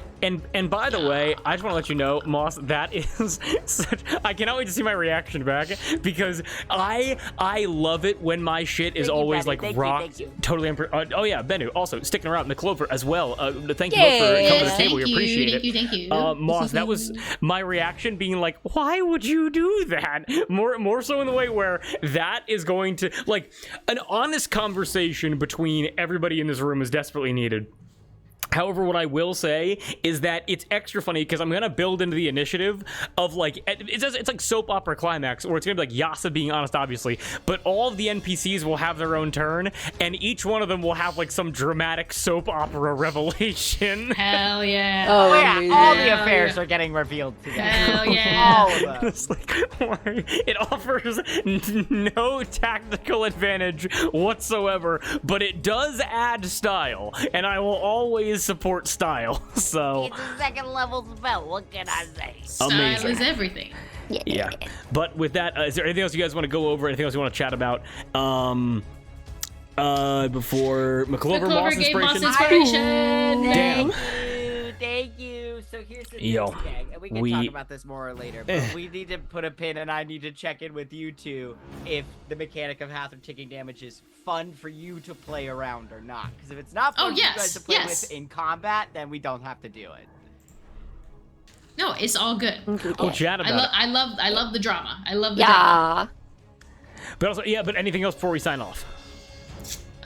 by the way, I just want to let you know, Moss, that is such... I cannot wait to see my reaction back, because I love it when my shit is always Benny. like Thank rock. you. Totally. Oh yeah, Bennu, also sticking around in the Clover as well. Thank you both for coming to the table. We appreciate it. Thank you. Moss, that was my reaction, being like, why would you do that? More so in the way where that is going to, like, an honest conversation between everybody in this room is desperately needed. However, what I will say is that it's extra funny because I'm gonna build into the initiative of like it's like soap opera climax, or it's gonna be like Yasa being honest, obviously, but all of the NPCs will have their own turn, and each one of them will have like some dramatic soap opera revelation. Hell yeah. Oh, Yeah, amazing. all the affairs are getting revealed today. Hell yeah. All of them. It's like, it offers no tactical advantage whatsoever, but it does add style, and I will always support style. So It's a 2nd level spell, what can I say? Style Amazing. is everything. yeah. But with that, is there anything else you guys want to go over? Anything else you want to chat about? Before McClover Moss gave Moss inspiration. inspiration. Damn. Thank you. So here's the Yo, thing, gang, and we can talk about this more later, but we need to put a pin, and I need to check in with you two if the mechanic of Hathor taking damage is fun for you to play around or not. Because if it's not fun for you guys to play with in combat, then we don't have to do it. No, it's all good. We'll chat about it. I love the drama. I love the drama. Yeah. But also, but anything else before we sign off?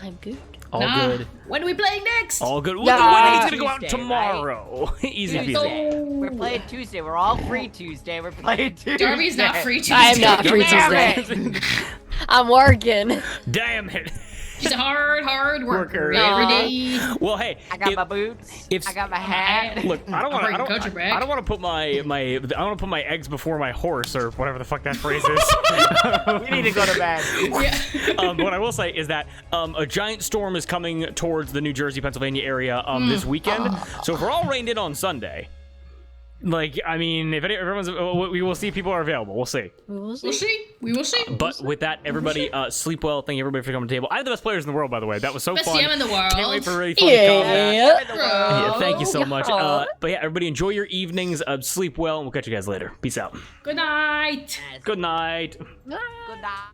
I'm good. All Nah. good. When are we playing next? All good. Yeah. The winning's gonna go out Tuesday, tomorrow. Easy peasy. Tuesday. We're playing Tuesday. We're all free Tuesday. We're playing Tuesday. Darby's not free Tuesday. I am not free Damn Tuesday. I'm working. Damn it. She's a hard worker Worker. every day. Well, hey. I got if- my boots. if- I got my hat. Look, I don't want bringing Coach to. back. I don't want to put I want to put my eggs before my horse, or whatever the fuck that phrase is. We need to go to bed. Yeah. What I will say is that a giant storm is coming towards the New Jersey, Pennsylvania area this weekend. So if we're all rained in on Sunday, like, I mean, if everyone's, we will see if people are available. We'll see. We'll see. We will see. But with that, everybody, sleep well. Thank you everybody for coming to the table. I have the best players in the world, by the way. That was so Best fun. DM in the world. Can't wait for a really fun combat. Yeah. Yeah, thank you so much. Yeah. But yeah, everybody enjoy your evenings. Sleep well, and we'll catch you guys later. Peace out. Good night. Good night. Good night.